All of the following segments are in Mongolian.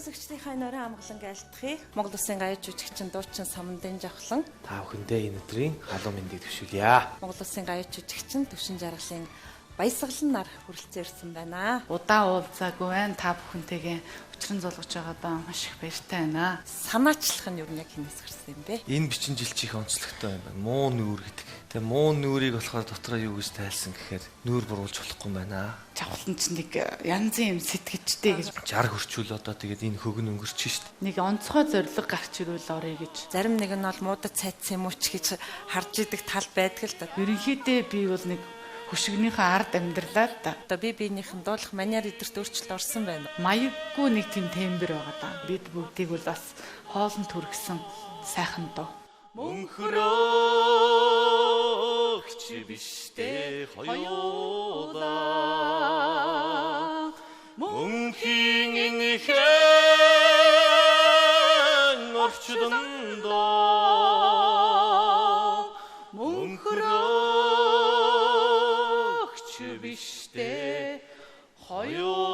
Үзэгчдийнхээ нөрөө амгалан айлтгая. Монгол Улсын гаяж жүжигчин дуучин Самандын Жавхлан та бүхэндээ энэ өдрийн халуун мэндийг төшүүлье. Монгол Улсын гаяж жүжигчин Төвшин Жаргалын баясгалан нар хүрэлцэн ирсэн байна. Удаа уулзаагүй байна. Та бүхэнтэйгээ учран золгож байгаадаа маш их баяртай байна. Санаачлах нь юу нэг хинээс гарсан юм бэ? Энэ бичин жилчих онцлогтой юм байна. Муу нүүр гэдэг. Тэгээ муу нүүрийг болохоор дотроо юу гэж тайлсан гэхээр нүүр буруулж болохгүй юм байна. Жавхлан ч нэг янзын юм сэтгэжтэй гэж 60 хүрчүүл одоо тэгээд энэ хөгн өнгөрч шít. нэг онцгой зориг гарч ирүүл орё гэж. Зарим нэг нь бол муудад цайцсан юм уу ч гэж харж идэг тал байдаг л да. Ерөнхийдөө би бол нэг хөшигнийхээ ард амьдралаа та. Одоо би биенийхэн дуулах маниар эдэрт өөрчлөлт орсон байна. Маяггүй нэг тийм тембер байгаа даа. Бид бүгдийг бол бас хоолн түргсэн сайхан дуу. Мөнхрөгч биштэй хоёулаа мөнхийн инхэн орчдондоо мөнхрөгч биштэй хоёулаа.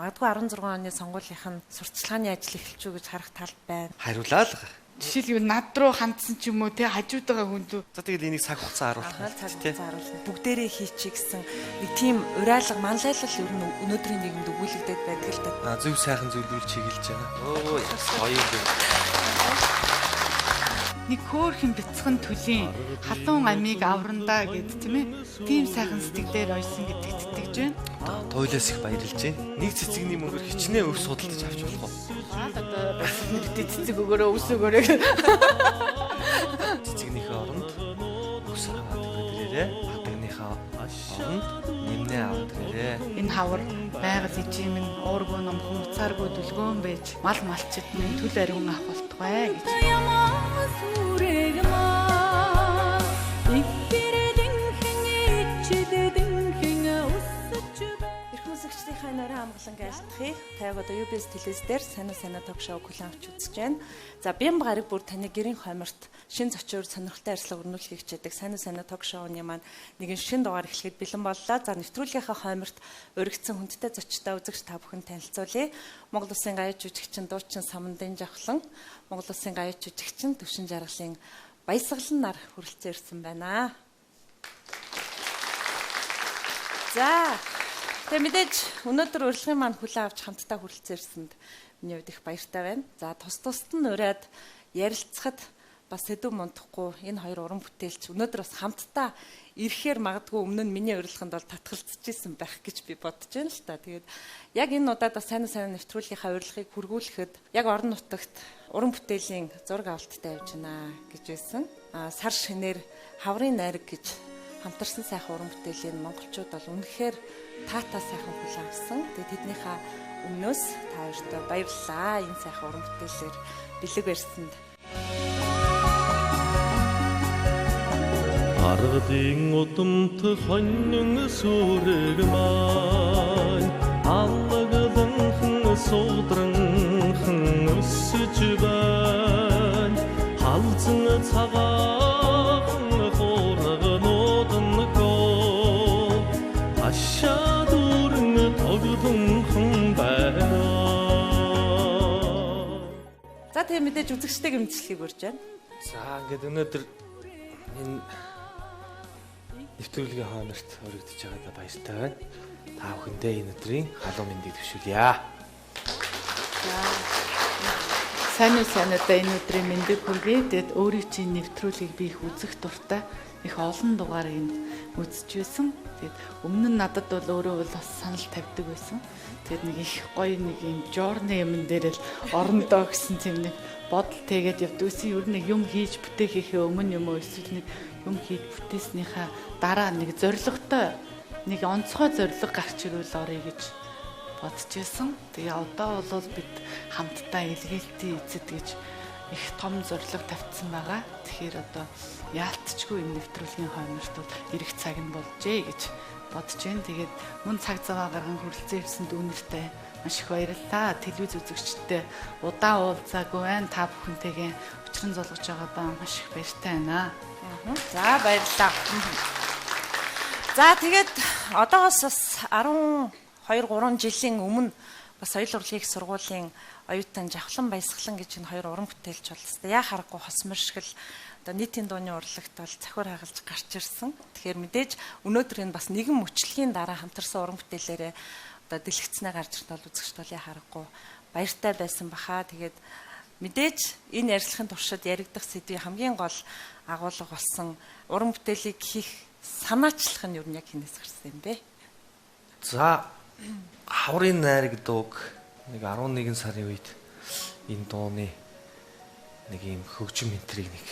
Магадгүй 16 оны сонгуулийнх нь сурталчилгааны ажил эхэлж үү гэж харах тал байна. Хариулаа л. Жишээлбэл над руу хандсан ч юм уу те хажууд байгаа хүнд. За тэгээд энийг цаг хугацаа харуулах. Цаг хугацаа харуулна. Бүгдээрээ хийчих гэсэн нэг тийм уриалга манлайлал ер нь өнөөдрийн нийгэмд өгүүлэгдээд байдаг л да. Зөв сайхан зөвлөвөл чиглэж байгаа. Өө гоё юм. Нэг хөөрхөн бяцхан төлийн халуун амийг аврандаа гэд тийм ээ. Тийм сайхан сэтгэлээр ойсон гэдэгт итгэж байна. Туйлаас их баярлж байна. Нэг цэцэгний мөнгөөр хичнээн өв судалдаж авч болох уу? Одоо нэртэй цэцэг өгөөрөө ус өгөөрэй. Цэцэгнийхээ оронд ус аваад өгөөрэй. Хатагныхаа оронд нэмнээ аваад өгөөрэй. Энэ хавар байгаль ижим нь уургүй номхон уцааргүй дүлгөөн байж мал малчид минь түл ариун ах болтугай гэж. Үзэгчдийнхээ нөрөө амгалан айлтгая. Таяг одоо UBS телевиз дээр сайн ток шоу хүлээн авч үзэж байна. За Бямба гараг бүр таны гэрийн хойморт шин зочиор сонирхолтой арилга өрнүүлэхийг хичээдэг сайн ток шоуны маань нэгэн шин дугаар эхлэхэд бэлэн боллоо. За нэвтрүүлгийнхаа хойморт уригдсан хүндтэй зочтой үзэгч та бүхэн танилцуулъя. Монгол Улсын гаяж жүжигчин дуучин Самандын Жавхлан, Монгол Улсын гаяж жүжигчин Төвшин Жаргалын баясгалан нар хүрэлцэн ирсэн байна. За тэгээ мэдээж өнөөдөр урилгын маань хүлээн авч хамтдаа хүрэлцэн ирсэнд миний хувьд их баяртай байна. За тусад нь ураад ярилцахад бас сэдв мундахгүй энэ хоёр уран бүтээлч өнөөдөр бас хамтдаа ирэхээр магадгүй өмнө нь миний урилганд бол татгалзчихсэн байх гэж би бодож байна л та. Тэгээд яг энэ удаад бас сайн нэвтрүүлгийнхаа урилгыг хүргүүлэхэд яг орон нутагт уран бүтээлийн зураг авалттай явж байна гэж байсан. Сар шинээр хаврын найраг гэж хамтарсан сайхан уран бүтээлийн монголчууд бол үнэхээр таатаа сайхан хүлээн авсан. Тэгээд тэднийхээ өмнөөс та хоёртоо баярлалаа. Энэ сайхан уран бүтээлээр бэлэг барьсанд. Аргадын удамт хонин сүрэг маань аллагланхан суудранхан өсөж байна. Халзан цагаахан хооргонууд нөө ашаад үрн тогдонхан байна. За тийм мэдээж үзэгчтэйг мэдчилгээг урьж байна. За ингээд өнөөдөр энэ нэвтрүүлгийн хойморт өргөдөж байгаадаа баяртай байна. Та бүхэндээ энэ өдрийн халуун мэндийг төшүүлье. Сайн удаа энэ өдрийн мэндийг хүргэе. Тэгэд өөрийн чинь нэвтрүүлгийг би их үзэх дуртай. Их олон дугаарыг үзэж байсан. Тэгэд өмнө нь надад бол өөрөө бол бас санал тавьдаг байсан. Тэгэд нэг их гоё нэг юм жорны юм дээр л орондоо гэсэн тийм нэг бодол тэгээд явдаг. Ер нь юм хийж бүтээхээ өмнө юм уу эсвэл нэг юм хийж бүтээснийхаа дараа нэг зоригтой нэг онцгой зориг гарч ирүүл орё гэж бодож байсан. Тэгээ одоо бол бид хамтдаа илгээлтийн эзэд гэж их том зориг тавьсан байгаа. Тэгэхээр одоо яалтчгүй энэ нэвтрүүлгийн хойморт бол ирэх цаг нь болжээ гэж бодож байна. Тэгээд мөн цаг зав гарган хүрэлцэн ирсэнд үнэртэй маш их баярлалаа. Телевиз үзэгчдтэй удаа уулзаагүй байна. Та бүхэнтэйгээ учран золгож байгаадаа маш их баяртай байна. За баярлалаа. За тэгээд одоогоос бас 12 3 жилийн өмнө бас соёл урлагийн их сургуулийн оюутан Жавхлан Баясгалан гэж энэ хоёр уран бүтээлч болсон. Яа харахгүй хос мөршгөл одоо нийтийн дууны урлагт бол цахиур хагалж гарч ирсэн. Тэгэхээр мэдээж өнөөдөр энэ бас нэгэн мөчлөгийн дараа хамтарсан уран бүтээлээрээ одоо дэлгэцнээ гарч ирсэн бол үзэгч бол яа харахгүй баяртай байсан баха. Тэгээд мэдээж энэ ярилцлагын туршид яригдах сэдвийн хамгийн гол агуулга болсон уран бүтээлийг хийх санаачлах нь юу нь яг хинээс гарсан юм бэ? За хаврын найраг дууг нэг 11 сарын үед энэ дууны нэг юм хөгжим энтрийг нэг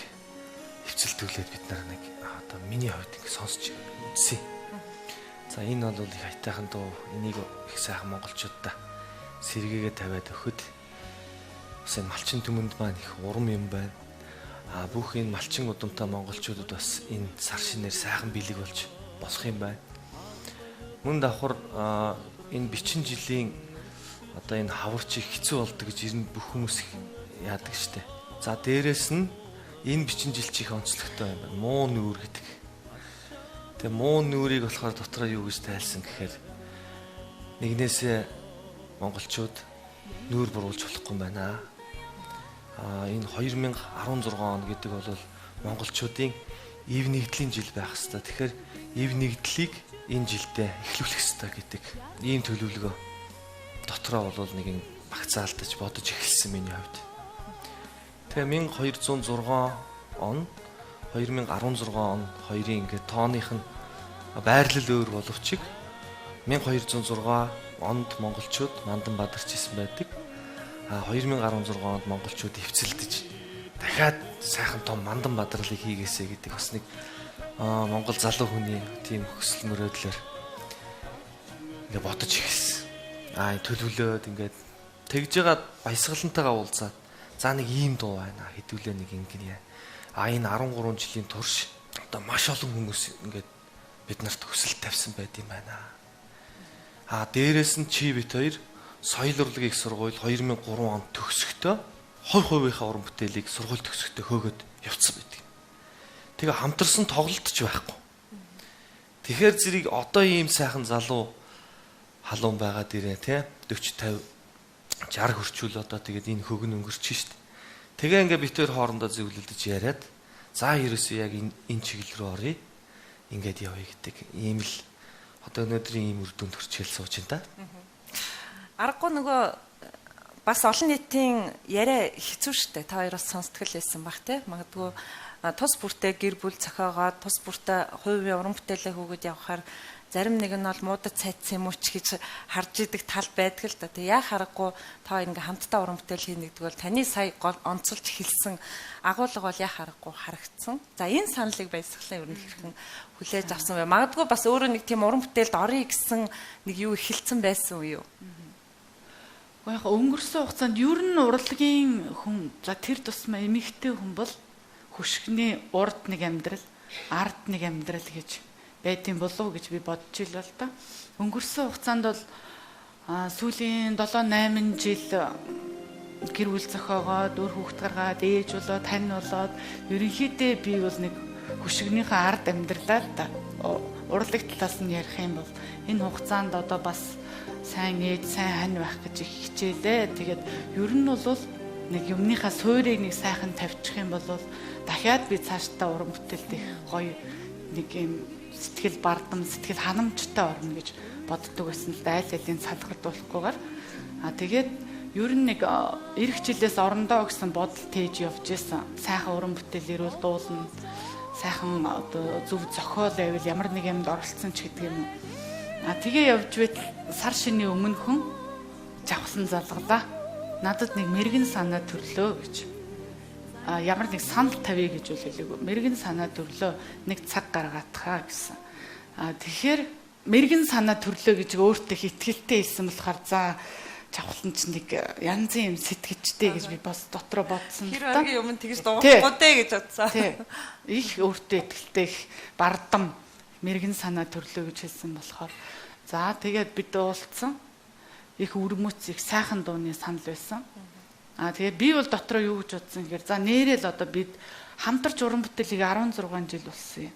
хөвцөлтүүлээд бид нар нэг одоо миний хувьд ингэ сонсч үзсэн. За энэ бол их хайтайхан дуу. Энийг их сайхан монголчуудаа сэргээгээ тавиад өгөхөд бас энэ малчин түмэнд маань их урам юм байна. Бүх энэ малчин удамтай монголчуудад бас энэ сар шинээр сайхан бэлэг болж болох юм байна. Мөн давхар энэ бичин жилийн одоо энэ хаварч их хэцүү болдог гэж ер нь бүх хүмүүс яадаг штэ. За дээрэс нь энэ бичин жил чих онцлогтой юм байна. Муу нүүр гэдэг. Тэгээ муу нүүрийг болохоор дотроо юу гэж тайлсан гэхээр нэгнээсээ монголчууд нүүр буруулж болохгүй юм байна. Энэ 2016 он гэдэг бол монголчуудын ив нэгдлийн жил байх хэвээр. Тэгэхээр ив нэгдлийг энэ жилдээ эхлүүлэх ёстой гэдэг ийм төлөвлөгөө дотроо бол нэг багцаалтаж бодож эхэлсэн миний хувьд. Тэгээ 1206 он 2016 он хоёрын ингээд тооных нь байрлал өөр боловч 1206 онд монголчууд Мандан бадарч исэн байдаг. 2016 онд монголчууд эвцэлдэж дахиад сайхан том Мандан бадралыг хийгээсэй гэдэг бас нэг монгол залуу хүний тийм хүсэл мөрөөдлөөр ингээд бодож эхэлсэн. Төлөвлөөд ингээд тэгж байгаа баясгалантайгаа уулзаад за нэг ийм дуу байна хэдүүлээ нэг ингэнэ. Энэ 13 жилийн турш одоо маш олон хүмүүс ингээд бид нарт хүсэл тавьсан байд юм байна. Дээрээс нь чи бит хоёр соёл урлагийн их сургууль 2003 онд төгсөхдөө 20%-ийнхаа уран бүтээлийг сургууль төгсөхдөө хөөгд явцсан байдаг. Тэгээ хамтарсан тоглолтч байхгүй. Тэгэхээр зэрэг одоо ийм сайхан залуу халуун байгаа дээрээ те 40 50 60 хүрчүүл одоо тэгээд энэ хөгн өнгөрч шít. Тэгээ ингээ бит хоёр хоорондоо зөвлөлдөж яриад за ерөөсөө яг энэ чиглэл рүү оръё. Ингээд явъя гэдэг ийм л одоо өнөөдрийн ийм үр дүнд хүрчээл сууж байна да. Аргагүй нөгөө бас олон нийтийн яриа хэцүү шттэ. Та хоёроос сонсдгол байсан бах те. Магадгүй тус бүртээ гэр бүл цохиогоод тус бүртээ хувийн уран бүтээлээ хөөгд явахаар зарим нэг нь бол муудад цайцсан юм уу ч гэж харж идэг тал байдаг л да. Тэг яа харахгүй та ингээ хамтдаа уран бүтээл хийнэ гэдэг бол таны сая онцолж хэлсэн агуулга бол яа харахгүй харагдсан. За энэ саналыг баясгалан ер нь хэрхэн хүлээж авсан вэ? Магадгүй бас өөрөө нэг тийм уран бүтээлд орё гэсэн нэг юу эхэлсэн байсан уу юу? Яг өнгөрсөн хугацаанд ер нь урлагийн хүн за тэр тусмаа эмэгтэй хүн бол хөшгөний урд нэг амьдрал, ард нэг амьдрал гэж байдсан болов гэж би бодож ил л да. Өнгөрсөн хугацаанд бол сүүлийн 7-8 жил гэр бүл зохиогоод, өр хүүхэд гаргаад, ээж болоод, тань болоод ерөнхийдөө би бол нэг хөшгөнийхөө ард амьдралаа да. Урлаг талаас нь ярих юм бол энэ хугацаанд одоо бас сайн ээж, сайн хань байх гэж их хичээлээ. Тэгээд ер нь бол нэг юмныхаа суурийг нэг сайхан тавьчих юм бол дахиад би цаашдаа уран бүтээлд их гоё нэг юм сэтгэл бардам, сэтгэл ханамжтай орно гэж боддог байсан л да. Айл алийн салгартуулахгүйгээр. Тэгээд ер нь нэг эх жилээс орондоо гэсэн бодол тээж явж исэн. Сайхан уран бүтээл ирүүл дуулна. Сайхан одоо зөв зохиол байвал ямар нэг юмд оролцсон ч гэдэг юм. Тэгээ явж байтал сар шинийн өмнөхөн Жавхлан залгалаа. Надад нэг мэрэгэн санаа төрлөө гэж. Ямар нэг санал тавья гэж үлээлээгүй. Мэрэгэн санаа төрлөө нэг цаг гаргаатхаа гэсэн. Тэгэхээр мэрэгэн санаа төрлөө гэж өөртөө итгэлтэй хэлсэн болохоор за Жавхлан ч нэг янзын юм сэтгэжтэй гэж би бас дотроо бодсон. Тэр өгийн өмнө тэгж дуухгүй дээ гэж бодсон. Тий. Их өөртөө итгэлтэй их бардам мэрэгэн санаа төрлөө гэж хэлсэн болохоор за тэгээд бид уулзсан. Их өрмөц их сайхан дууны санал байсан. Тэгээд би бол дотроо юу гэж бодсон гэхээр за нэрэл одоо бид хамтарч уран бүтээлийг 16 жил болсон юм.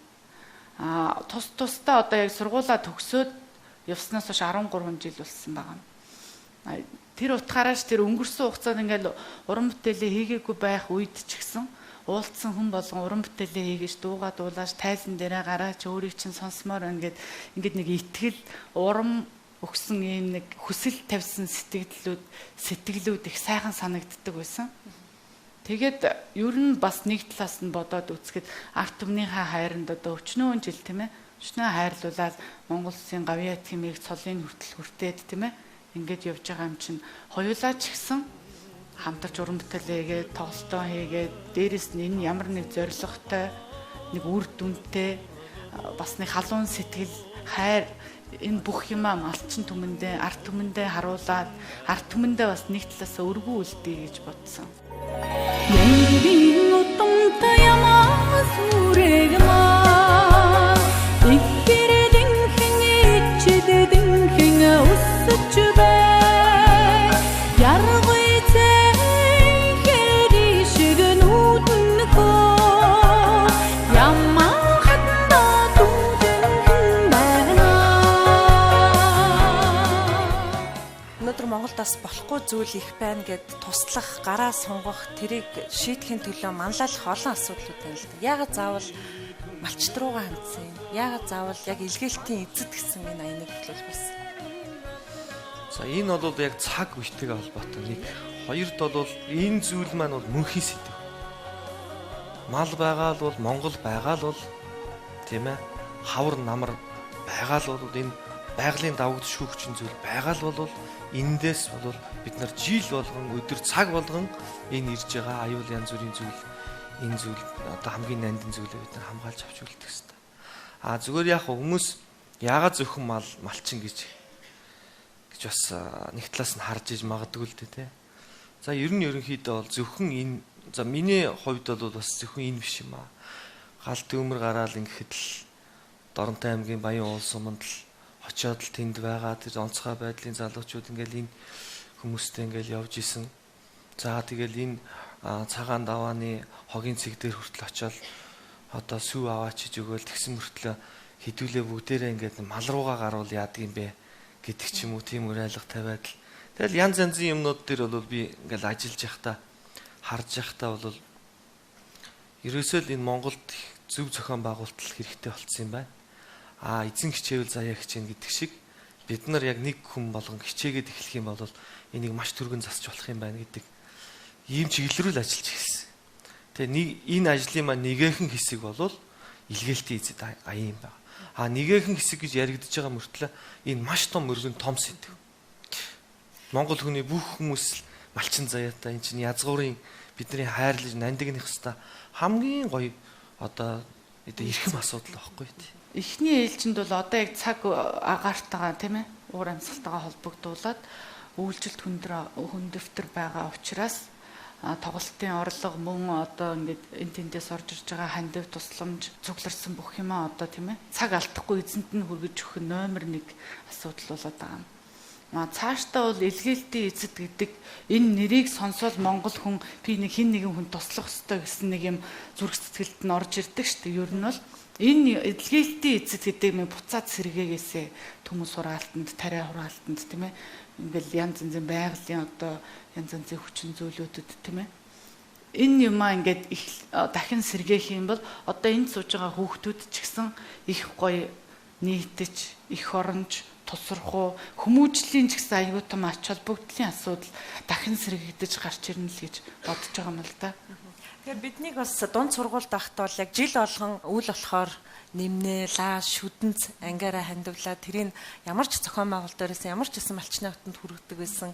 Тусдаа одоо яг сургуулаа төгсөөд явснаас хойш 13 жил болсон байгаа. Тэр утгаараас тэр өнгөрсөн хугацаанд ингээл уран бүтээлээ хийгээгүй байх үед ч гэсэн уулзсан хүн болгон уран бүтээлээ хийгэж дуугаа дуулааж тайлан дээрээ гараач өөрийг чинь сонсомоор байна гэд ингээд нэг итгэл урам өгсөн ийм нэг хүсэл тавьсан сэтгэлүүд их сайхан санагддаг байсан. Тэгээд ер нь бас нэг талаас нь бодоод үзэхэд арт түмнийхээ хайранд одоо өчнөө жил тийм ээ өчнөө хайрлуулаад Монгол Улсын гавьяа тимийг цолын хүртэл хүртээд тийм ээ ингээд явж байгаа юм чинь хоёулаа ч гэсэн хамтарч уран бүтээлээгээ тоглолтоо хийгээд дээрэс нь энэ ямар нэг зоригтой нэг үр дүнтэй бас нэг халуун сэтгэл хайр энэ бүх юмаа малчин түмэндээ арт түмэндээ харуулад арт түмэндээ бас нэг талаас өргөө үлдээ гэж бодсон. Янгын утамтай ямаа сүрэгмаа ихэрдэн хэн ичдэдэн хэн өсөж бай яргой зэн хэри шиг нүднэхөө ямаа хатна түдэн байна. Өнөөдөр Монголд бас болохгүй зүйл их байна гэд туслах, гараа сунгах, тэрийг шийдэхин төлөө манлайлах олон асуудлууд байна л да. Яагаад заавал малчт руугаа хандсан юм? Яагаад заавал яг илгээлтийн эзэд гэсэн энэ аяныг хөтлөх болсон? За энэ бол яг цаг үетэйгээ холбоотой нэг. Хоёрд бол энэ зүйл маань бол мөнхийн сэдв. Мал байгаа л бол Монгол байгаа л бол тийм ээ хавар намар байгаа л бол энэ байгалийн давагд шүүгчин зүйл байгаа л бол эндээс бол бид нар жил болгон өдөр цаг болгон энэ ирж байгаа аюул янз бүрийн зүйл энэ зүйл одоо хамгийн нандин зүйлээ бид нар хамгаалж авч үлдэх хэрэгтэй. Зүгээр яг хүмүүс яагаад зөвхөн малчин гэж бас нэг талаас нь харж иж магадгүй л дээ. За ер нь ерөнхийдөө бол зөвхөн энэ за миний хувьд бол бас зөвхөн энэ биш юм аа. Галт өмөр гараал ингэхэд л Доронтой аймгийн Баян уул суманд л очиод л тэнд байгаа тэр онцгой байдлын залуучууд ингээл энэ хүмүүстэй ингээл явж исэн. За тэгэл энэ цагаан давааны хогийн цэг дээр хүртэл очиод одоо сүв аваачиж өгөөл тэгсэн мөртлөө хідүүлээ бүгдээрээ ингээд мал руугаа гаруул яадаг юм бэ гэдэг ч юм уу тийм уриалга тавиад л тэгэл янз янзын юмнууд дээр бол би ингээл ажиллаж явахдаа харж явахдаа бол ерөөсөө л энэ Монголд зөв зохион байгуулалт хэрэгтэй болцсон юм байна. Эзэн хичээвэл заяа хичээнэ гэдэг шиг бид нар яг нэг хүн болгон хичээгээд эхлэх юм бол энийг маш түргэн засч болох юм байна гэдэг ийм чиглэлрүүл ажиллаж эхэлсэн. Тэгээ энэ ажлын маань нэгэн хэсэг бол илгээлтийн эзэд аян юм байна. Нэгэн хэсэг гэж яригдж байгаа мөртлөө энэ маш том өргөн том сэдв. Монгол хүний бүх хүмүүс малчин заяатай энэ чинь язгуурын бидний хайрлаж нандинах хэвээр хамгийн гоё одоо эрхэм асуудал байхгүй тийм. Эхний ээлжинд бол одоо яг цаг агаартайгаа тийм ээ уур амьсгалтайгаа холбогдуулаад үйлчлэлт хүндэвтэр байгаа учраас тоглолтын орлого мөн одоо ингээд энэ тэндээс орж ирж байгаа хандив тусламж цугларсан бүх юмаа одоо тийм ээ цаг алдахгүй эзэнт нь хүргэж өгөх номер 1 асуудал болоод байгаа юм. Цаашдаа бол илгээлтийн эзэд гэдэг энэ нэрийг сонсоод монгол хүн би нэг хин нэгэн хүн туслах ёстой гэсэн нэг юм зүрх сэтгэлд нь орж ирдэг шүү дээ. Ер нь бол энэ илгээлтийн эзэд гэдэг нь буцаад сэргээгээсээ төмөс хураалтанд, тариа хураалтанд тийм ээ ингээл янз янзын байгалийн одоо янз янзын хүчин зүйлүүдэд тийм ээ энэ юмаа ингээд их дахин сэргээх юм бол одоо энд сууж байгаа хүүхдүүд ч гэсэн их гоё нийтэж, их оронж тусрах хүмүүжлийн ч гэсэн аюул том ач холбогдлын асуудал дахин сэргэгдэж гарч ирнэ л гэж бодож байгаа юм л да. Тэгэхээр биднийг бас дунд сургуульд байхдаа бол яг жил болгон үйл болохоор нэмнэ, лааш, шүдэнц ангиараа хандивлаа. Тэрийг ямар ч зохион байгуулалт дээрээс ямар ч гэсэн малчны хотод хүргэдэг байсан.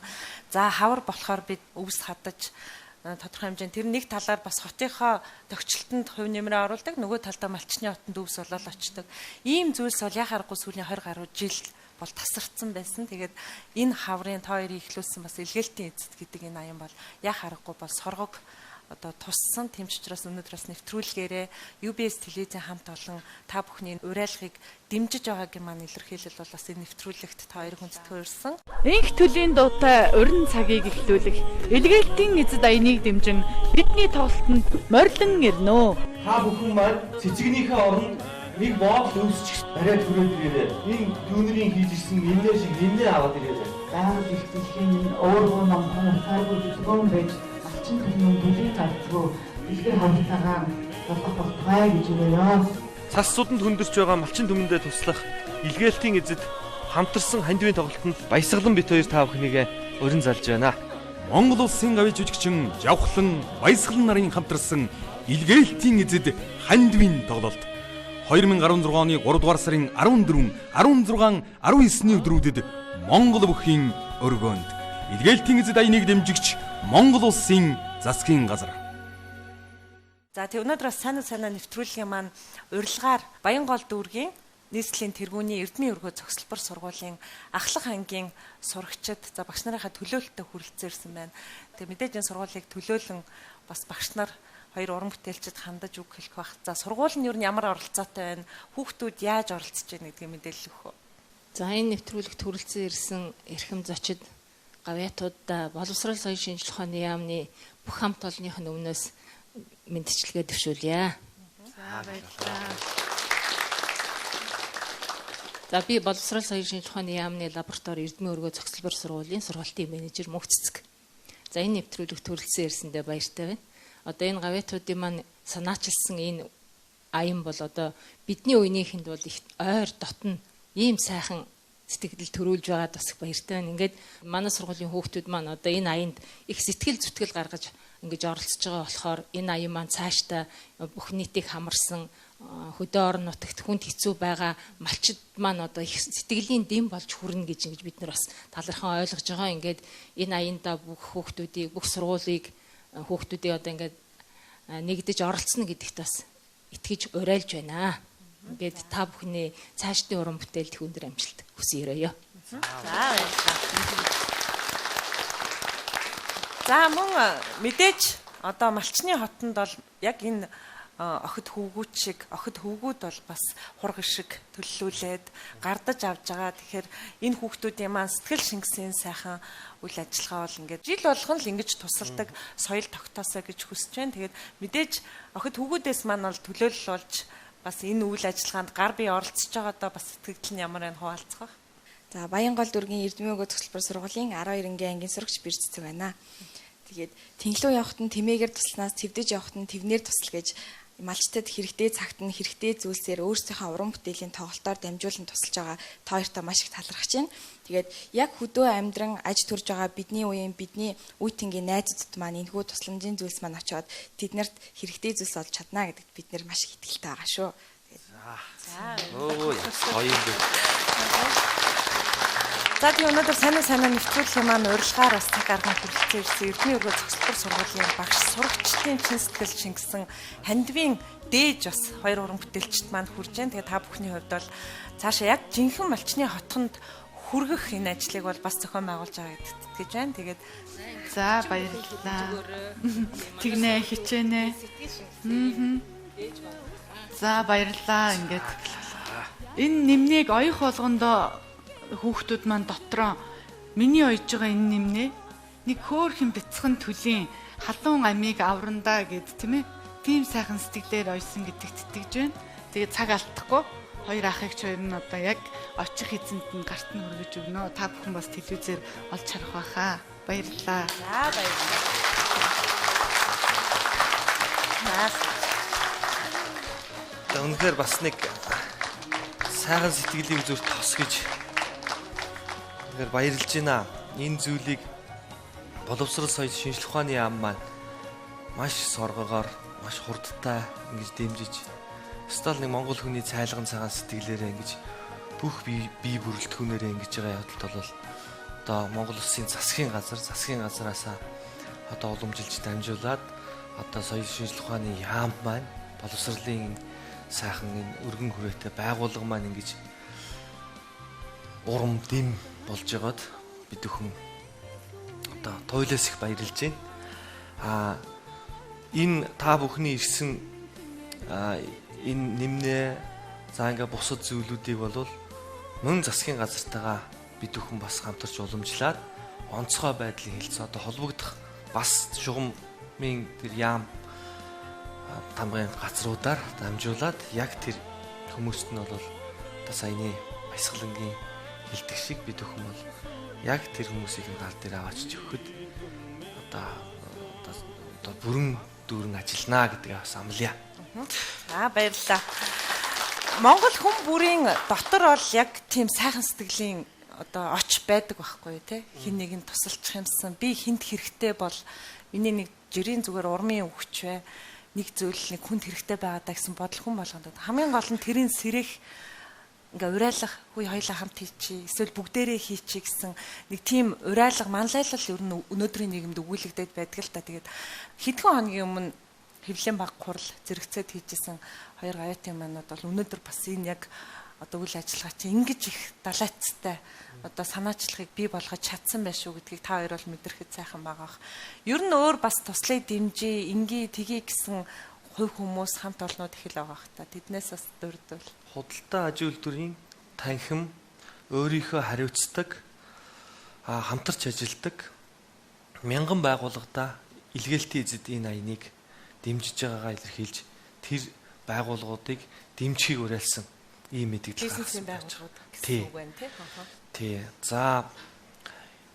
За хавар болохоор бид өвс хадаж тодорхой хэмжээнд тэр нэг талаар бас хотынхоо тохичлолтод хувь нэмрээ оруулдаг, нөгөө талдаа малчны хотод өвс болол очдог. Ийм зүйлс бол яхааргүй сүүлийн 20 гаруй жил бол тасарцсан байсан. Тэгээд энэ хаврын та хоёрыг ихлүүлсэн бас илгээлтийн эзэд гэдэг энэ аян бол яхааргүй бол соргог одоо туссан тэм ч учраас өнөөдрөөс нэвтрүүлгээрээ UBS телевизийн хамт олон та бүхний уриалгыг дэмжиж байгаагийн маань илэрхийлэл бол бас энэ нэвтрүүлэгт та хоёр хүндэтгэн урьсан. Инх төлийн дуутай урин цагийг эхлүүлэх илгээлтийн эзэд аяныг дэмжин бидний тоглолтод морлон ирнэ. Та бүхэн маань цэцэгнийхээ оронд Нэг боол өвсчих бариад хүрээд ирээрээ. Энэ түүнэрийн хийж ирсэн нэмнээ шиг нэмнээ аваад ирээрээ. Заавал их дэлхийн өөрөө номхон хайгуул зөвхөн байж алчин төмөн бүлийн гарцгүй илгэр хамтаага болох болтугай гэж өгөөё. Цас суданд хөндөрч байгаа малчин түмэндээ туслах илгээлтийн эзэд хамтарсан хандивын тоглолтод баясгалан бит хоёр та бүхнийгээ өрн залж байна. Монгол улсын авийн жүжигчин Явхлан Баясгалан нарын хамтарсан илгээлтийн эзэд хандивын тоглолт 2016 оны 3 дугаар сарын 14, 16, 19-ний өдрүүдэд Монгол бүхийн өргөөнд илгээлтийн эзэд аяныг дэмжигч Монгол улсын засгийн газар. За тэг өнөөдөр бас сайн нэвтрүүлгийн маань урилгаар Баянгол дүүргийн нийслэлийн тэргүүний Эрдмийн өргөө зохисолбор сургуулийн Ахлах ангийн сурагчид за багш нарынхаа төлөөлөлтөд хүрэлцээрсэн байна. Тэг мэдээж энэ сургуулийг төлөөлөн бас багш нар хоёр уран бүтээлчид хандаж үг хэлэх бах. За сургууль нь юу н ямар оролцоотой байна? Хүүхдүүд яаж оролцож байна гэдгийг мэдээлэл өгөх үү? За энэ нэвтрүүлэгт хүрэлцэн ирсэн эрхэм зочид гавьяатуудаа боловсрол соёлын шинжилгээ ухааны яамны бүх хамт олонныхын өмнөөс мэдчилгээ дэвшүүлье. За баярлалаа. За би боловсрол соёлын шинжилгээ ухааны яамны лаборатори Эрдмийн өргөө зохисолбор сургуулийн сургалтын менежер Мөнхцэцэг. За энэ нэвтрүүлэгт хүрэлцэн ирсэндээ баяртай байна. Одоо энэ гавьяатуудын маань санаачилсан энэ аян бол одоо бидний үеийнхэнд бол их ойр дотн ийм сайхан сэтгэл төрүүлж байгаад бас баяртай байна. Ингээд манай сургуулийн хүүхдүүд маань одоо энэ аянд их сэтгэл зүтгэл гаргаж ингэж оролцож байгаа болохоор энэ аян маань цаашдаа бүх нийтийг хамарсан хөдөө орон нутагт хүнд хэцүү байгаа малчид маань одоо их сэтгэлийн дэм болж хүрнэ гэж ингэж бид нар бас талархан ойлгож байгаа. Ингээд энэ аянда бүх хүүхдүүдийг бүх сургуулийг хүүхдүүдээ одоо ингээд нэгдэж оролцсон гэдэгт бас итгэж уриалж байна. Ингээд та бүхний цаашдын уран бүтээлд өндөр амжилт хүсье. За баярлалаа. За мөн мэдээж одоо Малчны хотод бол яг энэ охид хөвгүүд шиг охид хөвгүүд бол бас хурган шиг төллүүлээд гардаж авж байгаа. Тэгэхээр энэ хүүхдүүдийн маань сэтгэл шингэсэн сайхан үйл ажиллагаа бол ингээд жил болгон л ингэж тусалдаг соёл тогтоосоо гэж хүсэж байна. Тэгээд мэдээж охид хөвгүүдээс маань бол төлөөлөл болж бас энэ үйл ажиллагаанд гар бие оролцож байгаадаа бас сэтгэл нь ямар байна хуваалцах байх. За Баянгол дүүргийн Эрдмийн өргөө зохисолбор сургуулийн 12 ангийн сурагч Бэрцэцэг байна. Тэгээд тэнглүү явахт нь тэмээгээр тусланаас твдэж явахт нь твнээр тусал гэж малчтад хэрэгтэй цагт нь хэрэгтэй зүйлсээр өөрсдийнхөө уран бүтээлийн тоглолтоор дамжуулан тусалж байгаа та хоёртаа маш их талархаж байна. Тэгээд яг хөдөө амьдран аж төрж байгаа бидний үеийн бидний үеийнгийн найзууд маань энэхүү тусламжийн зүйлс маань очоод тэднэрт хэрэгтэй зүйлс олж чадна гэдэгт бид нэр маш их итгэлтэй байгаа шүү. За тийм өнөөдөр сайн нэвтрүүлгийн маань урилгаар бас цаг гарган хүрэлцэн ирсэн Эрдмийн өргөө зохисолбор сургуулийн багш сурагчдын чин сэтгэл шингэсэн хандивын дээж бас хоёр уран бүтээлчд маань хүрж байна. Тэгээд та бүхний хувьд бол цаашаа яг жинхэнэ Малчны хотхонд хүргэх энэ ажлыг бол бас зохион байгуулж байгаа гэдэгт итгэж байна. Тэгээд За баярлалаа. Тэгнэ хичээнэ. За баярлалаа. Ингээд энэ нэмнийг оёх болгондоо хүүхдүүд маань дотроо миний ойж байгаа энэ нэмнээ нэг хөөрхөн бяцхан төлийн халуун амийг аврандаа гэд тийм ээ тийм сайхан сэтгэлээр ойсон гэдэгт итгэж байна. Тэгээд цаг алдахгүй хоёр ахыг ч хоёр нь одоо яг очих эзэнд нь гарт нь хүргэж өгнө. Та бүхэн бас телевизээр олж харах байхаа. Баярлалаа. за баярлалаа. За үнэхээр бас нэг сайхан сэтгэлийн зүрх тос гэж тэгэхээр баярлж байна. Энэ зүйлийг боловсрол соёлын шинжилгээ ухааны яам маань маш соргогоор, маш хурдтай ингэж дэмжиж, стал нэг монгол хүний цайлган цагаан сэтгэлээрээ ингэж бүх бие бүрэлдэхүүнээрээ ингэж байгаа явдалд бол одоо Монгол Улсын засгийн газараасаа одоо уламжилж дамжуулаад одоо соёлын шинжилгээ ухааны яам маань боловсролын сайхан энэ өргөн хүрээтэй байгууллага маань ингэж урам дэм болж байгаад бид бүхэн одоо туйлаас их баярлж байна. Энэ та бүхний ирсэн энэ нэмнээ за ингээ бусад зүйлүүдийг бол мөн засгийн газартайгаа бид бүхэн бас хамтарч уламжлаад онцгой байдлын хэлцээ одоо холбогдох бас шугамын тэр яам тамгын газруудаар дамжуулаад яг тэр хүмүүст нь бол одоо саяны Баясгалангийн хэлдэг шиг бид бүхэн бол яг тэр хүмүүсийг гал дээр аваач өгөхөд одоо бүрэн дүүрэн ажиллана гэдэг бас амлая. Баярлалаа. Монгол хүн бүрийн дотор бол яг тийм сайхан сэтгэлийн одоо оч байдаг байхгүй тий. Хин нэг нь тусалчих юмсан. Би хинт хэрэгтэй бол миний нэг жирийн зүгээр урмын өвч вэ. Нэг зүйл нэг хүнд хэрэгтэй байгаадаа гэсэн бодол хүн болгонд хамгийн гол нь тэрийн сэрэх ингээ урайлах хүй хоёлаа хамт хийчи эсвэл бүгдээрээ хийчи гэсэн нэг тийм урайлах манлайлал ер нь өнөөдрийн нийгэмд өгүүлэгдээд байдаг л та. Тэгээд хэдхэн хоногийн өмнө хэвлэлийн баг хурал зэрэгцээд хийжсэн хоёр гавьяатын манууд бол өнөөдөр бас энэ яг одоо үйл ажиллагаа чинь ингэж их далайцтай одоо санаачлагыг бий болгож чадсан байх шүү гэдгийг та хоёр бол мэдрэхэд сайхан байгаа. Ер нь өөр бас туслыг дэмжиж, инги тгий гэсэн хувь хүмүүс хамт олнууд их л байгаа хта. Тэднээс бас дурдвал. Худалдаа аж үйлдвэрийн танхим өөрийнхөө хариуцдаг, хамтарч ажилдаг мянган байгууллагада илгээлтийн эзэд энэ аяныг дэмжиж байгаагаа илэрхийлж тэр байгууллагуудыг дэмжихийг уриалсан ийм мэдээлэл бизнесийн байгууллагууд гэсэн үг байна тий. За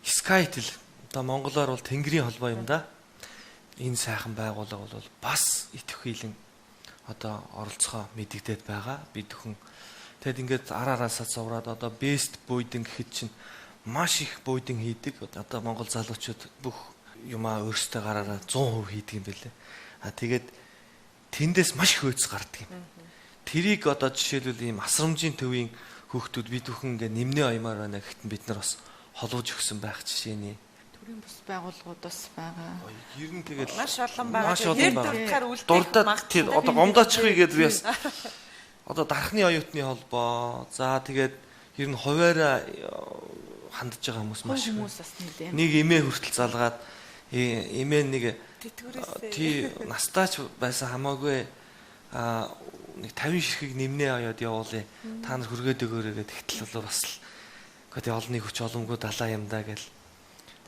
Skytel одоо монголоор бол Тэнгэрийн холбоо юм да. Энэ сайхан байгууллага бол бас идэвхжүүлэн одоо оролцохоо мэдэгдээд байгаа. Бид бүхэн тэгэд ингээд араараасаа зураад одоо best буудан гэхэд чинь маш их буудан хийдэг. Одоо монгол залуучууд бүх юмаа өөрсдөө гараараа 100% хийдэг юм байлээ. Тэгээд тэндээс маш их хөөц гардаг юм. Тэрийг одоо жишээлбэл ийм асрамжийн төвийн хүүхдүүд бид бүхэн ингээд нэмнээ аймаар байна гэхэд бид нар бас холууж өгсөн байх жишээний төрийн бус байгууллагууд бас байгаа. Ер нь тэгээд маш олон байгаа. Маш олон байгаа. Дурдаад тийм одоо гомдоочихъя гэдээ би бас одоо дархны оюутны холбоо. За тэгээд ер нь хуваараа хандж байгаа хүмүүс маш их. Нэг эмээ хүртэл залгаад эмээ нэг тий настаач байсан хамаагүй нэг 50 ширхэг нэмнээ аваад явуулъя. Та нар хүргээд өгөөрэй гэдэг ихтэл бол бас л гэдэг олонний хүч олонгүй далаа юм да гэж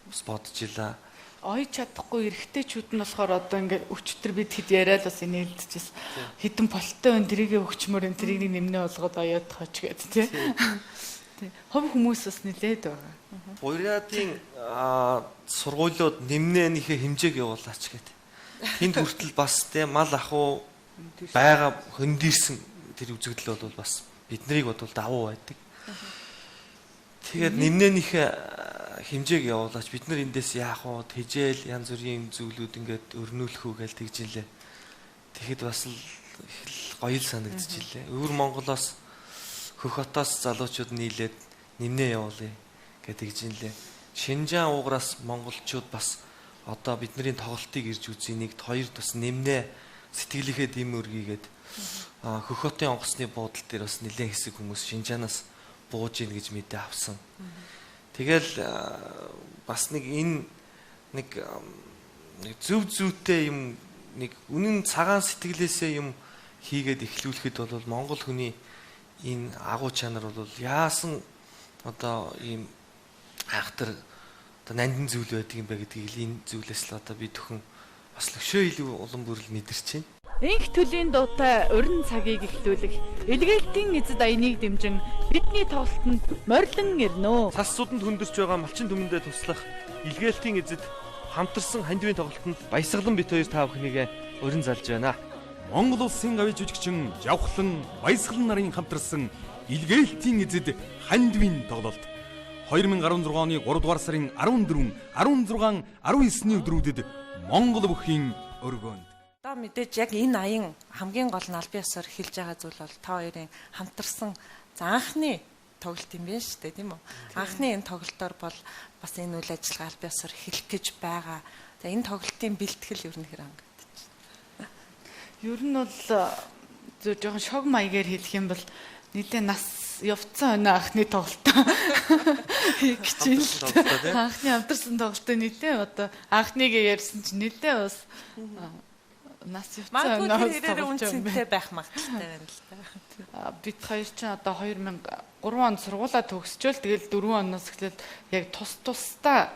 бас бодож илаа. Ойж чадахгүй эрэгтэйчүүд нь болохоор одоо ингээд өчтөр бид хэд яриад бас нээлтжсэн. Хідэн полтой өн тэрийгэ өгчмөр эн тэрийг нэмнээ болгоод оёод хооч гэдэг тий. Тий. Хов хүмүүс бас нэлээд байгаа. Буйраадын сургуулиуд нэмнээнийхээ хэмжээг явуулаач гэдэг. Тэнд хүртэл бас тий мал ахуу байгаа хөндөрсөн тэр үзэгдэл бол бас биднийг бодвол давуу байдаг. Тэгээд нэмнээнийхээ хэмжээг явуулаач бид нар эндээс яах вэ? Тэжээл янз бүрийн зүйлүүд ингээд өрнүүлэх үү гэж тэгжилээ. Тэгэхэд бас л гоё л санагдчихилээ. Өвөр Монголоос хөх хотоос залуучууд нийлээд нэмнээ явуулъя гэдэг тэгжилээ. Шинжаан ууграас монголчууд бас одоо бидний тоглолтыг ирж үзье нэг хоёр тус нэмнээ сэтгэлийнхээ дэм өргийгээд хөх хотын онгоцны буудлын дээр бас нэлээд хэсэг хүмүүс Шинжаанаас бууж ийн гэж мэдээ авсан. Тэгэл бас нэг энэ нэг зөв зүйтэй юм нэг үнэн цагаан сэтгэлээсээ юм хийгээд эхлүүлэхэд бол монгол хүний энэ агуу чанар бол яасан одоо ийм айхтар одоо нандин зүйл байдаг юм бэ гэдгийг л энэ зүйлээс л одоо бид бүхэн бас өшөө илүү улам бүрэл мэдэрч байна. Инх төлийн дуутай уран цагийг эхлүүлэх илгээлтийн эзэд аяныг дэмжин бидний тоглолтод морилон ирнэ. Цас суданд хөндөрч байгаа малчин түмэндээ туслах илгээлтийн эзэд хамтарсан хандивын тоглолтод Баясгалан бит хоёр та бүхнийг урин залж байна. Монгол улсын гавь жүжигчин Явхлан Баясгалан нарын хамтарсан илгээлтийн эзэд хандивын тоглолт 2016 оны 3 дугаар сарын 14, 16, 19-ний өдрүүдэд Монгол бүхийн өргөөнд. Одоо мэдээж яг энэ аян хамгийн гол нь албан ёсоор эхэлж байгаа зүйл бол та хоёрын хамтарсан анхны тоглолт юм байна шүү дээ, тийм үү? Анхны энэ тоглолтоор бол бас энэ үйл ажиллагаа албан ёсоор эхлэх гэж байгаа. За энэ тоглолтын бэлтгэл ер нь хэр хангагдаж байна? Ер нь бол жоохон шог маягаар хэлэх юм бол нийтээ нас явцсан өнөө анхны тоглолт хийх гэж байна. Анхны хамтарсан тоглолтоо нийтээ одоо анхныг ярьсан чинь нийтээ бас нас явцсан өнөө үнцэнтэй байх магадaltaй байна л да. Бид хоёр ч одоо 2003 онд сургуулаа төгсчөөл тэгэл 4 оноос эхлээд яг тусдаа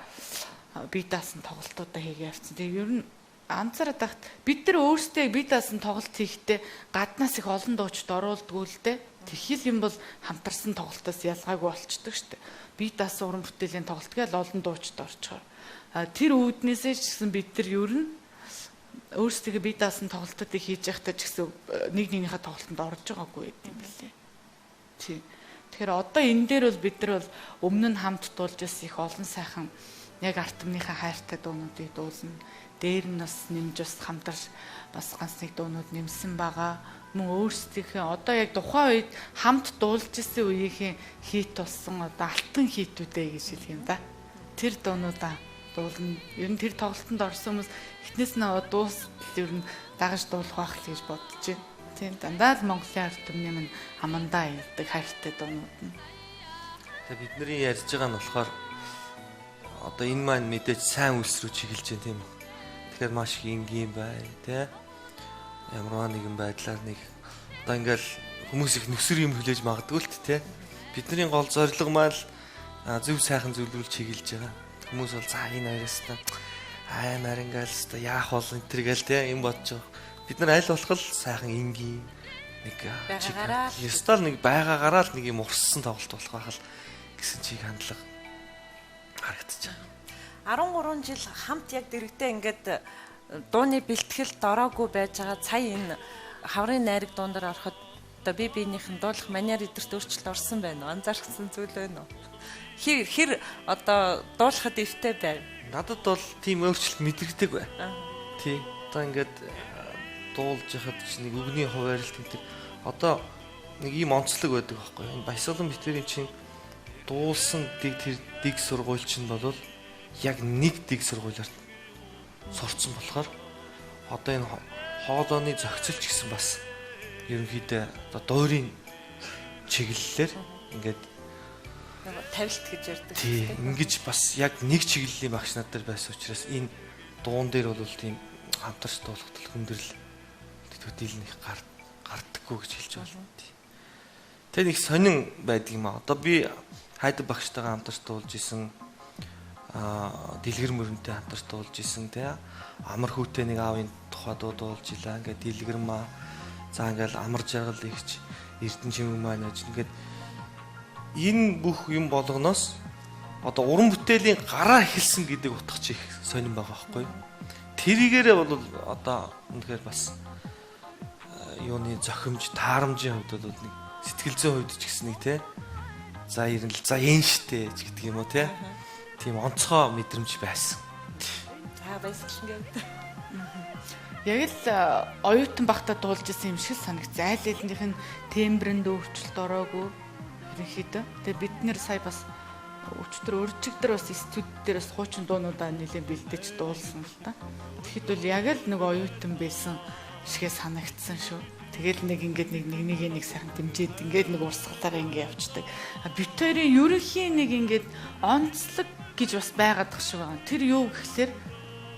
бие даасан тоглолтуудаа хийгээ явцсан. Тэгээ ер нь анзаараад тахт бид нар өөрсдөө бие даасан тоглолт хийхдээ гаднаас их олон дуучид оруулдгүй л дээ. Тэгхэл юм бол хамтарсан тоглолтоос ялгаагүй болчдөг шүү дээ. Бие даасан уран бүтээлийн тоглолт гэж олон дуучид орчхоор. Тэр үүднээсээ ч гэсэн бид нар ер нь өөрсдөө бие даасан тоглолтуудыг хийж байхдаа ч гэсэн нэг нэгнийхээ тоглолтод орж байгаагүй юм билээ. Тийм. Тэгэхээр одоо энэ дээр бол бид нар бол өмнө нь хамт дуулж ирсэн их олон сайхан яг арт түмнийхээ хайртай дуунуудыг дуулна. Дээр нь бас нэмж бас хамтарч бас ганц нэг дуунууд нэмсэн байгаа. Мөн өөрсдийнхээ одоо яг тухайн үед хамт дуулж ирсэн үеийнхэн хийт болсон одоо алтан хийтүүдээ гэж хэлэх юм да. Тэр дуунуудаа дуулна. Ер нь тэр тоглолтод орсон хүмүүс эхнээс нь дуустал ер нь дагаж дуулах байх л гэж бодож байна. Тийм дандаа л Монголын арт түмний мань амандаа ярьдаг хайртай дуунууд нь. Тэгээ бидний ярьж байгаа нь болохоор одоо энэ маань мэдээж сайн үйлс рүү чиглэж байна тийм үү. Тэгэхээр маш их энгийн бай тий. Ямар нэгэн байдлаар нэг одоо ингээл хүмүүс их нүсэр юм хүлээж магадгүй л тий. Бидний гол зорилго маань зөв сайхан зүйлрүүл чиглэж байгаа. Хүмүүс бол за энэ хоёроос та амар ингээл өстой яах бол энэ төр гээл тий юм бодож байгаа. Бид нар аль болох л сайхан энгийн нэг ёстол нэг байгаагаараа л нэг юм урссан тоглолт болох байх л гэсэн чиг хандлага харагдаж байгаа. 13 жил хамт яг дэрэгдээ ингээд дууны бэлтгэл дороогүй байж байгаа сая энэ хаврын найраг дуундар ороход одоо би биенийхэн дуулах маниар эдэрт өөрчлөлт орсон байна уу? Анзаарсан зүйл байна уу? Хэр одоо дуулахад өвтэй байв? Надад бол тийм өөрчлөлт мэдрэгдэг бай. Тий. Одоо ингээд дуулж яхад ч нэг үгний хуваарлт гэдэг. Одоо нэг ийм онцлог байдаг байхгүй юу? Баясгалан битэрийн чинь дуулсан дэг сургууль чинь бол яг нэг дэг сургуулиар сурцсан болохоор одоо энэ хоолойны зохицолч гэсэн бас ерөнхийдөө одоо дуурийн чиглэлээр ингээд тавилт гэж ярьдаг. Тийм ингэж бас яг нэг чиглэлийн багш нар дээр байсан учраас энэ дуун дээр бол тийм хамтарч дуулах төлхөндрөл төдийлнийх гардаггүй гэж хэлж байна. Тэр нэг сонин байдаг юм аа. Одоо би хайдаг багштайгаа хамтарч дуулж исэн дэлгэр мөрөнтэй хамтарч дуулж исэн тий. Амар хүүтэй нэг аавын тухай дуулж илаа. Ингээд дэлгэр маа. За ингээд амар жаргал ихч Эрдэнэ чимэг маань аж ингээд энэ бүх юм болгоноос одоо уран бүтээлийн гараа эхэлсэн гэдэг утгач их сонирн байгаа байхгүй юу? Тэрийгээрээ бол одоо үнэхээр бас юуны зохимж таарамжийн хувьд бол нэг сэтгэл зүйн хувьд ч гэсэн нэг тий. За ирэн л за энэ штэ гэдэг юм уу тий. Тийм онцгой мэдрэмж байсан. Баясгалан гэдэг. Яг л оюутан багтаа дуулж исэн юм шиг санагц. Айл элнийх нь тембрэнд өөрчлөлт ороогүй ерөнхийдөө. Тэгээ бид нэр сая бас өчтөр өржигдэр бас студ дээр бас хуучин дуунуудаа нэлээд бэлдэж дуулсан л та. Тэгэхэд бол яг л нэг оюутан байсан шигээ санагдсан шүү. Тэгэл нэг ингээд нэг сайхан дэмжиж ингээд нэг урсгалаараа ингээд явцдаг. Бит хоёрын ерөнхийн нэг ингээд онцлог гэж бас байгаад тах шиг байна. Тэр юу гэхлээр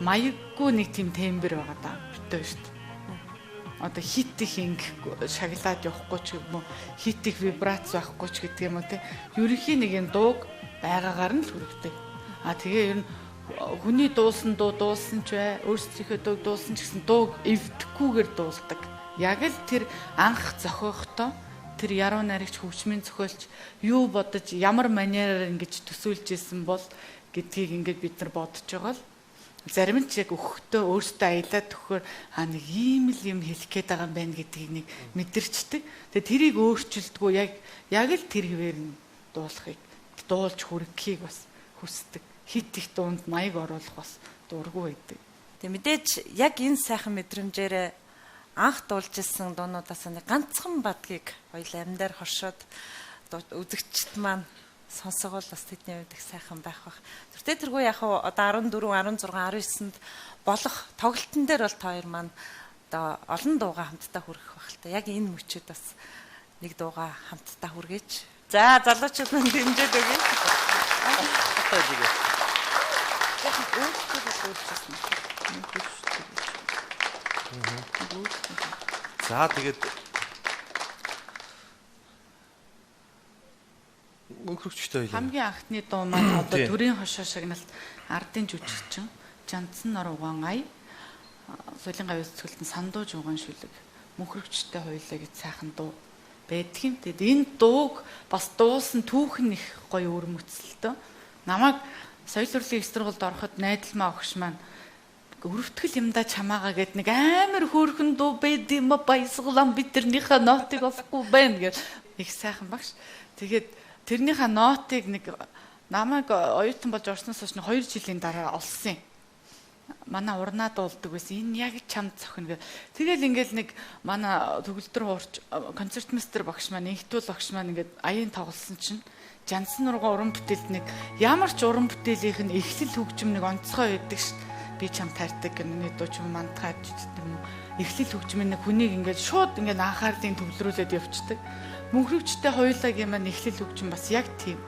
маяггүй нэг тийм тембэр байгаа даа. Бит хоёр шүү дээ. Одоо хит их ингээд шаглаад явахгүй ч юм уу, хит их вибрац байхгүй ч гэдэг юм уу те. Ерөнхийн нэг юм дууг байгаагаар нь л хүргэдэг. Тэгээ ер нь хүний дуулсан ч бай, өөрсдийнхөө дууг дуулсан ч гэсэн дууг эвдэхгүйгээр дуулдаг. Яг л тэр анх зохиохдоо тэр яруу найрагч хөгжмийн зохиолч юу бодож ямар маниараар ингэж төсөөлж исэн бол гэдгийг ингээд бид нар бодож байгаа л зарим нь ч яг өгөхдөө өөртөө аялаад төхөөр нэг ийм л юм хэлэх гээд байгаа юм байна гэдгийг нэг мэдэрчдэг. Тэгээ тэрийг өөрчилдөггүй яг л тэр хэвээр нь дуулж хүргэхийг бас хүсдэг. Хит их дуунд маяг оруулах бас дургүй байдаг. Тэг мэдээж яг энэ сайхан мэдрэмжээрээ анх дуулж исэн дуунуудаас нэг ганцхан бадгийг хоёул амьдаар хоршоод үзэгчд маань сонсогол бас тэдний үед их сайхан байх бах. Тэртээ тэргүй яг одоо 14, 16, 19-нд болох тоглолтын дээр бол та хоёр маань одоо олон дууга хамтдаа хүргэх байх л та. Яг энэ мөчөд бас нэг дууга хамтдаа хүргээч. За залуучууд маань дэмжиж өгье. За тэгээд мөнхөрөгчтэй байлаа. Хамгийн анхны дуу маань одоо төрийн хошоо шагналт ардын жүжигчин Жанцсан нар угаан ая Соёлын гавь үзүүлэлтэн сандуу жууган шүлэг мөнхрөгчтэй хоёлаа гэж сайхан дуу байдгийн. Тэгэд энэ дууг бас дуусан түүхэн их гоё өрмөцөлтөө. Намайг соёл урлагийн их сургуульд ороход найдалмаа огш маань өрөвтгэл юмдаа чамаага гэд нэг амар хөөрхөн дуу байд юм баясгалан би тэрнийхээ нотыг олохгүй байна гэж их сайхан багш. Тэгээд тэрнийхээ нотыг нэг намайг оюутан болж орсноос хойш 2 жилийн дараа олсон юм. Манай урнаа дуулдаг байсан. Энэ яг чамд цохино гэх. Тэгэл ингээл нэг манай төгөлдөр хуурч концертмейстер багш маань инхтүүл багш маань ингээд аян тоглосон чинь Жансан нурга уран бүтээлд нэг ямар ч уран бүтээлийнх нь эхлэл хөгжим нэг онцгой байдаг шүү. Би чам таардаг гэнэ дуу ч юм мантгаж юм. Эхлэл хөгжмийн нэг хүнийг ингээд шууд ингээд анхаарлын төвлөрүүлээд явцдаг. Мөнхрөгчтэй хоёулагийн маань эхлэл хөгжим бас яг тийм.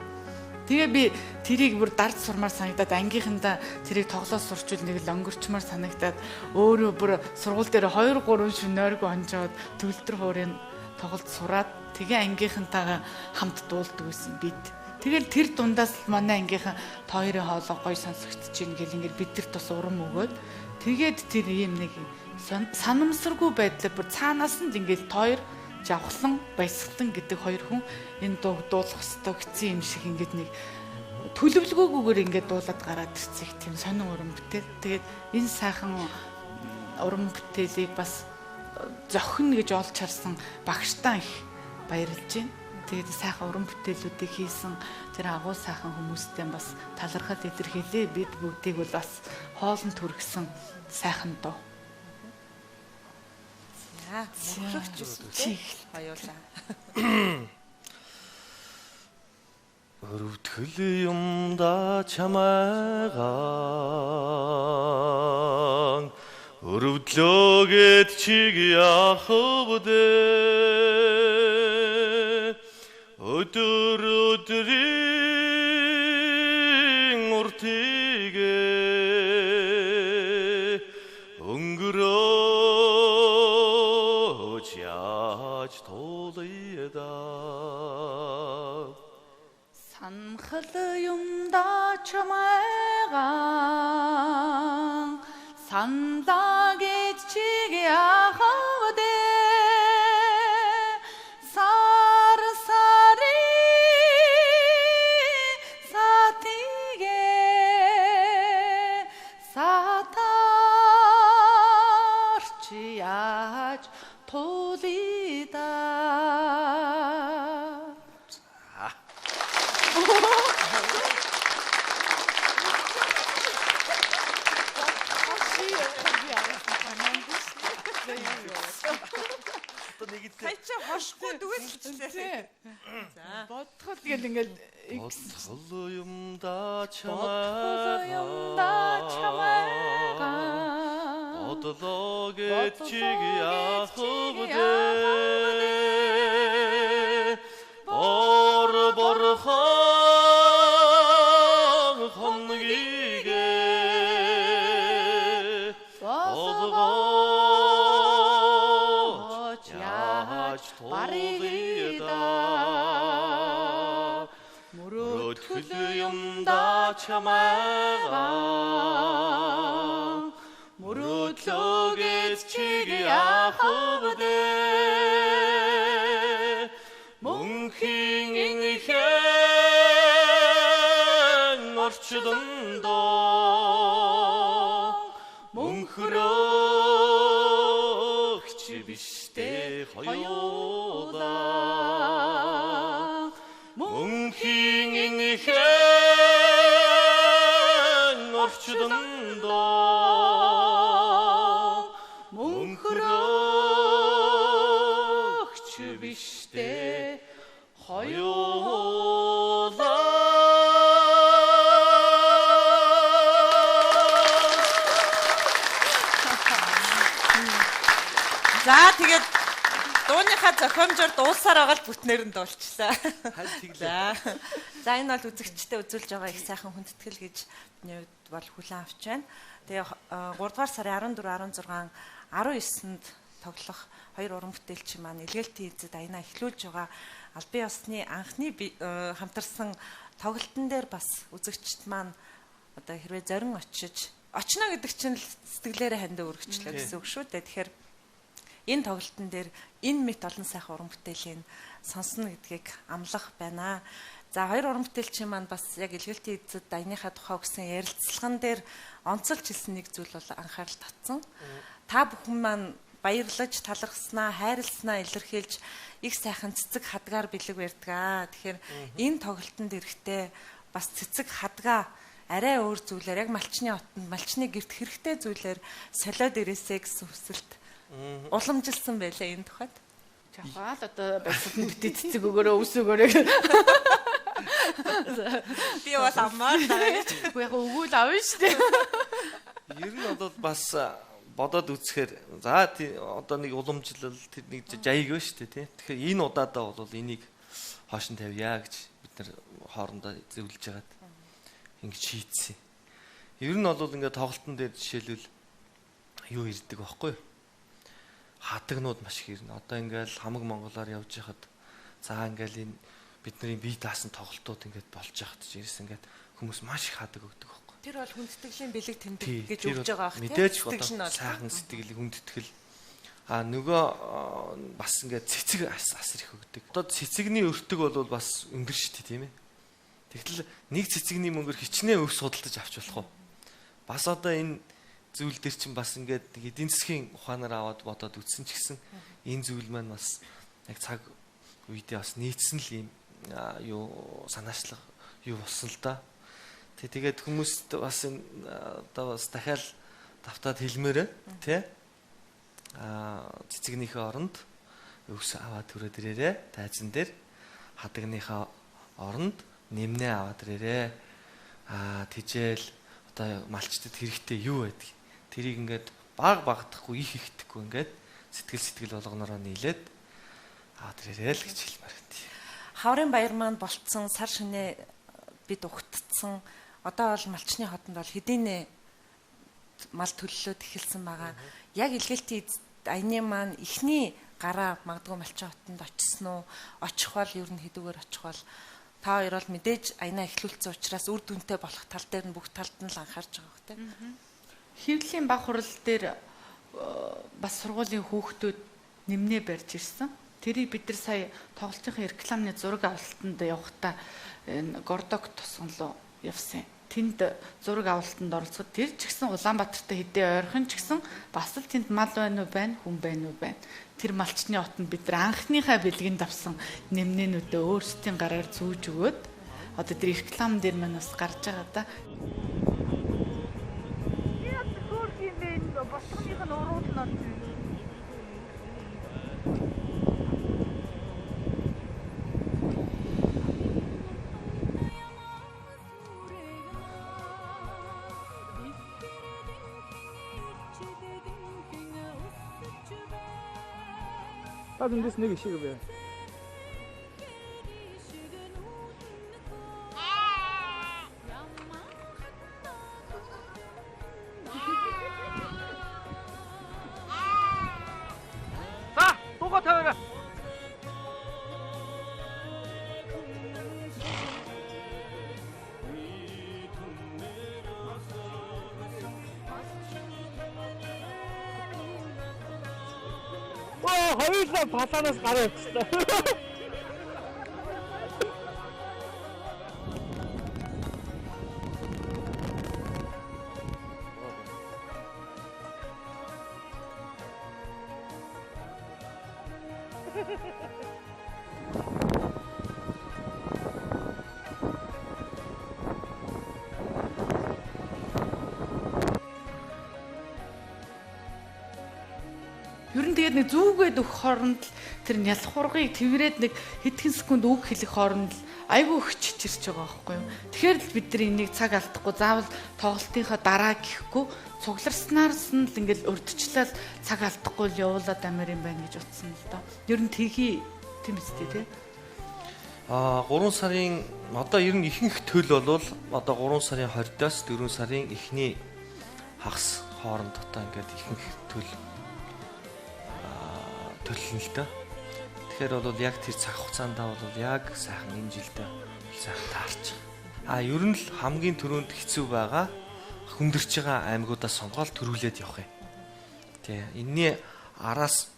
Тэгээ би тэрийг бүр дард сурмаар санагдаад ангийнхандаа тэрийг тоглоод сурчвал нэг л өнгөрчмөр санагдаад өөрөө бүр сургууль дээр 2 3 шөнөөргөө онжоод төгөлдөр хуурын тоглолт сураад тэгээ ангийнхантайгаа хамт дуулдаг байсан бид. Тэгэл тэр дундаас манай ангийнхан хоёрын хоолой гоё сонсогдож ийн гэл ингээд бидэрт бас урам өгөөд тэгээд тэр ийм нэг санамсаргүй байдлаар бүр цаанаас нь ингээд хоёр Жавхлан Баясгалан гэдэг 2 хүн энэ дууг дуулах ёстой гэсэн юм шиг ингээд нэг төлөвлөгөөгүйгээр ингээд дуулаад гараад ирсэн тийм сонин уран бүтээл. Тэгээд энэ сайхан уран бүтээлийг бас зохино гэж олж харсан багштаа их баярлж байна. Тэгээд сайхан уран бүтээлүүдийг хийсэн тэр агуу сайхан хүмүүстээ бас талархал илэрхийлээ. Бид бүгдийг бол бас хоолн төргсөн сайхан дуу. Мөнхрөгч үстэй хоёулаа. Өрөвдгөл юмда чамайгаан өрөвдлөөгээд чиг яах вэ? Өдөр өдрийн уртигээ өнгөрөөж яаж тулъяда санхал юмда чамайгаан сандагээд чиг яах вэ? Хайчаа хошгүй дүгэлцлээ. За. Бодхол гэл ингээл бодхол юмда чамайгаан бодлоогээд чиг яах вэ? Борхон хонгийг болгож яаж тулъяда мөрөдхөл юмда чамайгаан мөрөдлөөгээд чиг яах вэ? Мөнхийн инхэн орчлондоо мөнхрөгч биштэй хоёулаа мөнхийн инхэн орчлондоо мөнхрөгч биштэй хоёулаа. За тэгээд дууныхаа зохиомжоор дуусаар байгаа л бүтнээр нь дуулчлаа. За энэ бол үзэгчтэй үзүүлж байгаа их сайхан хүндэтгэл гэж бидний хувьд бол хүлээн авч байна. Тэгээ 3 дугаар сарын 14, 16, 19-нд тоглох 2 уран бүтээлч маань илгээлтийн эзэд аянаа эхлүүлж байгаа албан ёсны анхны хамтарсан тоглолтын дээр бас үзэгчд маань одоо хэрвээ зорин очиж очно гэдэг чинь сэтгэлээрээ хандаа өргөчлөө гэсэн үг шүү дээ. Тэгэхээр энэ тоглолтын дээр энэ мэт олон сайхан уран бүтээлийн сонсно гэдгийг амлах байна. За хоёр уран бүтээлчин маань бас яг илгэлтийн эзэд дайныхаа тухай өгсөн ярилцлаган дээр онцолж хэлсэн нэг зүйл бол анхаарал татсан. Та бүхэн маань баярлаж, талархснаа, хайрлснаа илэрхийлж их сайхан цэцэг хадгаар бэлэг барьдаг. Тэгэхээр энэ тоглолтод эрэхтэй бас цэцэг хадгаа арай өөр зүйлээр яг малчны отонд малчны гэрт хэрэгтэй зүйлээр солиод ирээсэй гэсэн хүсэлт уламжилсан байлаа энэ тухайд. Жахаал одоо баясгалан битээ цэцэг өгөөрөө ус өгөөрэй. Би бас аммаар тааж. Яг өгөөл авна шүү дээ. Ер нь бол бас бодоод үзэхээр за одоо нэг уламжлал тэр нэг жаяг байна шүү дээ тий. Тэгэхээр энэ удаадаа бол энийг хоош нь тавья гэж бид нар хоорондоо зөвлөж байгаад ингэж шийдсэн. Ер нь бол ингээд тоглолтын дээр жишээлбэл юу ирдэг байхгүй юу? Хатагнууд маш их ирнэ. Одоо ингээл хамаг монголоор явж байхад за ингээл энэ бидний бие даасан тоглолтууд ингээд болж байхад жирс ингээд хүмүүс маш их хадаг өгдөг байхгүй. Тэр бол хүндэтгэлийн бэлэг тэмдэг гэж өгж байгаа ах тийм. Мэдээж сайхан сэтгэл хүндэтгэл нөгөө бас ингээд цэцэг асар их өгдөг. Одоо цэцэгний өртөг бол бас өндөр шүү дээ тийм ээ. Тэгтэл нэг цэцэгний мөнгөөр хичнээн өв судалдаж авч болох уу? Бас одоо энэ зүйл дээр чинь бас ингээд эдийн засгийн ухаанаар аваад бодоод үтсэн ч гэсэн энэ зүйл маань бас яг цаг үедээ бас нийцсэн л юм юу санаачлах юу болсон л да. Тэгээд хүмүүст бас энэ одоо бас дахиад давтаад хэлмээрээ тий цэцэгнийхээ оронд өвс аваад түрээд ирээрээ тайзан дээр хадагныхаа оронд нэмнээ аваад ирээрээ тижэл одоо малчтад хэрэгтэй юу байдаг тэрийг ингээд багтахгүй их ихтэхгүй ингээд сэтгэл болгоноороо нийлээд аваад ирээрээ л гэж хэлмээр байна. Хаврын баяр маань болцсон сар шинэ бид угтцсан одоо бол малчны хотонд бол хэдийнэ мал төлөлөөд эхэлсэн байгаа. Яг илгээлтийн аяны маань эхний гараа магадгүй малчин хотонд очсон уу? Очих бол ер нь хэдүүгээр очих бол та хоёр бол мэдээж аянаа эхлүүлсэн учраас үр дүнтэй болох тал дээр нь бүх талд нь л анхаарч байгаа хөөх тийм. Хэвлэлийн баг хурал дээр бас сургуулийн хүүхдүүд нэмнээ барьж ирсэн. Тэрийг бид нар сая тоглолтын рекламны зураг авалтанд явахдаа энэ гордок тусгал явсан. Тэнд зураг авалтанд оролцоход тэр ч гэсэн Улаанбаатартай хэдий ойрхон ч гэсэн бас л тэнд мал байна уу байна, хүн байна уу байна. Тэр малчны хотод бид нар анхныхаа бэлгэнд авсан нэмнэнүүдээ өөрсдийн гараар зүүж өгөөд одоо тэр реклам дээр маань бас гарч байгаа да. Яг хөөх юм бэ? Босгоных нь уруулнаа. Эндээс нэг ишиг бай. Туга тавиара. Хоёулаа паланаас гараад ирсэн. Ер нь тэгээд нэг зүгээд өгөх хооронд тэр нялхургыг тэрвэрэд нэг хэдхэн секунд үг хэлэх хооронд айгүй өгч чирч байгаа байхгүй юу. Тэгэхээр л бид нар энийг цаг алдахгүй заавал тоглолтынхаа дараа гэхгүй цугларснаас нь л ингээл урдчлал цаг алдахгүй л явуулаад амир юм байна гэж утсан л доо. Ер нь тгий тийм үстэй тий. 3 сарын одоо ер нь ихэнх төл бол одоо 3 сарын 20-аас 4 сарын эхний хагас хооронд одоо ингээд ихэнх төл төлөлн л доо. Тэгэхээр бол яг тэр цаг хугацаанд бол яг сайхан энэ жилдээ сайхан таарч. Ер нь л хамгийн түрүүнд хэцүү байгаа хүндэрч байгаа аймагуудаа сонгоод төрүүлээд явах юм. Тэ энэний араас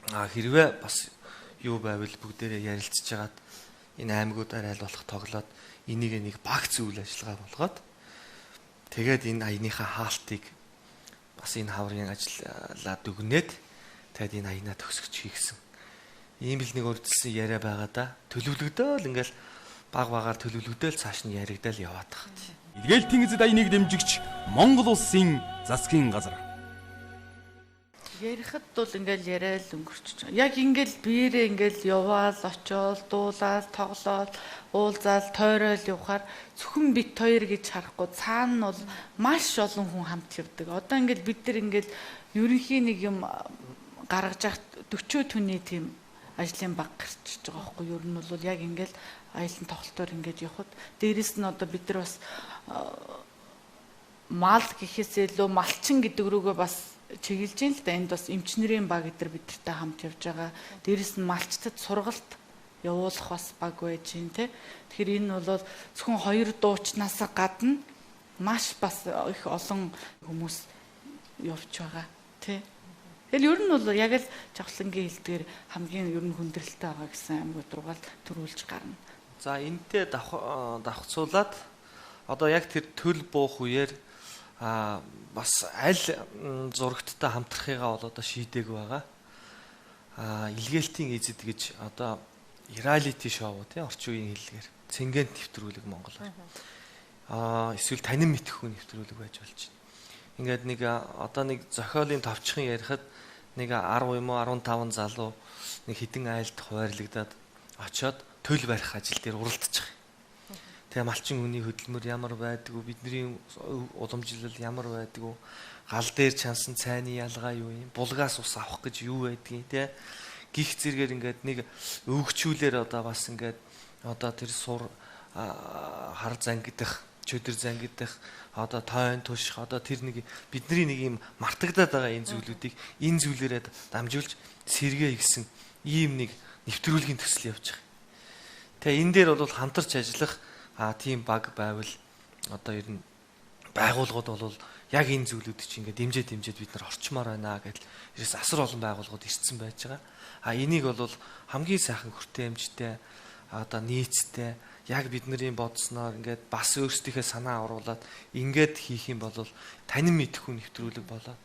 хэрвээ бас юу байвал бүгдээрээ ярилцж хагаад энэ аймагуудаар аль болох тоглоод энийг нэг багц үйл ажиллагаа болгоод тэгээд энэ аяныхаа хаалтыг бас энэ хаврын ажиллаад өгнээд тэгээд энэ аянаа төгсгөж хийгсэн. Ийм л нэг урдсан яриа байгаа да. Төлөвлөгдөөл ингээл баг багаар төлөвлөгдөөл цааш нь яригдал яваад байгаа. Илгээлтийн эзэд аяныг дэмжигч Монгол улсын засгийн газар. Ярихад бол ингээл яриад өнгөрч байгаа. Яг ингээл биеэрээ ингээл яваал, очиол, дуулаад, тоглоод, уулзаал, тойрол явахаар зөвхөн бит хоёр гэж харахгүй цаана нь бол маш олон хүн хамт явдаг. Одоо ингээл бид нар ингээл ерөнхий нэг юм гаргаж явах 40 түний тийм ажлын баг гарчиж байгаа байхгүй. Ер нь бол яг ингээл аялын тоглолтоор ингээд явхад дээрэс нь одоо бид нар бас мал гэхээс илүү малчин гэдэг рүүгээ бас чиглэж юм л да. Энд бас эмчнэрийн баг гэдэр бидэртэй хамт явж байгаа. Дээрэс нь малчтад сургалт явуулах бас баг байж юм те. Тэгэхээр энэ бол зөвхөн хоёр дуучнаас гадна маш бас их олон хүмүүс явж байгаа те. Тэгэл ер нь бол яг л Жавхлангийн хэлдгээр хамгийн ер нь хүндрэлтэй байгаа гэсэн аймагуд руугаа төрүүлж гарна. За энтэй давхцуулаад одоо яг тэр төл буух үеэр бас аль зурагттай хамтрахыгаа бол одоо шийдэг байгаа. Илгээлтийн эзэд гэж одоо reality show тий орчин үеийн хэллэгээр цэнгэнд нэвтрүүлэг Монголоор. Эсвэл танин мэдхгүй нэвтрүүлэг байж болж байна. Ингээд нэг одоо нэг зохиолын товчхон ярихад нэг 10 юм уу 15 залуу нэг хідэн айлд хуваарлагдаад очиод төл барих ажил дээр уралдаж байгаа. Тэгээ малчин хүний хөдөлмөр ямар байдгүй, бидний уламжлал ямар байдгүй, гал дээр чансан цайны ялгаа юу юм, булгаас ус авах гэж юу байдгийг те гих зэрэгээр ингээд нэг өвгчүүлэр одоо бас ингээд одоо тэр сур хар зангидах, чөдөр зангидах, одоо тойн тушх, одоо тэр нэг бидний нэг юм мартагдаад байгаа энэ зүйлүүдийг энэ зүйлээрээ дамжуулж сэргээ игсэн ийм нэг нэвтрүүлгийн төсөл явж байгаа. Тэгээ энэ дээр бол хамтарч ажиллах тийм баг байвал одоо ер нь байгууллагууд бол яг энэ зүйлүүд чинь ингээд дэмжиж бид нар орчмоор байна гэдэл ерөөс асар олон байгууллагууд ирсэн байж байгаа. Энийг бол хамгийн сайхан хүртээмжтэй одоо нийцтэй яг бидний бодсноор ингээд бас өөрсдийнхээ санаа оруулаад ингээд хийх юм бол танин мэдхгүй нэвтрүүлэг болоод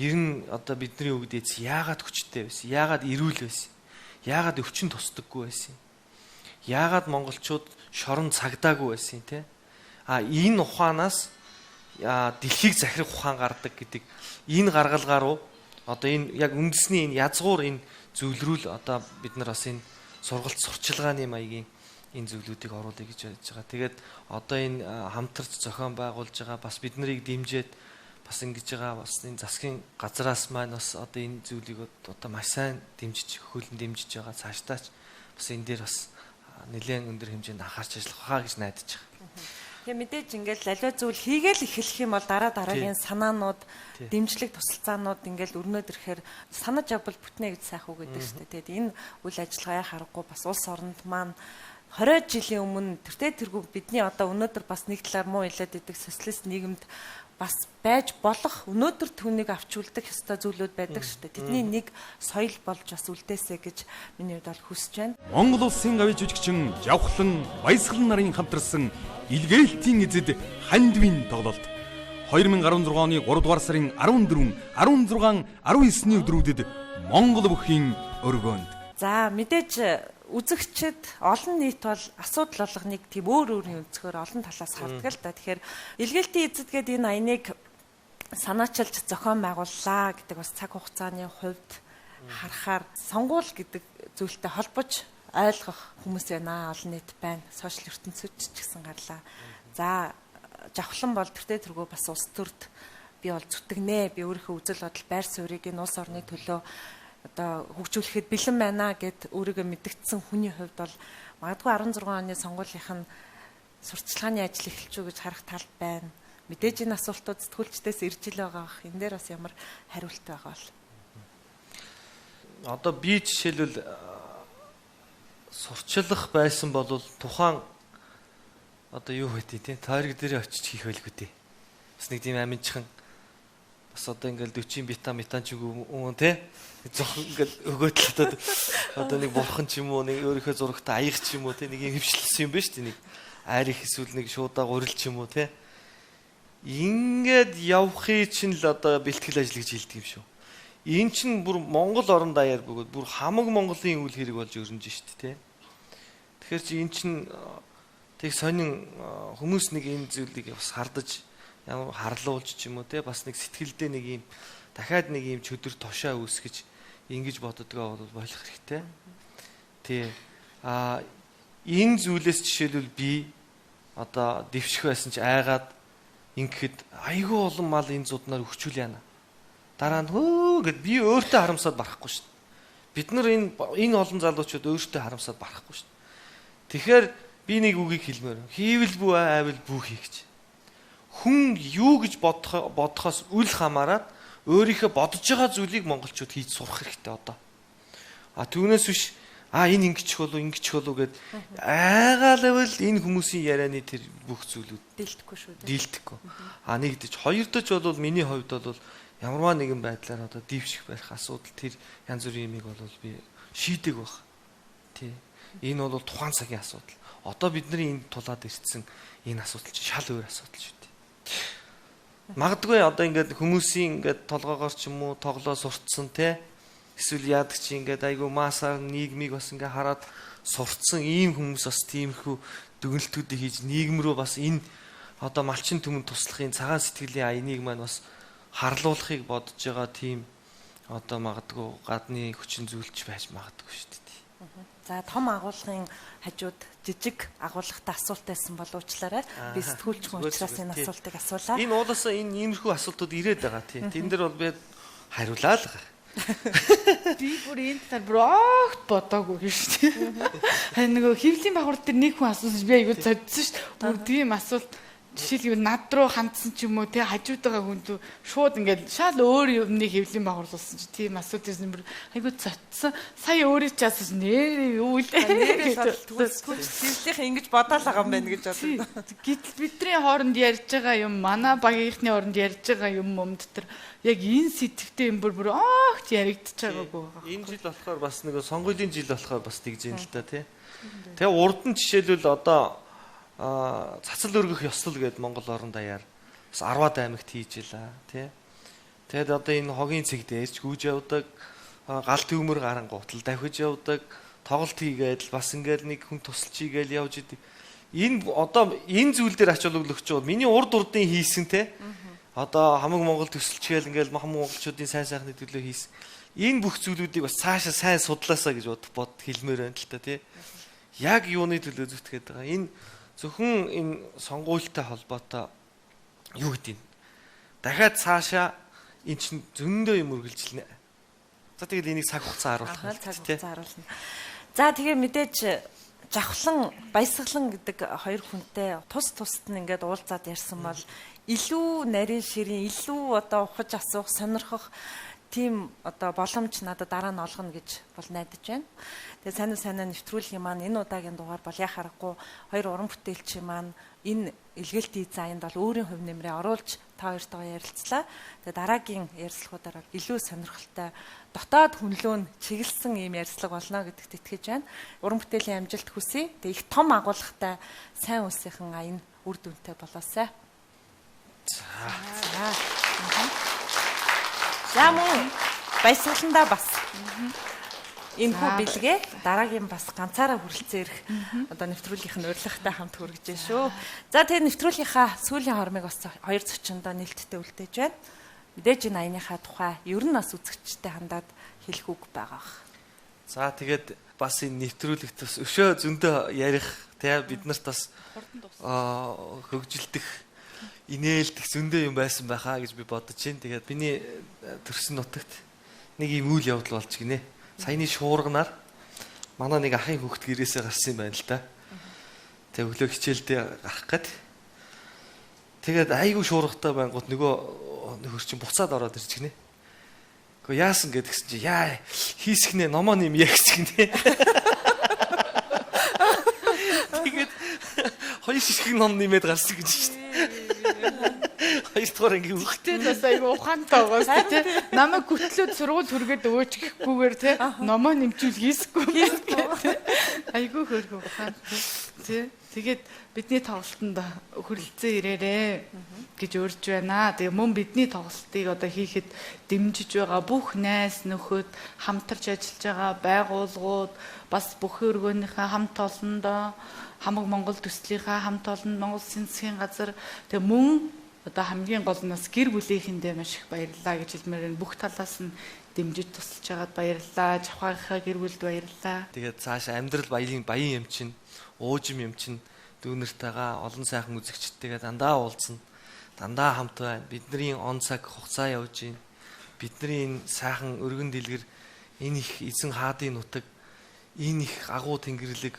ер нь одоо бидний өгдөөс яагаад хүчтэй байсан, яагаад эрүүл байсан, яагаад өвчин тусдаггүй байсан, яагаад монголчууд шорон цагдаагүй байсан те. Энэ ухаанаас дэлхийг захирах ухаан гардаг гэдэг энэ гаргалгаа руу одоо энэ яг үндэсний энэ язгуур энэ зүйлрүүл одоо бид нар бас энэ сургалт сурчлагын маягийн энэ зүйлүүдийг оруулъя гэж бодож байгаа. Тэгээд одоо энэ хамтарч зохион байгуулж байгаа бас бид нарыг дэмжиж бас ингэж байгаа бас энэ засгийн газраас маань бас одоо энэ зүйлийг одоо маш сайн дэмжиж хөлн дэмжиж байгаа. Цаашдаач бас энэ дээр бас нэлээд өндөр хэмжээнд анхаарч ажиллах хаа гэж найдаж байгаа. Тэгээ мэдээж ингээл аливаа зүйл хийгээл эхлэх юм бол дараагийн санаанууд, дэмжлэг тусалцаанууд ингээл өрнөд ирэхээр санаж явбал бүтнэ гэж сайх үг гэдэг шүү дээ. Тэгээд энэ үйл ажиллагаа харахгүй бас улс оронд маань 20 жилийн өмнө тэргүй бидний одоо өнөөдөр бас нэг талаар муу хэлээд идэг социалист нийгэмд бас байж болох өнөөдөр түүнийг авч үлдэх ёстой зүйлүүд байдаг шүү дээ. Тэдний нэг соёл болж бас үлдээсэй гэж миний хувьд бол хүсэж байна. Монгол улсын гавь жүжигчин Жавхлан Баясгалан нарын хамтарсан илгээлтийн эзэд хандвийн тоглолт 2016 оны 3 дугаар сарын 14, 16, 19-ний өдрүүдэд Монгол бүхийн өргөөнд. За мэдээж үзэгчд олон нийт бол асуудал болгоныг тийм өөр өнцгөр олон талаас хардаг л да. Тэгэхээр илгээлтийн эзэд гэдэг энэ аяныг санаачилж зохион байгууллаа гэдэг бас цаг хугацааны хувьд харахаар сонгуул гэдэг зүйлтэй холбож ойлгох хүмүүс байна. Олон нийт байна. Сошиал ертөнцид ч гэсэн гарлаа. За Жавхлан бол тэргүй бас улс төрд би бол зүтгэнэ. Би өөрийнхөө үзэл бодол байр суурийг энэ улс орны төлөө одоо хөгжүүлэхэд бэлэн байна гэд өөрийгөө мэдгдсэн хүний хувьд бол магадгүй 16 оны сонгуулийнх нь сурталчилгааны ажил эхэлж гэж харах тал байна. Мэдээж энэ асуултууд сэтгүүлчдээс ирж ил байгаа бах. Энэ дээр бас ямар хариулт байгаа бол. Одоо би жишээлбэл сурчлах байсан бол тухайн одоо юу хэдий тий тойрог дээр очиж хийх байлгүй дээ. бас нэг тийм аминчхан бас одоо ингээл 40 метан ч үгүй те зох ингээл өгөөдөл одоо нэг бурхан ч юм уу нэг өөрийнхөө зурагтаа аяг ч юм уу те нэг юм хөвчлөсөн юм байна шүү дээ нэг айрих эсвэл нэг шуудаа гурил ч юм уу те ингээд явахыг чинь л одоо бэлтгэл ажил гэж хэлдэг юм шүү. Энэ чинь бүр Монгол орон даяар бөгөөд бүр хамаг Монголын үйл хэрэг болж өрнөж шүү дээ те. Тэгэхээр чи эн чинь тэг сонин хүмүүс нэг энэ зүйлийг бас хардаж ямар харлуулж ч юм уу те бас нэг сэтгэлдээ нэг юм дахиад нэг юм чөдөр тошоо үүсгэж ингэж боддгоо бол болох хэрэгтэй. Тий. Энэ зүйлээс жишээлбэл би одоо дэвших байсан ч айгаад ингэхэд айгүй олон мал энэ зуднаар өгчүүл яана. Дараа нь хөө гэд би өөртөө харамсаад барахгүй шүү дээ. Бид нар энэ олон залуучууд өөртөө харамсаад барахгүй шүү дээ. Тэгэхээр би нэг үгийг хэлмээр. Хийвэл бүү айвал бүү хий гэж. Хүн юу гэж бодохоос үл хамааран өөрийнхөө бодож байгаа зүйлийг монголчууд хийж сурах хэрэгтэй одоо. Түүнээс биш энэ ингэчих болов гэд айгаалвал энэ хүмүүсийн ярианы тэр бүх зүйлүүд дийлдэхгүй шүү дээ. Дийлдэхгүй. Нэгдэж хоёрдож бол миний хувьд бол ямарваа нэгэн байдлаар одоо дивших барих асуудал тэр янз бүрийн юмыг бол би шийдэг баг. Тий. Энэ бол тухайн цагийн асуудал. Одоо бидний энд тулаад ирсэн энэ асуудал чинь шал өөр асуудал шүү дээ. Магадгүй одоо ингээд хүмүүсийн ингээд толгоогоор ч юм уу тоглоо сурцсан те эсвэл яадаг чи ингээд айгу масаар нийгмийг бас ингээд хараад сурцсан ийм хүмүүс бас тиймэрхүү дүгнэлтүүдийг хийж нийгэм рүү бас энэ одоо малчин түмэн туслахын цагаан сэтгэлийн аяныг маань бас харлуулахыг бодож байгаа тийм одоо магадгүй гадны хүчин зүйлч байж магадгүй шүү дээ. За том агуулгын хажууд жижиг агуулгатай асуулт байсан боловчлаарай. Би сэтгүүлч учраас энэ асуултыг асуулаа. Энэ уулаасаа энэ иймэрхүү асуултууд ирээд байгаа тийм. Тэн дээр бол би хариулаа л байгаа. Би бүр энэ талаар бүр огт бодоогүй шүү дээ. Харин нөгөө хэвлийн багвар дээр нэг хүн асуусан би айгүй зодсон шүү дээ. Бүр тийм асуулт жишээлбэл над руу хандсан ч юм уу тий хажууд байгаа хүн дүү шууд ингээд шал өөр юмны хэвлийн багварлуулсан чи тийм асуудал ирсэн бүр айгүй цоцсон сая өөрөө ч асуусан нэр юу илээ хэвлийнх ингэж бодоол байгаа юм байна гэж бодлоо. Гэтэл бидний хооронд ярьж байгаа юм манай багийнхны хооронд ярьж байгаа юм дотор яг энэ сэтгвтэй юм бүр огт яригдчихж байгаагүй байгаа. Энэ жил болохоор бас нэг сонгуулийн жил болохоор бас тэгж юм л та тий. Тэгээ урд нь жишээлбэл одоо цацал өргөх ёслол гээд Монгол орон даяар бас 10-аад аймагт хийж илаа тий. Тэгэд одоо энэ хогийн цэг дээрч гүйж явдаг гал төвмөр гарангуутал давхиж явдаг тоглолт хийгээл бас ингээл нэг хүн тусалж хийгээл явж идэг. Энэ одоо энэ зүйл дээр ач холбогдолч бол миний урд урдын хийсэн тий. Одоо хамаг Монгол төсөлчгээл ингээл хамаг монголчуудын сайн сайхны төлөө хийсэн. Энэ бүх зүйлүүдийг бас цаашаа сайн судлаасаа гэж бод хэлмээр байна л та тий. Яг юуны төлөө зүтгэхэд байгаа. Энэ зөвхөн энэ сонгуультай холбоотой юу гэдэг юм. Дахиад цаашаа эн чинь зөндөө юм үргэлжилнэ. За тэгэл энийг цаг хугацаа харуулна. За тэгээ мэдээж жавхлан баясгалан гэдэг хоёр хүнтэй тусад нь ингээд уулзаад ярьсан бол илүү нарийн ширийн илүү одоо ухаж асуух сонирхох тийм одоо боломж надад дараа нь олгоно гэж бол найдаж байна. Тэгээ сайн нэвтрүүлгийн маань энэ удаагийн дугаар бол яхаарахгүй хоёр уран бүтээлч маань энэ илгээлтийн заянд бол өөрийн хувь нэмрээ оруулж та хоёртойгоо ярилцлаа. Тэгээ дараагийн ярилцлагуудаар илүү сонирхолтой дотоод хөнлөөн чиглэсэн ийм ярилцлага болно гэдэгт итгэж байна. Уран бүтээлийн амжилт хүсье. Тэгээ их том агуулгатай сайн үлсийнхэн аян үр дүнтэй болоосай. За мөн баясгаландаа бас энэ хүү бэлгээ дараагийн бас ганцаараа хүрэлцээрх одоо нэвтрүүлгийнх нь урилгатай хамт хүргэж байна шүү. За тэгээ нэвтрүүлгийнхаа сүүлийн хормыг бас хоёр зочиндоо нээлттэй үлдээж байна. Мэдээж энэ аяныхаа тухай ер нь бас үзэгчтэй хандаад хэлэх үг байгаа. За тэгээд бас энэ нэвтрүүлэгт бас өшөө зөндөө ярих тий бид нарт бас хөгжилдөх инээлдэх зөндөө юм байсан байхаа гэж би бодож байна. Тэгээд миний төрсөн нутагт нэг юм үйл явдал болж гинэ. Саяны шуурганаар манай нэг ахын хүүхэд гэрээсээ гарсан юм байна л да. Тэгээ өглөө хичээлдээ гарах гээд. Тэгээд айгүй шуургатай байнгут нөгөө хөрчин буцаад ороод ирж гинэ. Гэхдээ яасан гэдгсэн чи яа хийсгнэ номоо юм яа гэсэн тий. Тэгээд хоёр шишгэн ном нэмээд гарсан гэж шүү дээ. Хоёрдугаар анги Тэгтээ бас айгу ухаантай байгаас тий. Намайг гүтлээд сургууль хүргээд өөжгөхгүйгээр тий. Номоо нэмжүүл хийсгүй. Айгу хөргөө ухаантай. Тий. Тэгээд бидний тоглолтод хүрэлцэн ирээрээ гэж урьж байна. Тэгээ мөн бидний тоглолтыг одоо хийхэд дэмжиж байгаа бүх найз нөхөд, хамтарч ажиллаж байгаа байгууллагууд, бас бүх өргөөнийхөө хамт олондоо хамаг Монгол төслийнхаа хамт олон Монгол Улсын засгийн газар тэгээ мөн одоо хамгийн гол нь бас гэр бүлийнхэндээ маш их баярлалаа гэж хэлмээр энэ бүх талаас нь дэмжиж тусалж байгаад баярлалаа. Жавхаагийнхаа гэр бүлд баярлалаа. Тэгээд цаашаа амьдрал баян юм чинь, уужим юм чинь дүүнэртэйгээ олон сайхан үзэгчдтэйгээ дандаа уулзна. Дандаа хамт байна. Бидний он цаг хугацаа явж байна. Бидний энэ сайхан өргөн дэлгэр энэ их эзэн хаадын нутаг, энэ их агуу тэнгэрлэг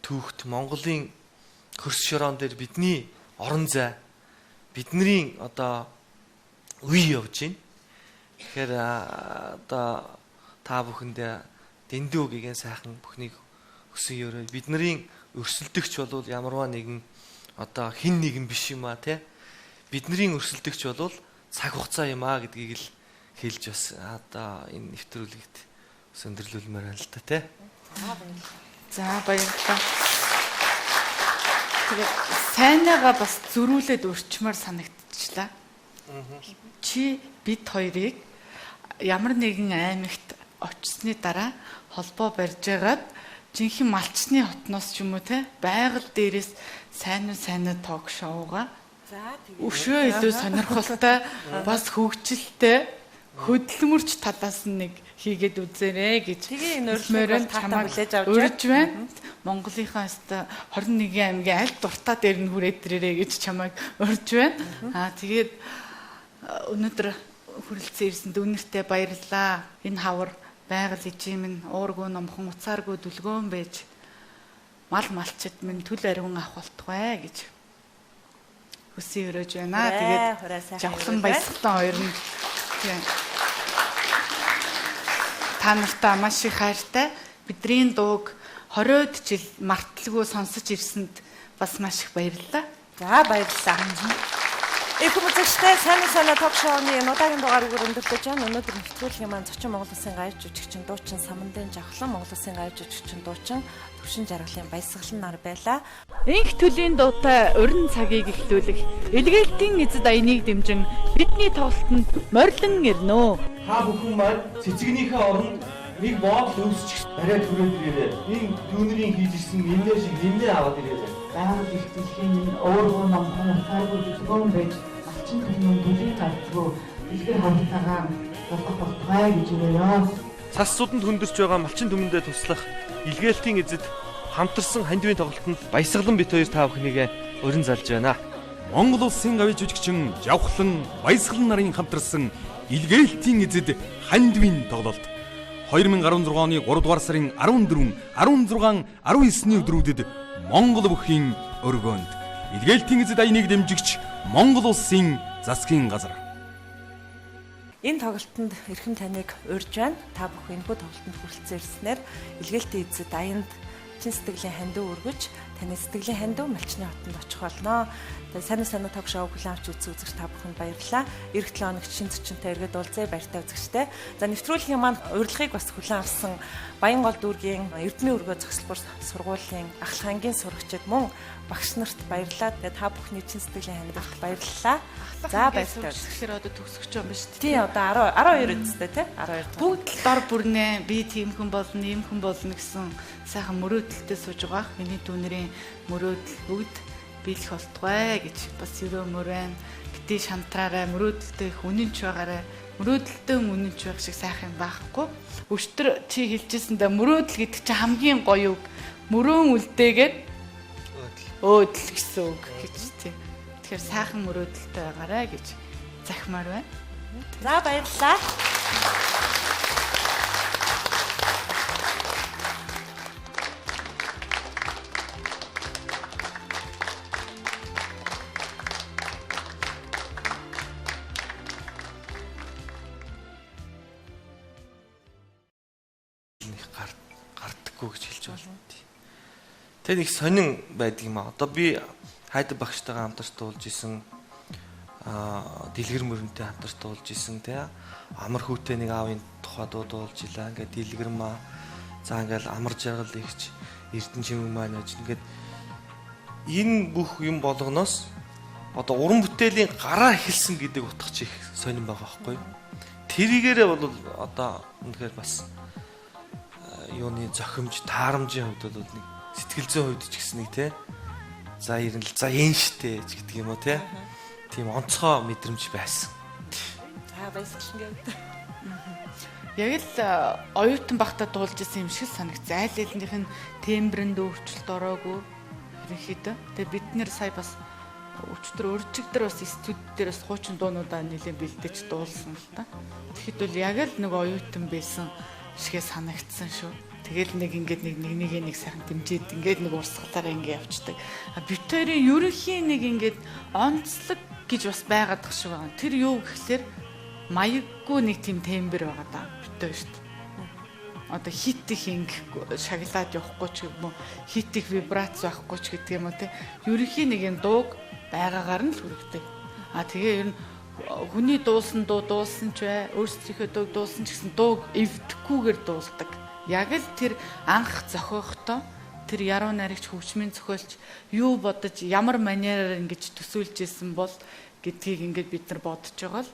түүхт Монголын хөрс шороон дээр бидний орон зай, бидний одоо үе явж байна. Тэгэхээр одоо та бүхэндээ дэндүү гэгэн сайхан бүхнийг өсөн өрөө бидний өрсөлдөгч бол ямарваа нэгэн одоо хин нэгэн биш юм а тий. Бидний өрсөлдөгч бол цаг хугацаа юм а гэдгийг л хэлж бас одоо энэ нэвтрүүлэгт өндөрлүүлмээр байна л та тий. За баярлалаа. Тэгээд сайнаагаа бас зөрүүлээд өрчмөр санагдчихлаа. Чи бид хоёрыг ямар нэгэн аймагт очсны дараа холбоо барьж байгаад жинхэнэ малчны хотноос ч юм уу те байгаль дээрээс сайн ток шоуга өшөө илүү сонирхолтой бас хөгжилтэй хөдөлмөрч талаас нь нэг хийгээд үзээрэй гэж тэгээ энэ урьдчилан чамайг хүлээж авч урьж байна. Монголынхаа өстө 21 аймгийн аль дуртаа дээр нь хүрээд ирээрэй гэж чамайг урьж байна. Тэгээд өнөөдөр хүрэлцэн ирсэн дүүнэртээ баярлалаа. Энэ хавар байгаль ижим минь уургүй номхон уцааргүй дүлгөөн байж мал малчид минь төл ариун авах болтугай гэж хүсээ өрөөж байна. Тэгээд жавхлан баясгалан хоёр нь та нартаа маш их хайртай. Бидний дууг 20-од жил марталгүй сонсож ирсэнд бас маш их баярлалаа. За баярлалаа. Их хүмүүстээ сайн ток шоуны удаагийн дугаарыг өндөрлөж байна. Өнөөдөр нэвтрүүлгийн маань зочин Монгол Улсын гайвч жүжигчин дуучин Самандын Жавхлан, Монгол Улсын гайвч жүжигчин дуучин Төвшин Жаргалын Баясгалан нар байлаа. Инх төлийн дуутай урин цагийг эхлүүлэх илгээлтийн эзэд аяныг дэмжин бидний тоглолтод морилон ирнэ. Та бүхэн маань цэцгнийхээ оронд нэг боол өвсч бариад хүрээд ирээрэй. Энэ дүүнэрийн хийж ирсэн нэмнээ шиг нэмнээ аваад ирээрэй. Байгаль их дэлхийн өөргөө номхон уцааргүй дүлгөөн байж малчин төлөв төлийн гарцгүй дэлгэр хамтлагаа болох болтугай гэж өрөөё. Цас суданд хөндөрч байгаа малчин түмэндээ туслах илгээлтийн эзэд хамтарсан хандивын тоглолтод Баясгалан бит хоёр та бүхнийг урин залж байна. Монгол Улсын гавь жүжигчин Жавхлан, Баясгалан нарын хамтарсан илгээлтийн эзэд хандивын тоглолт 2016 оны 3 дугаар сарын 14, 16, 19-ний өдрүүдэд Монгол бүхийн өргөөнд илгээлтийн эзэд аяныг дэмжигч Монгол Улсын засгийн газар. Энэ тоглолтод эрхэм таныг урьж байна. Та бүхэн энэхүү тоглолтод хүрэлцэн ирснээр илгээлтийн эзэд аянд чин сэтгэлийн хандив өргөж таны сэтгэлийн хандив малчны хотод очих болно. Тэгээд сайн ток шоу хүлээн авч үзэж та бүхэнд баярлалаа. Эх 7 хоногт шин зочинтой эргээд уулзъя. Баяртай үзэгчтэй. За нэвтрүүлгийн маань урилгыг бас хүлээн авсан Баянгол дүүргийн Эрдмийн өргөө зохицлбор сургуулийн Ахлах ангийн сурагчид мөн багш нарт баярлалаа. Тэгээд та бүхний чин сэтгэлийн хандивт баярлалаа. За баярлалаа. Тэгэхээр одоо төгсөж байгаа юм ба шүү дээ. Тий одоо 12 үстэй тий 12. Бүгд дор бүрнээ би тийм хүн болно, ийм хүн болно гэсэн сайхан мөрөөдөлтөд сууж байгаа. Миний дүүнэрийн мөрөөдөл бүгд биелэх болтугай гэж бас өрөмөр байна. Бити шантраарай, мөрөөдөлтөө их үнэнч байгаарай. Мөрөөдөлтөө үнэнч байх шиг сайхан байхгүй. Өчтөр чи хэлжсэндээ мөрөөдөл гэдэг чинь хамгийн гоё үг. Мөрөөн үлдээгээд өөдөл гэсэн үг гэж тийм. Тэгэхээр сайхан мөрөөдөлтөө байгаарай гэж захимаар байна. За баярлалаа. Гардаггүй гэж хэлж байна. Тэг нэг сонин байдаг юм аа. Одоо би хайдаг багштайгаа хамтарч дуулж исэн дэлгэр мөрөнтэй хамтарч дуулж исэн тий. Амар хүүтэй нэг аавын тухай дуулж илаа. Ингээд дэлгэр маа. За ингээд амар жаргал ихч Эрдэнэ чимэг маань яж ингээд энэ бүх юм болгоноос одоо уран бүтээлийн гараа эхэлсэн гэдэг утгач их сонирн байгаа байхгүй юу? Тэрийгээрээ бол одоо үнэхээр бас юуны зохимж, таарамжийн хувьд бол нэг сэтгэл зүйн хувьд ч гэсэн нэг тий. За ер нь л за энэ штэ ч гэдэг юм уу тий. Тийм онцгой мэдрэмж байсан. За баясгалан гэдэг. Яг л оюутан багтаа дуулж исэн юм шиг санагцсан. Айл алинх нь тембрэнд өөрчлөлт ороогүй ерөнхийдөө. Тэгээ бид нэр сая бас өчтөр өржигдэр бас студ дээр бас хуучин дуунуудаа нэлээд бэлдэж дуулсан л та. Тэгэхэд бол яг л нэг оюутан байсан шигээ санагдсан шүү. Тэгэл нэг ингээд нэг сайхан дэмжиж ингээд нэг урсгалаараа ингээд явцдаг. Бид хоёрын ерөнхийн нэг ингээд онцлог гэж бас байгаад тах шиг байгаа. Тэр юу гэхлээр маяггүй нэг тийм тембэр байгаа даа. Бид хоёр шүү дээ. Одоо хит их ингээд шаглаад явахгүй ч юм уу, хит их вибрац байхгүй ч гэдэг юм уу те. Ерөнхийн нэг юм дууг байгаагаар нь л хүрэгдэг. Тэгээ ер нь хүний дуулсан ч бай, өөрсдийнхөө дууг дуулсан ч гэсэн дууг эвдэхгүйгээр дуулдаг. Яг л тэр анх зохиохдоо тэр яруу найрагч хөгжмийн зохиолч юу бодож ямар манераар ингэж төсөөлж исэн бол гэдгийг ингээд бид нар бодож байгаа л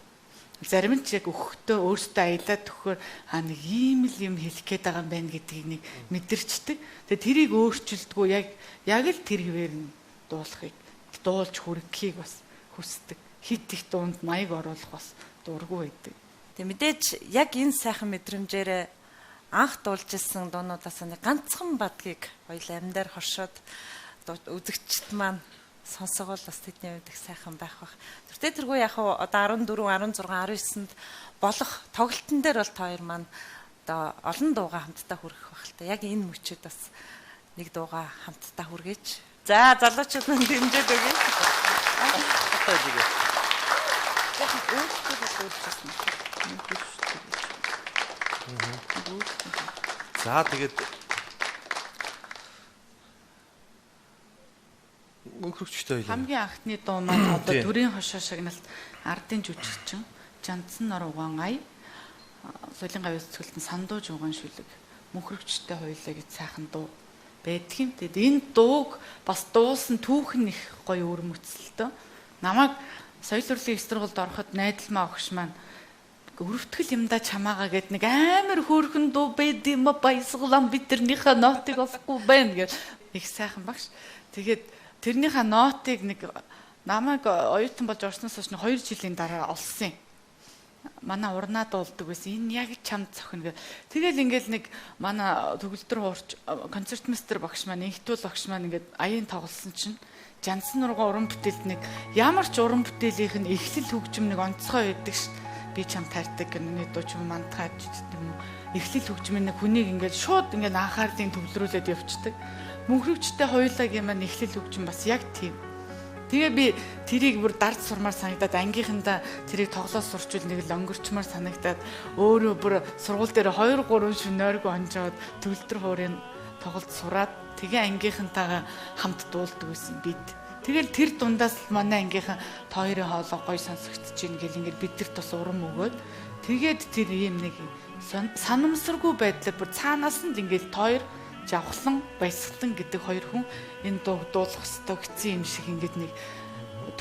зарим нь ч яг өгөхдөө өөртөө аялаад өгөхөөр нэг ийм л юм хэлэх гээд байгаа юм байна гэдгийг нэг мэдэрчдэг. Тэгээ тэрийг өөрчилдгүү яг л тэр хэвээр нь дуулж хүргэхийг бас хүсдэг. Хит их дуунд маяг оруулах бас дургүй байдаг. Тэг мэдээж яг энэ сайхан мэдрэмжээр анх дуулж ирсэн дуунуудаас нэг ганцхан бадгийг хоёул амьдаар хоршоод үзэгчд маань сонсогол бас тэдний үед их сайхан байх бах. Тэргүй яг одоо 14, 16, 19-нд болох тоглолтын дээр бол та хоёр маань одоо олон дууга хамтдаа хүргэх бах л та. Яг энэ мөчөд бас нэг дууга хамтдаа хүргэж. За залуучууд нь дэмжиж өгье. Одоо жигээ. За тэгээд мөнхрөгчтэй байлаа. Хамгийн анхны дуу маань одоо төрийн хошоо шагналт ардын жүжигчин Жанцсан нор угаан ай соёлын гавьяас цэцгэлтэн сандууж угаан шүлэг мөнхрөгчтэй хоёлаа гэж сайхан дуу байдаг юм. Тэгэд энэ дууг бас дуусан түүхэн их гоё өрмөцөлтөө. Намайг соёл урлагийн их сургуульд ороход найдалмаа огш маань өрөвтгэл юмдаа чамаага гэд нэг амар хөөрхөн дуу байд юм баясгалан бид тэрнийхээ нотыг олохгүй байна гэж их сайхан багш. Тэгээд тэрнийхээ нотыг нэг намайг оюутан болж орсноос хойш 2 жилийн дараа олсон юм. Манай урнаа дуулдаг байсан. Энэ яг чамд цохино гэ. Тэгэл ингээл нэг манай төгөлдөр хуурч концертмейстер багш маань инхтүүл багш маань ингээд аян тоглосон чинь Жанцсан нурга уран бүтээлд нэг ямар ч уран бүтээлийнх нь эхлэл хөгжим нэг онцгой байдаг ш. Би чам таардаг гэнэ дуу ч юм мантгаж юм. Эхлэл хөгжмийн нэг хүнийг ингээд шууд ингээд анхаарлын төвлөрүүлээд явцдаг. Мөнхрөгчтэй хоёулагийн маань эхлэл хөгжим бас яг тийм. Тэгээ би тэрийг бүр дард сурмаар санагдаад ангийнхандаа тэрийг тоглоод сурчвал нэг л өнгөрчмаар санагдаад өөрөө бүр сургууль дээр 2 3 шөнөөргөө онжоод төгөлдөр хуурын тоглолт сураад тэгээ ангийнхантайгаа хамт дуулдаг байсан бид. Тэгэл тэр дундаас манай ангийнхан хоёрын хоолой гой сонсогдож ийн гэл ингээд бидэрт бас урам өгөөд тэгээд тэр ийм нэг санамсаргүй байдлаар бүр цаанаас нь ингээд хоёр Жавхлан баясгалан гэдэг хоёр хүн энэ дууг дуулах ёстой гэсэн юм шиг ингээд нэг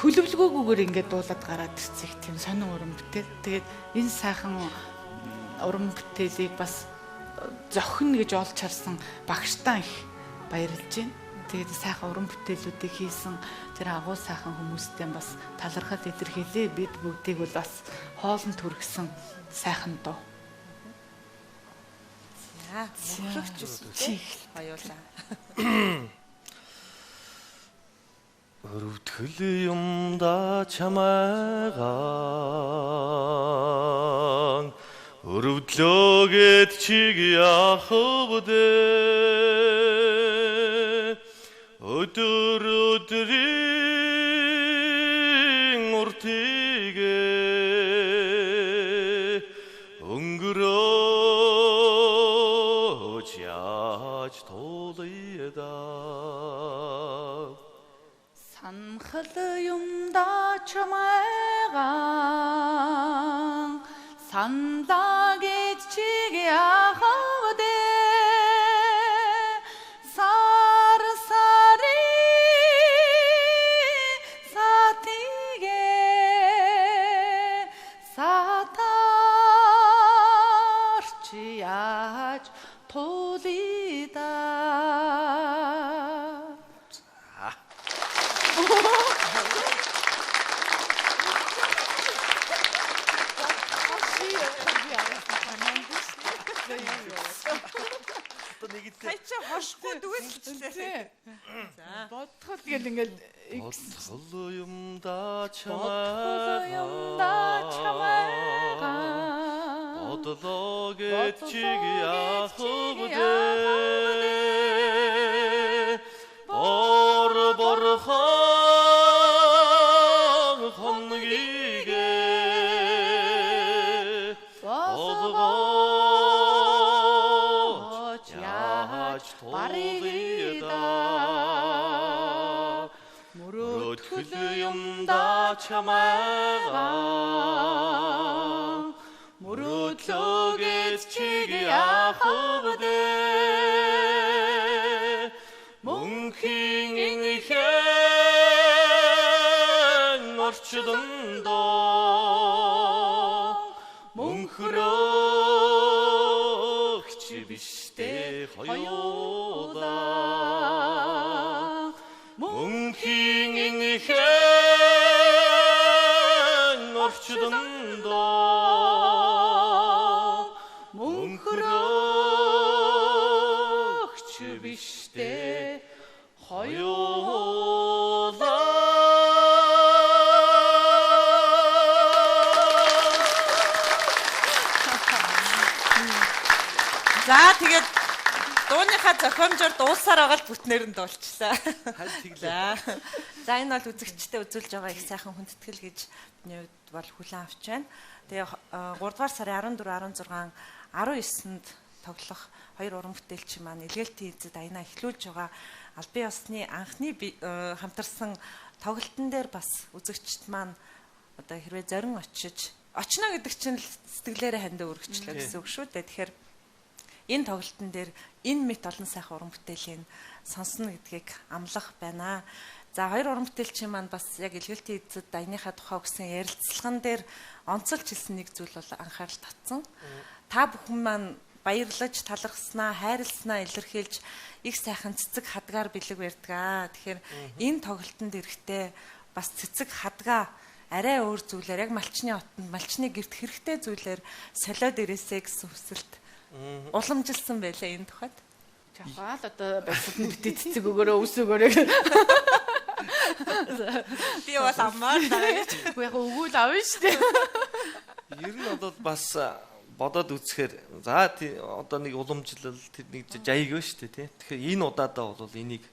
төлөвлөгөөгүйгээр ингээд дуулаад гараад ирсэн их тийм сонин уран бүтээл. Тэгээд энэ сайхан уран бүтээлийг бас зохино гэж олж харсан багштаа их баярлж байна. Тэгээд сайхан уран бүтээлүүдийг хийсэн тэр агуу сайхан хүмүүстэй бас талархал илэрхийлээ. Бид бүгдийг бол бас хоолнд хүргэсэн сайхан дуу. Мөнхрөгч хоёулаа. Өрөвдгөл юмда чамайгаан өрөвдлөөгээд чиг яхавдэ өдөр өдрийн уртигэ өнгөрөөж яаж тулъяда Санхал юмда чамайгаан сандаа гэж чиг яхав дээ сар сари сатиге сатарч яаж тулида Хайчаа хошгүй дүгэлжлээ. За. Бодхол гэл ингээл Бодхол юмда чамайгаа бодлоо гэж чиг яахав дээ борхон хонgiге болгож яаж тулида мөрөдхөл юмда чамайгаа мөрөдлөө гэж чиг яахав дээ мөнхийн инхэн орчдондоо мөнхрөгч биштэй хоёулаа мөнхийн инхэн орчдондоо мөнхрөгч биштэй За тэгээд дууныхаа зохиомжоор дуулсаар байгаа л бүтнээр нь дуулчлаа. За энэ бол үзэгчтэй үзүүлж байгаа их сайхан хүндэтгэл гэж миний хувьд бол хүлээн авч байна. Тэгээ 3 дугаар сарын 14, 16, 19-нд тоглох хоёр уран бүтээлч маань илгээлтийн эзэд аянаа эхлүүлж байгаа албан ёсны анхны хамтарсан тоглолтын дээр бас үзэгчд маань одоо хэрвээ зорин очно гэдэг чинь сэтгэлээрээ хандаа өргөчлөө гэсэн үг шүү дээ. Тэгэхээр энэ тоглолтын дээр энэ мэт олон сайхан уран бүтээлийн сонсно гэдгийг амлах байна. За хоёр уран бүтээлчийн маань бас яг илгээлтийн эзэд аяныхаа тухай өгсөн ярилцлаган дээр онцолж хэлсэн нэг зүйл бол анхаарал татсан. Та бүхэн маань баярлаж, талархснаа, хайрласнаа илэрхийлж их сайхан цэцэг хадгаар бэлэг барьдаг. Тэгэхээр энэ тоглолтод эрэхтэй бас цэцэг хадгаа арай өөр зүйлээр яг малчны отонд малчны гэрт хэрэгтэй зүйлээр солиод ирээсэй гэсэн хүсэлт уламжилсан байлаа энэ тухайд. Жахаал одоо байсад нь битээ цэцэг өгөөрөө ус өгөөрэй. Би бол амаар даа. Яг өгүүл авна шүү дээ. Ер нь бол бас бодоод үзэхээр за одоо нэг уламжлал тэр нэг жаяг байна шүү дээ тий. Тэгэхээр энэ удаадаа бол энийг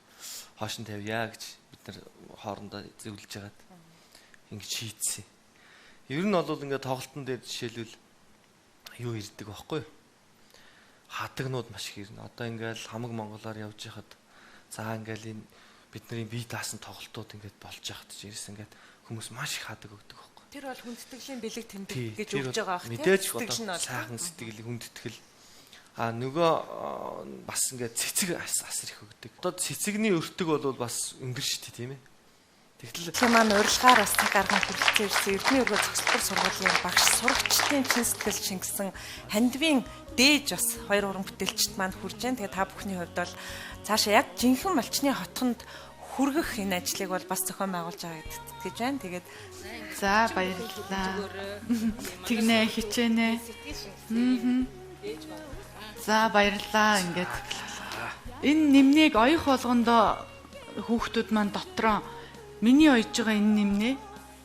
хоош нь тавья гэж бид нар хоорондоо зөвлөж байгаад ингэж шийдсэн. Ер нь бол ингээд тоглолтын дээр жишээлбэл юу ирдэг байхгүй юу? Хатагнууд маш их ирнэ. Одоо ингээл хамаг монголоор явж байхад за ингээл энэ бидний бие даасан тоглолтууд ингээд болж байхад ч ирсэн ингээд хүмүүс маш их хадаг өгдөг байхгүй. Тэр бол хүндэтгэлийн бэлэг тэмдэг гэж өгж байгаа ах тийм. Мэдээж сайхан сэтгэл хүндэтгэл нөгөө бас ингээд цэцэг асар их өгдөг. Одоо цэцэгний өртөг бол бас өнгөр шүү дээ тийм ээ. Тэгэхээр маань урилгаар бас цаг арган хүрэлцэн ирсэн Эрдэнэ өргөө зөвлөлтөр сургуулийн багш сурагчдын чин сэтгэл шингэсэн хандивын дээж бас хоёр уран бүтээлчд маань хүрж байна. Тэгээ та бүхний хувьд бол цаашаа яг жинхэнэ малчны хотхонд хүргэх энэ ажлыг бол бас зохион байгуулж байгаа гэдэгт итгэж байна. Тэгээд за баярлалаа. Тэгнэ хичээнэ. За баярлалаа ингээд. Энэ нэмнийг оёх болгондоо хүүхдүүд маань дотроо миний ойж байгаа энэ нэмнээ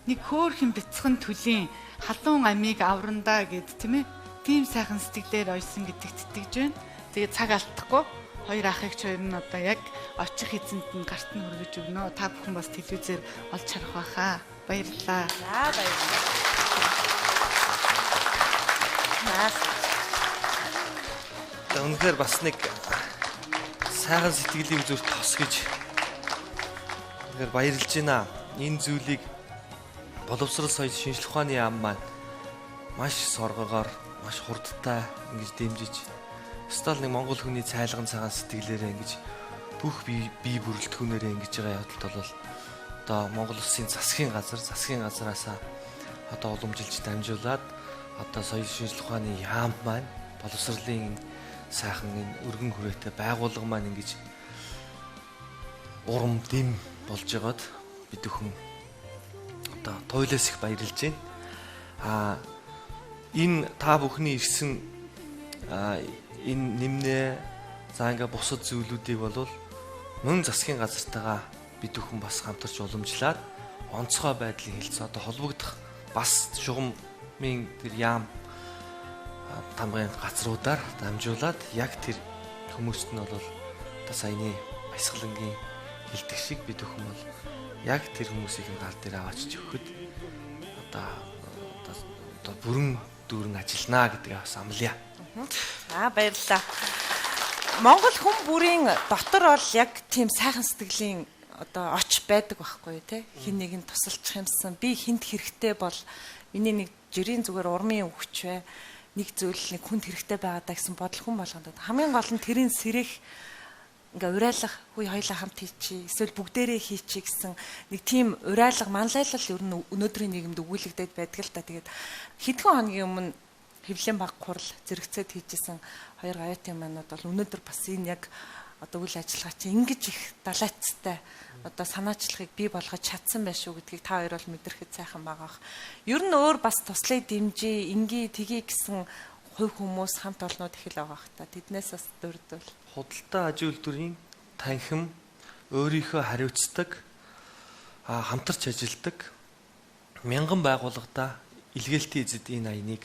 нэг хөөрхөн бяцхан төлийн халуун амийг аврандаа гэд тийм ээ. Тийм сайхан сэтгэлээр ойсон гэдэгт итгэж байна. Тэгээ цаг алдахгүй хоёр ахыг ч хоёр нь одоо яг очих эзэнт нь гарт нь хүргэж өгнө. Та бүхэн бас телевизээр олж харах байхаа. Баярлалаа. За баярлалаа. Үнэхээр бас нэг сайхан сэтгэлийн зүрх тос гэж Тэгэхээр баярлж байна. Энэ зүйлийг боловсрол соёл шинжлэх ухааны яам маань маш соргогоор, маш хурдтай ингэж дэмжиж, стал нэг монгол хүний цайлган цагаан сэтгэлээрээ ингэж бүх бие бүрэлдэхүүнээрээ ингэж байгаа явдалд бол одоо Монгол Улсын засгийн газараасаа одоо уламжилж дамжуулаад одоо соёл шинжлэх ухааны яам маань боловсролын сайхан энэ өргөн хүрээтэй байгууллага маань ингэж урам дэм болж байгаад бид бүхэн одоо туйлаас их баярлж байна. Энэ та бүхний ирсэн энэ нэмнээ за ингээ бусад зүйлүүдийг бол мөн засгийн газартайгаа бид бүхэн бас хамтарч уламжлаад онцгой байдлын хэлцээ одоо холбогдох бас шугамын тэр яам тамгын газруудаар дамжуулаад яг тэр хүмүүст нь бол одоо саяны баясгалангийн хэлдэг шиг бид бүхэн бол яг тэр хүмүүсийг гал дээр аваач өгөхөд одоо бүрэн дүүрэн ажиллана гэдэг бас амлая. Баярлалаа. Монгол хүн бүрийн дотор бол яг тийм сайхан сэтгэлийн одоо оч байдаг байхгүй тий. Хин нэг нь тусалчих юмсан. Би хинт хэрэгтэй бол миний нэг жирийн зүгээр урмын өвч вэ. Нэг зүйл нэг хүнд хэрэгтэй байгаа даа гэсэн бодол хүн болгонд хамгийн гол нь тэрийн сэрэх ингээ урайлах хүй хоёлаа хамт хийчи эсвэл бүгдээрээ хийчи гэсэн нэг тийм урайлах манлайлал ер нь өнөөдрийн нийгэмд өгүүлэгдээд байдаг л та. Тэгээд хэдхэн хоногийн өмнө Хэвлэлийн баг хурал зэрэгцээд хийжсэн хоёр гавьяатын манад бол өнөөдөр бас энэ яг одоо үйл ажиллагаа чинь ингэж их далайцтай одоо санаачлагыг бий болгож чадсан байх шүү гэдгийг та хоёр бол мэдрэхэд сайхан байгаах. Ер нь өөр бас туслахыг дэмжиж, ингээ тгий гэсэн хувь хүмүүс хамт олнууд их л байгаах та. Тэднээс бас дурдвал. Худалдаа аж үйлдвэрийн танхим өөрийнхөө хариуцдаг, хамтарч ажилдаг мянган байгууллагада илгээлтийн эзэд энэ аяныг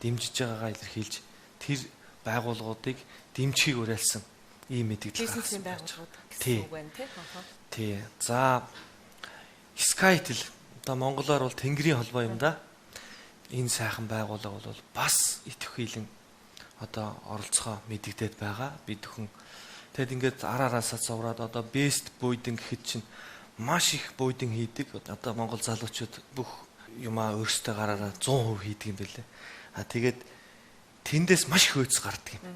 дэмжиж байгаагаа илэрхийлж тэр байгууллагуудыг дэмжихийг уриалсан ийм мэдээлэл бизнесийн байгууллагууд гэсэн үг байна тий. За Skytel одоо монголоор бол Тэнгэрийн холбоо юм да. Энэ сайхан байгууллага бол бас идэвхжүүлэн одоо оролцохоо мэдэгдээд байгаа. Бид бүхэн тэгэд ингээд араараасаа зураад одоо best буудан гэхэд чинь маш их буудан хийдэг. Одоо монгол залуучууд бүх юмаа өөрсдөө гараараа 100% хийдэг юм байлээ. Тэгээд тэндээс маш их хөөц гардаг юм.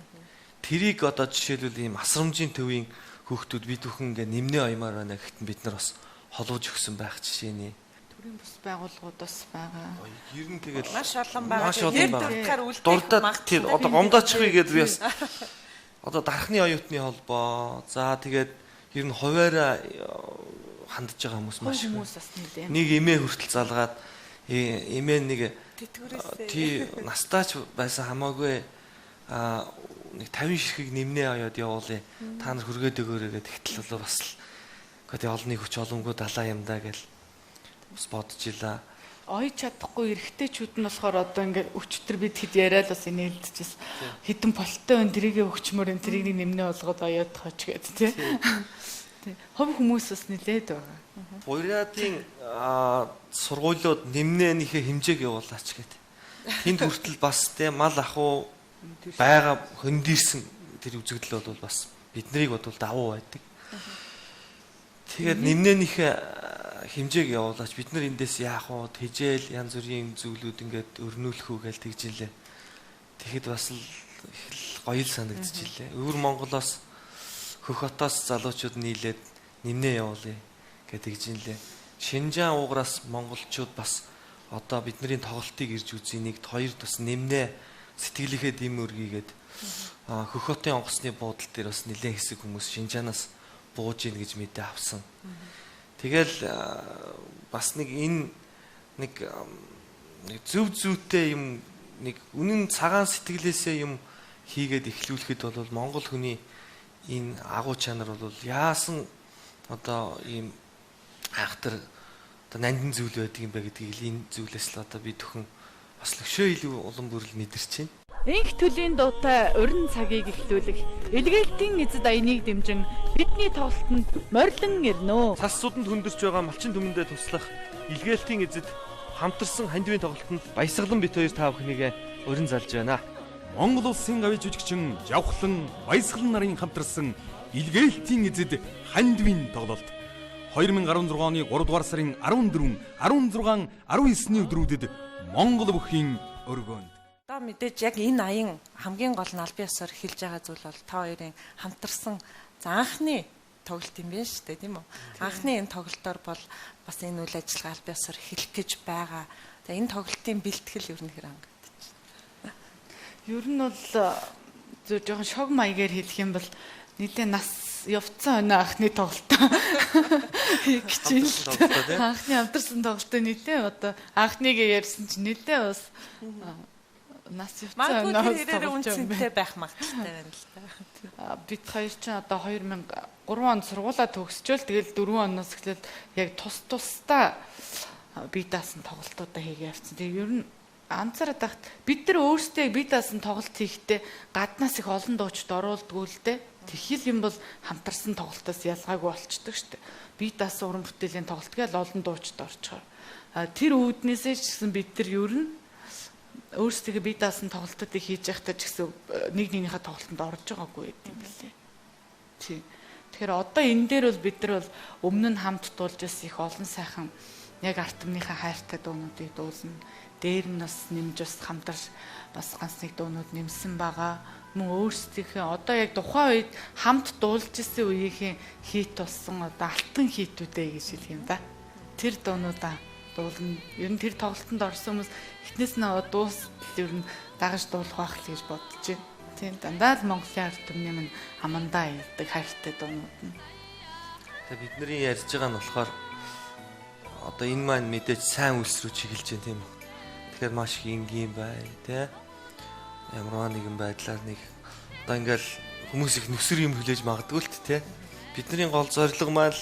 Тэрийг одоо жишээлбэл ийм асрамжийн төвийн хүүхдүүд бид бүхэн ингээ нэмнээ оёмоор байна гэхдээ бид нар бас холбож өгсөн байх жишээний төрийн бус байгууллагууд бас байгаа. Ер нь тэгээд маш олон байгаа. Дурдаад тэр одоо гомдоочихъя гэдэг яс одоо дархны оюутны холбоо. За тэгээд ер нь хуваараа хандж байгаа хүмүүс маш их. Нэг эмээ хүртэл залгаад эмээ нэг тий настаач байсан хамаагүй нэг 50 ширхэг нэмнээ аваад явуулъя. Та нар хүргээд өгөөрэй гэтэл бол бас л гэдэг олонний хүч олонгүй далаа юм да гэл бас бодож илаа. Ойж чадахгүй эрэгтэйчүүд нь болохоор одоо ингээд өчтөр бид хэд яриад бас инээлдчихсэн. Хитэн полтой өн тэрийгээ өгчмөр эн тэрийг нэмнээ болгоод оёод хооч гэдэг тий. Хов хүмүүс бас нилээд байгаа. Буйраадын сургуулиуд нэмнээнийхээ хэмжээг явуулаач гэдэг. Тэнд хүртэл бас тий мал ахуу байгаа хөндөрсөн тэр үзэгдэл бол бас биднийг бодвол давуу байдаг. Тэгээд нэмнээнийхээ хэмжээг явуулаач бид нар эндээс яах вэ? Тэжээл янз бүрийн зүйлүүд ингээд өрнүүлэх үү гэж тэгжилээ. Тэгэхэд бас л гоё л санагдчихлээ. Өвөр Монголоос хөх хотоос залуучууд нийлээд нэмнээ явуулъя гэдэг тэгжилээ. Шинжаан ууграас монголчууд бас одоо бидний тоглолтыг ирж үзье нэг хоёр бас нэмнээ сэтгэлийнхээ дэм өргийгээд хөх хотын онгоцны буудал дээр бас нэлээд хэсэг хүмүүс Шинжаанаас бууж ийн гэж мэдээ авсан. Тэгэл бас нэг энэ нэг зөв зүйтэй юм нэг үнэн цагаан сэтгэлээсээ юм хийгээд эхлүүлэхэд бол монгол хүний энэ агуу чанар бол яасан одоо ийм айхтар одоо нандин зүйл байдаг юм бэ гэдгийг энэ зүйлээс л одоо бид бүхэн бас лөгшөө илүү улам бүрэл мэдэрч байна. Инх төлийн дуутай урин цагийг эхлүүлэх илгээлтийн эзэд аяныг дэмжин бидний тоглолтод морилон ирнэ. Цас суданд хөндөж байгаа малчин түмэндээ туслах илгээлтийн эзэд хамтарсан хандивын тоглолтод баясгалан бит хоёр та бүхнийгээ урин залж байна. Монгол улсын авийн жүжигчин Явхлан Баясгалан нарын хамтарсан илгээлтийн эзэд хандивын тоглолт 2016 оны 3 дугаар сарын 14, 16, 19-ний өдрүүдэд Монгол бүхийн өргөөнд. Одоо мэдээж яг энэ аян хамгийн гол нь аль бие ёсоор эхэлж байгаа зүйл бол та хоёрын хамтарсан анхны тоглолт юм байна шүү дээ, тийм үү? Анхны энэ тоглолтоор бол бас энэ үйл ажиллагаа аль бие ёсоор эхлэх гэж байгаа. За энэ тоглолтын бэлтгэл ер нь хэр хангагдаж байна? Ер нь бол зөв жоохон шог маягаар хэлэх юм бол нэлээ нас явцсан өнөө анхны тоглолтоо гэж байна. Анхны хамтарсан тоглолтоо нэлээ одоо анхныг ярьсан чинь нэлээ бас нас явцсан өнөө үнцэнтэй байх магадaltaй байна л да. Бид хоёр чинь одоо 2003 онд сургуулаа төгсчөөл тэгэл 4 оноос эхлээл яг тусдаа бие даасан тоглолтуудаа хийгээ явцсан. Тэгээ ер нь анзаараад байхад бид нар өөрсдөө бие даасан тоглолт хийхдээ гаднаас их олон дуучид оруулдгүй л дээ. Тэхэл юм бол хамтарсан тоглолтоос ялгаагүй болчдөг шүү дээ. Бие даасан уран бүтээлийн тоглолт гээл олон дуучид орчхоор. Тэр үүднээсээ ч гэсэн бид нар ер нь өөрсдөө бие даасан тоглолтуудыг хийж байхдаа ч гэсэн нэг нэгнийхээ тоглолтод орж байгаагүй юм билээ. Тэгэхээр одоо энэ дээр бол бид нар бол өмнө нь хамт дуулж бас их олон сайхан яг арт өмнөхийн хайртай дуунуудыг дуулна. Дээр нь бас нэмж бас хамтарч бас ганц нэг дуунууд нэмсэн байгаа. Мөн өөрсдийнхээ одоо яг тухайн үед хамт дуулж исэн үеийн хийт болсон одоо алтан хийтүүдээ гэж хэлэх юм да. Тэр дуунуудаа дуулна. Ер нь тэр тоглолтод орсон хүмүүс эхнээс нь дуустал ер нь дагаж дуулах байх л гэж бодож байна. Тийм дандаа л Монголын арт өмнө минь амандаа ярьдаг хайртай дуунууд нь. Тэгээ бидний ярьж байгаа нь болохоор одоо энэ маань мэдээж сайн үйлс рүү чиглэж байна тийм үү. Тэгэхээр маш их энгийн бай тий. Ямар нэгэн байдлаар нэг одоо ингээл хүмүүс их нүсэр юм хүлээж магадгүй л тий. Бидний гол зорилго маань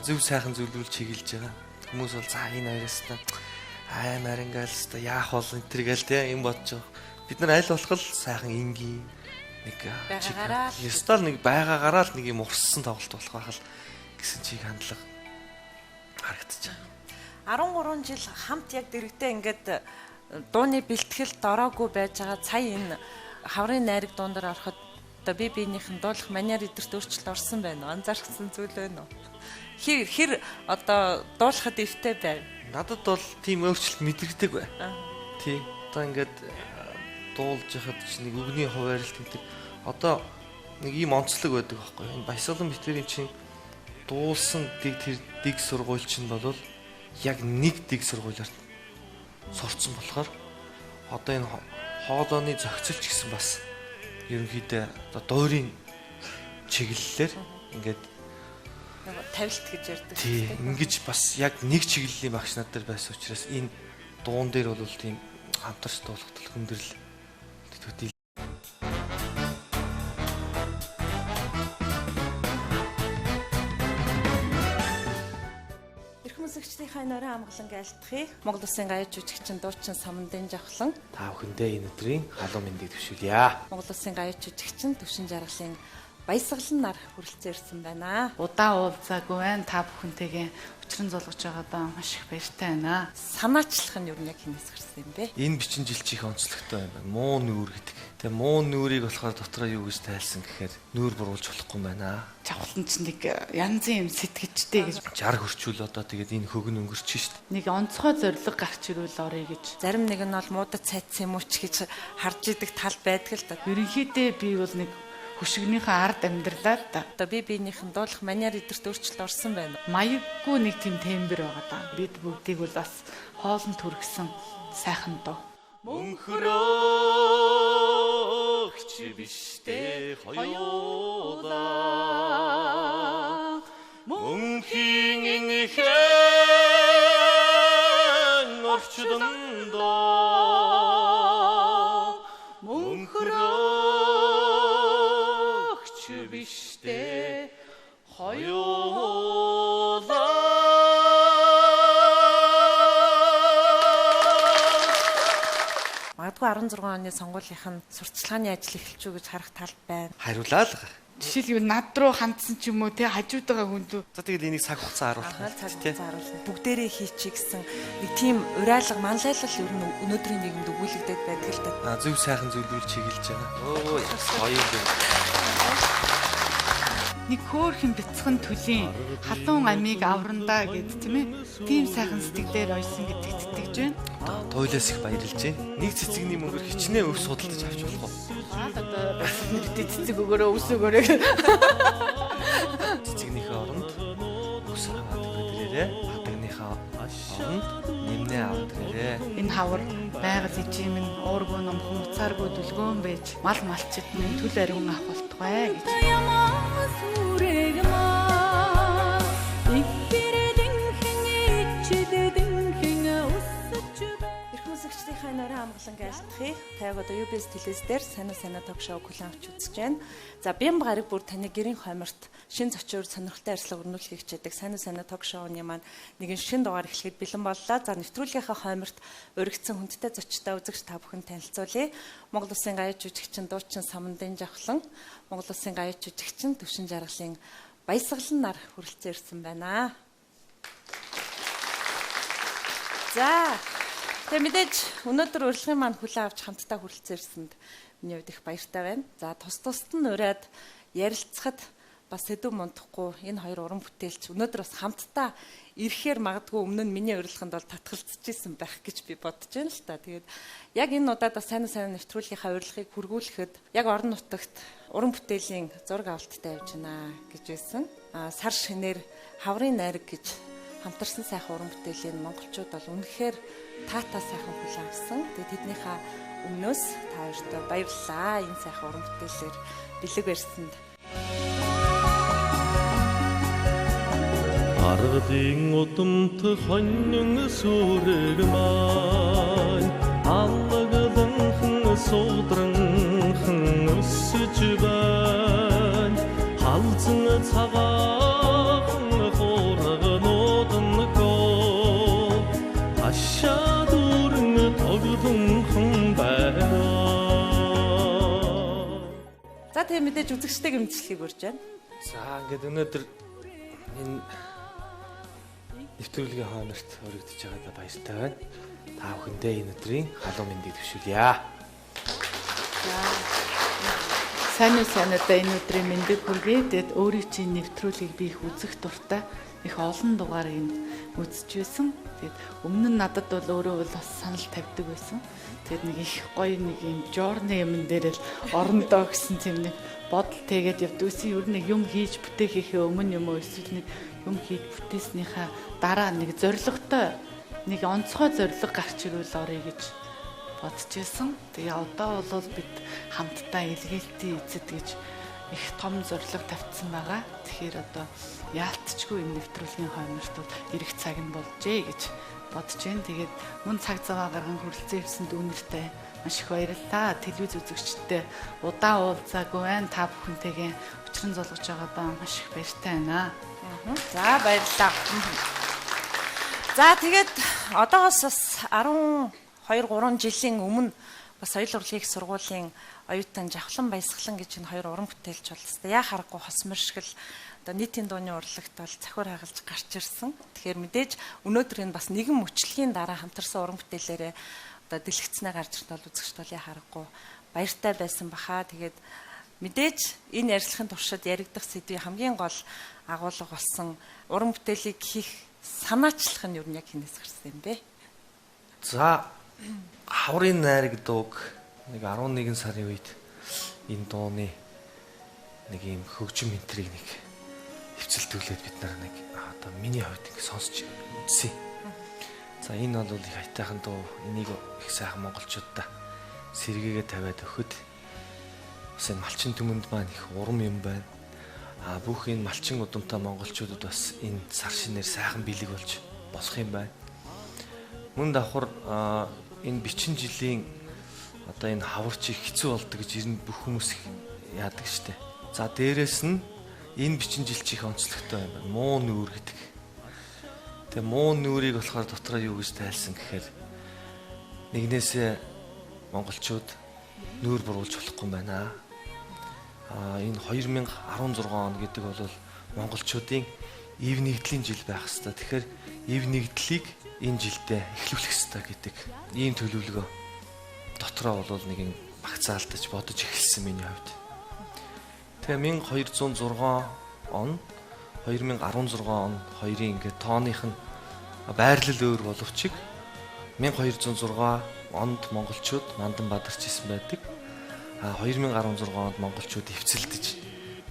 зөв сайхан зүйлрүүл чиглэж байгаа. Хүмүүс бол за энэ хоёроос та аймаар ингээл та яах бол энэ төр гээл тий юм бодож байгаа. Бид нар аль болох сайхан энгийн нэг ёстол нэг байгаагаараа л нэг юм урссан тоглолт болох байх л гэсэн чиг хандлага харагдаж байгаа. 13 жил хамт яг дэрэгдээ ингээд дууны бэлтгэлд ороогүй байж байгаа сая энэ хаврын найраг дуундар ороход одоо би биенийхэн дуулах манер эдэрт өөрчлөлт орсон байна уу? Анзаарсан зүйл байна уу? Хэр одоо дуулахад өвтэй байна. Надад бол тийм өөрчлөлт мэдрэгдэг бай. Тий. Одоо ингээд дуулж яхад чи нэг өгний хуваарлт гэдэг. Одоо нэг ийм онцлог байдаг байхгүй юу? Энэ Баясгалан битэрийн чинь дуулсан дэг сургууль чинь бол яг нэг дэг сургуулиар сурцсан болохоор одоо энэ хоолойны зохицолч гэсэн бас ерөнхийдөө одоо дуурийн чиглэлээр ингээд тавилт гэж ярьдаг. Тийм ингэж бас яг нэг чиглэлийн багш нар дээр байсан учраас энэ дуун дээр бол тийм хамтарч дуулах хүндрэл төдий. Музыкчдийнхаа нөрөө амгалан айлтгахыг Монгол Улсын гаяж жүжигчин дуучин Самандын Жавхлан та бүхэндээ энэ өдрийн халуун мэндийг төшүүлье. Монгол Улсын гаяж жүжигчин Төвшин Жаргалын Баясгалан нар хүрэлцэн ирсэн байна. Удаа уулзаагүй байна. Та бүхэнтэйгээ учран золгож байгаадаа маш их баяртай байна. Санаачлах нь юу нэг хинээс гарсан юм бэ? Энэ бичин жилчих онцлогтой байна. Муу нүүр гэдэг. Тэгээ муу нүүрийг болохоор дотроо юу гэж тайлсан гэхээр нүүр буруулж болохгүй юм байна. Жавхлан ч нэг янзын юм сэтгэжтэй гэж 60 хөрчүүл одоо тэгээд энэ хөгн өнгөрч шít. Нэг онцгой зориг гарч ирвэл орё гэж. Зарим нэг нь бол муудад цайцсан юм уу ч гэж харж идэг тал байдаг л да. Ерөнхийдөө би бол нэг хөшигнийхээ ард амьдралаа да. Одоо би биенийхэн дуулах манер эдэрт өөрчлөлт орсон байна. Маяггүй нэг тийм тембер байгаа да. Бид бүгдийг бол бас хоолн төргсөн сайхан дуу. Мөнхрөгч биштэй хоёулаа мөнхийн инхэн орчдондоо мөнхрөгч биштэй хоёулаа. Магадгүй 16 оны сонгуулийнх нь сурталчилгааны ажил эхэлж үү гэж харах тал байна. Хариулаа л. Жишээлбэл над руу хандсан ч юм уу те хажууд байгаа хүнд. За тэгэл энийг цаг хугацаа харуулах. Бүгдээрээ хийчих гэсэн нэг тийм уриалга манлайлал ер нь өнөөдрийн нийгэмд өгүүлэгдээд байдаг л да. Зөв сайхан зүйлүүл чиглэж байгаа. Өө гоё юм. нэг хөөрхөн бяцхан төлийн халуун амийг аврандаа гэд тийм ээ. Тийм сайхан сэтгэлээр ойсон гэдэгт итгэж байна. Туйлаас их баярлж байна. Нэг цэцэгний мөнгөөр хичнээн өв судалдаж авч болох уу? Одоо бас нэртэй цэцэг өгөөрөө өвс өгөөрөө. Цэцэгнийхээ оронд өс аваад өгөөрэй. Хадагныхаа оронд нэмнээ аваад өгөөрэй. Энэ хавар байгаль ижим нь уургүй номхон уцааргүй дүлгөөн байж мал малчид нь төл ариун авах болтугай гэж. Ирхүүсэгчдийнхээ нөрөө амгалан айлтгахыг тайг одоо UBS телевиз дээр сайн ток шоу хүлээн авч үзэж байна. За Бямба гараг бүр таны гэрийн хойморт шин зочиор сонирхолтой арилга өрнүүлэхийг хичээдэг сайн ток шоуны маань нэгэн шин дугаар эхлэхэд бэлэн боллоо. За нэвтрүүлгийнхаа хойморт уригдсан хүндтэй зочтой үзэгч та бүхэн танилцуулъя. Монгол Улсын гаяч жүжигчин дуучин Самандын Жавхлан, Монгол Улсын гаяч жүжигчин Төвшин Жаргалын Баясгалан нар хүрэлцэн ирсэн байна. За тэгээ мэдээж өнөөдөр урилгын маань хүлээн авч хамтдаа хүрэлцэн ирсэнд миний хувьд их баяртай байна. За тусад нь ураад ярилцахад бас сэдв мундахгүй энэ хоёр уран бүтээлч өнөөдөр бас хамтдаа ирэхээр магадгүй өмнө нь миний урилганд бол татгалзаж исэн байх гэж би бодож байна л та. Тэгээд яг энэ удаад бас сайн нэвтрүүлгийнхаа урилгыг хүргүүлэхэд яг орон нутагт уран бүтээлийн зураг авалттай явж байна гэж байсан. Сар шинээр хаврын найраг гэж хамтарсан сайхан уран бүтээлийн монголчууд бол үнэхээр таатаа сайхан хүлээн авсан. Тэгээд тэднийхээ өмнөөс та хоёртоо баярлалаа. Энэ сайхан уран бүтээлээр бэлэг барьсанд. Аргадын удамт хонин сүрэг маань аллагланхан суудранхан өсөж байна. Халзан цагаахан хооргонод нөкөө ашаа дүрэн тоглонхан байна. За тийм мэдээж үзэгчтэй гэмтэлхийг урьж байна. За ингээд өнөөдөр энэ нэвтрүүлгийн хойморт өргөдөж байгаадаа баяртай байна. Та бүхэндээ энэ өдрийн халуун мэндийг төшүүлье. Сайн уу энэ өдрийн мэндийг хүргэе. Тэгэд өөрийн чинь нэвтрүүлгийг би их үзэх дуртай. Их олон дугаарыг үзэж байсан. Тэгэд өмнө нь надад бол өөрөө бол бас санал тавьдаг байсан. Тэгэд нэг их гоё нэг юм жорны юм дээр л орондоо гэсэн тийм нэг бодол тэгээд явдгүйсэн. Ер нь нэг юм хийж бүтээхээ өмнө юм уу эсвэл нэг юм хийж бүтээснийхаа дараа нэг зоригтой нэг онцгой зориг гарч ирвэл орё гэж бодож байсан. Тэгээ одоо бол бид хамтдаа илгээлтийн эзэд гэж их том зориг тавьсан байгаа. Тэгэхээр одоо яалтчгүй энэ нэвтрүүлгийн хойморт ирэх цаг нь болжээ гэж бодож байна. Тэгээд мөн цаг заваа гарган хүрэлцэн ирсэнд үнэртэй маш их баярлалаа. Телевиз үзэгчдтэй удаан уулзаагүй байна. Та бүхэнтэйгээ учран золгож байгаадаа маш их баяртай байна. За баярлалаа. За тэгээд одоогоос бас 12-3 жилийн өмнө бас соёл урлагийн их сургуулийн оюутан Жавхлан Баясгалан гэж энэ хоёр уран бүтээлч болстой. Яа харахгүй хосмор шиг л одоо нийтийн дууны урлагт бол цахиур хагалж гарч ирсэн. Тэгэхээр мэдээж өнөөдөр энэ бас нэгэн мөчлөгийн дараа хамтарсан уран бүтээлээрээ одоо дэлгэцнээ гарч ирт бол үзэгчд бол яа харахгүй баяртай байсан баха. Тэгээд мэдээж энэ ярилцлагын туршид яригдах сэдвийн хамгийн гол агуулга болсон уран бүтээлийг хийх санаачлах нь юу нэг хинээс гарсан юм бэ? За хаврын найраг дууг нэг 11 сарын үед энэ дууны нэг юм хөгжим энтрийг нэг хөвцөлтүүлээд бид нар нэг одоо миний хувьд ингэ сонсч үзсэн. За энэ бол их хайтайхан дуу. Энийг их сайхан монголчуудаа сэргээгээ тавиад өгөхөд бас энэ малчин түмэнд маань их урам юм байна. Бүх энэ малчин удамтай монголчуудад бас энэ сар шинээр сайхан бэлэг болж болох юм байна. Мөн давхар энэ бичин жилийн одоо энэ хаварчийг хэцүү болдог гэж ер нь бүх хүмүүс яадаг штэ. За дээрэс нь энэ бичин жилчих онцлогтой байна. Муу нүүр гэдэг. Тэгээ муу нүүрийг болохоор дотроо юу гэж тайлсан гэхээр нэгнээсээ монголчууд нүүр буруулж болохгүй байна. Энэ 2016 он гэдэг бол монголчуудын ив нэгдлийн жил байх хэвээр. Тэгэхээр ив нэгдлийг энэ жилдээ эхлүүлэх хэвээр гэдэг ийм төлөвлөгөө дотроо бол нэг багцаалтаж бодож эхэлсэн миний хувьд. Тэгээ 1206 он 2016 он хоёрын ингээд тооных нь байрлал өөр боловч 1206 онд монголчууд мандан бадарч исэн байдаг. 2016 онд монголчууд эвцэлдэж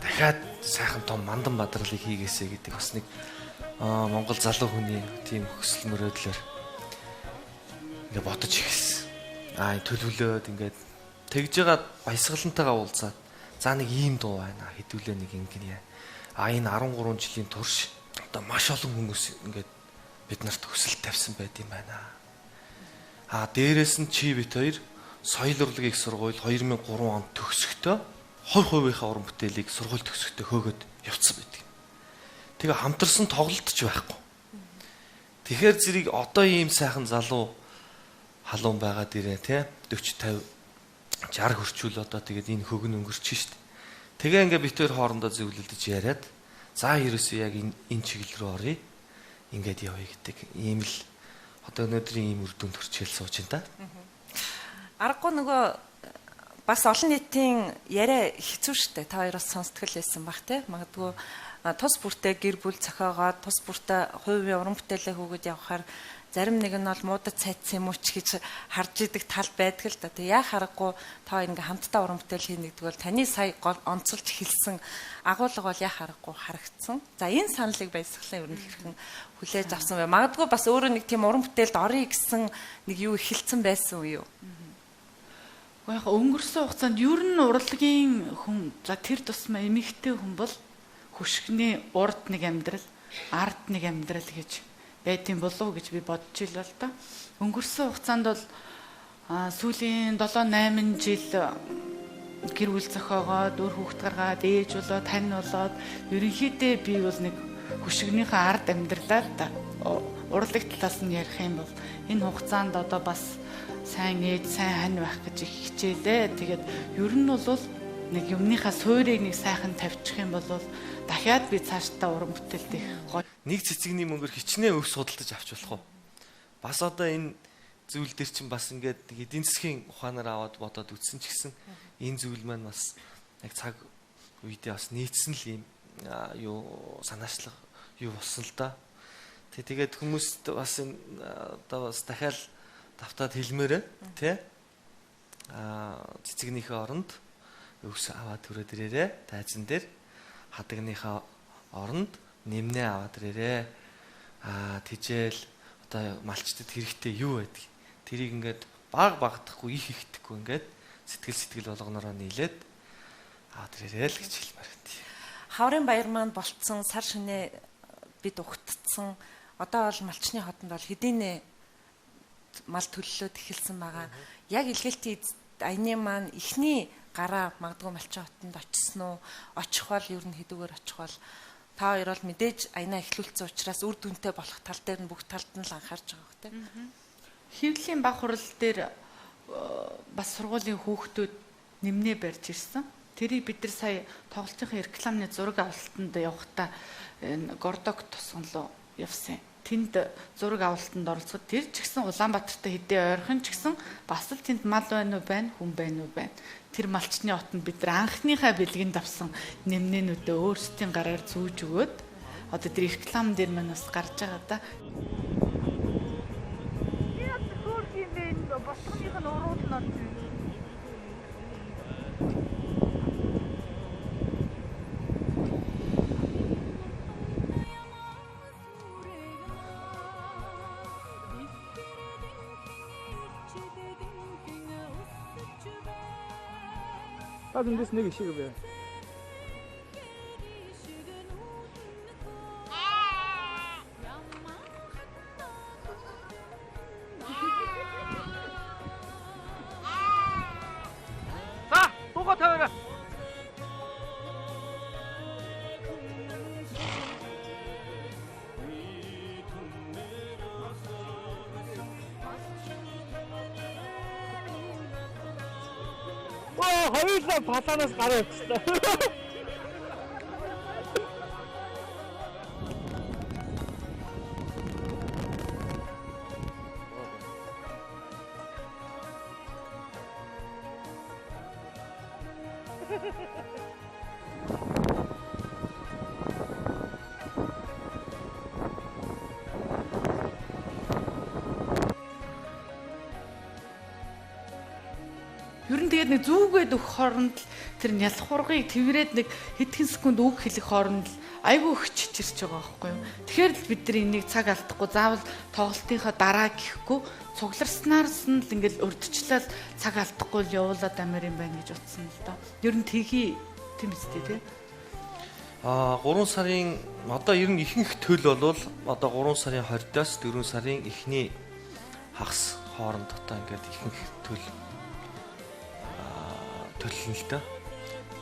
дахиад сайхан том мандан бадралыг хийгээсэй гэдэг бас нэг монгол залуу хүний тийм хөсөл мөрөөдлөөр ингээд бодож ихсэн. Төлөвлөөд ингээд тэгж байгаа баясгалантайгаа уулзаад за нэг ийм дуу байна. Хэдүүлээ нэг ингэнэ. Энэ 13 жилийн турш одоо маш олон хүмүүс ингээд бид нарт хүсэл тавьсан байт юм байна. Дээрээс нь чи бит хоёр соёл урлагийн их сургууль 2003 онд төгсөхдөө 20%-ийнхаа уран бүтээлийг сургууль төгсөхдөө хөөгөөд явцсан байдаг. Тэгээ хамтарсан тоглолтч байхгүй. Тэгэхээр зэрэг одоо ийм сайхан залуу халуун байгаад ирээ те 40 50 60 хүрчүүл одоо тэгээд энэ хөгн өнгөрч шít. Тэгээ ингээ бит хоёр хоорондоо зөвлөлдөж яриад за ерөөсөө яг энэ чиглэл рүү оръё. Ингээд явъя гэдэг ийм л одоо өнөөдрийн ийм үр дүнд хүрчээл сууж байна та. Аргагүй нөгөө бас олон нийтийн яриа хэцүү шттэ. Та хоёроос сонсдгол байсан баг те. Магадгүй тус бүртээ гэр бүл зохиогоод тус бүртээ хувийн уран бүтээлээ хөөгд явахаар зарим нэг нь бол муудад цайцсан юм уу ч гэж харж идэг тал байдаг л да. Тэг яа харахгүй та хоёр ингээ хамтдаа уран бүтээл хийнэ гэдэг бол таны сая онцолж хэлсэн агуулга бол яа харахгүй харагдсан. За энэ саналыг баясгалан ер нь хэрхэн хүлээж авсан бай. Магадгүй бас өөрөө нэг тийм уран бүтээлд орё гэсэн нэг юу эхэлсэн байсан уу юу? Яг өнгөрсөн хугацаанд ер нь урлагийн хүн за тэр тусмаа эмэгтэй хүн бол хөшгөний урд нэг амьдрал, ард нэг амьдрал гэж байдсан болов гэж би бодож илээ л да. Өнгөрсөн хугацаанд бол сүүлийн 7-8 жил гэр бүл зохиогоод, өр хүүхэд гаргаад, ээж болоод, тань болоод ерөнхийдөө би бол нэг хөшгөнийхөө ард амьдралаа л да. Урлаг талаас нь ярих юм бол энэ хугацаанд одоо бас сайн ээж, сайн хань байх гэж их хичээлээ. Тэгээд ер нь бол нэг юмныхаа суурийг нэг сайхан тавьчих юм бол дахиад би цаашдаа уран бүтээлд их гоё. Нэг цэцэгний мөнгөөр хичнээн өв судалдаж авч болох уу? Бас одоо энэ зүйл дээр чинь бас ингээд нэг эдийн засгийн ухаанаар аваад бодоод үтсэн ч гэсэн энэ зүйл маань бас яг цаг үедээ бас нийцсэн л юм юу санаачлах юу болсон л да. Тэгээд хүмүүст бас энэ одоо бас дахиад давтаад хэлмээрээ тий цэцэгнийхээ оронд өвс аваад түрээд ирээрээ тайзан дээр хадагныхаа оронд нэмнээ аваад ирээрээ тижэл одоо малчтад хэрэгтэй юу байдаг тэрийг ингээд багтахгүй их ихтэхгүй ингээд сэтгэл болгоноороо нийлээд аваад ирээрээ л гэж хэлмээр байна. Хаврын баяр маань болцсон сар шинэ бид угтцсан одоо бол малчны хотод бол хэдийнэ мал төлөлөөд эхэлсэн байгаа. Яг илгээлтийн аяны маань эхний гараа магадгүй малчин хотод очсон уу? Очих бол ер нь хэдүүгээр очих бол та хоёр бол мэдээж аянаа эхлүүлсэн учраас үр дүнтэй болох тал дээр нь бүх талд нь л анхаарч байгаа хөтэй. Хэвлэлийн баг хурал дээр бас сургуулийн хүүхдүүд нэмнээ барьж ирсэн. Тэрийг бид нар сая тоглолтын рекламны зураг авалтанд явахдаа Гордок тусганлуу явсан. Тэнд зураг авалтанд оролцоход тэр ч гэсэн Улаанбаатартай хэдий ойрхон ч гэсэн бас л тэнд мал байна уу байна, хүн байна уу байна. Тэр малчны хотод бид нар анхныхаа бэлгэнд авсан нэмнэнүүдээ өөрсдийн гараар зүүж өгөөд одоо тэр реклам дээр маань бас гарч байгаа да. Яг хөөр юм бэ? Босхоных нь уруулнаар эндээс нэг ишиг бай. Туга тавиара. Хоёулаа паланаас гараа явчихлаа. ингээд нэг зүгээд өгөх хооронд тэр нялхургыг тэрвэрэд нэг хэдхэн секунд үг хэлэх хооронд айгүй их чичирч байгаа байхгүй юу. Тэгэхээр л бид нар энийг цаг алдахгүй заавал тоглолтынхаа дараа гэхгүй цугларснаас нь л ингээд урдчлал цаг алдахгүй л явуулаад амир юм байна гэж утсан л доо. Ер нь тгий тийм үстэй тий. 3 сарын одоо ер нь ихэнх төл болвол одоо 3 сарын 20-оос 4 сарын эхний хагас хооронд одоо ингээд ихэнх төлөлн л дөө.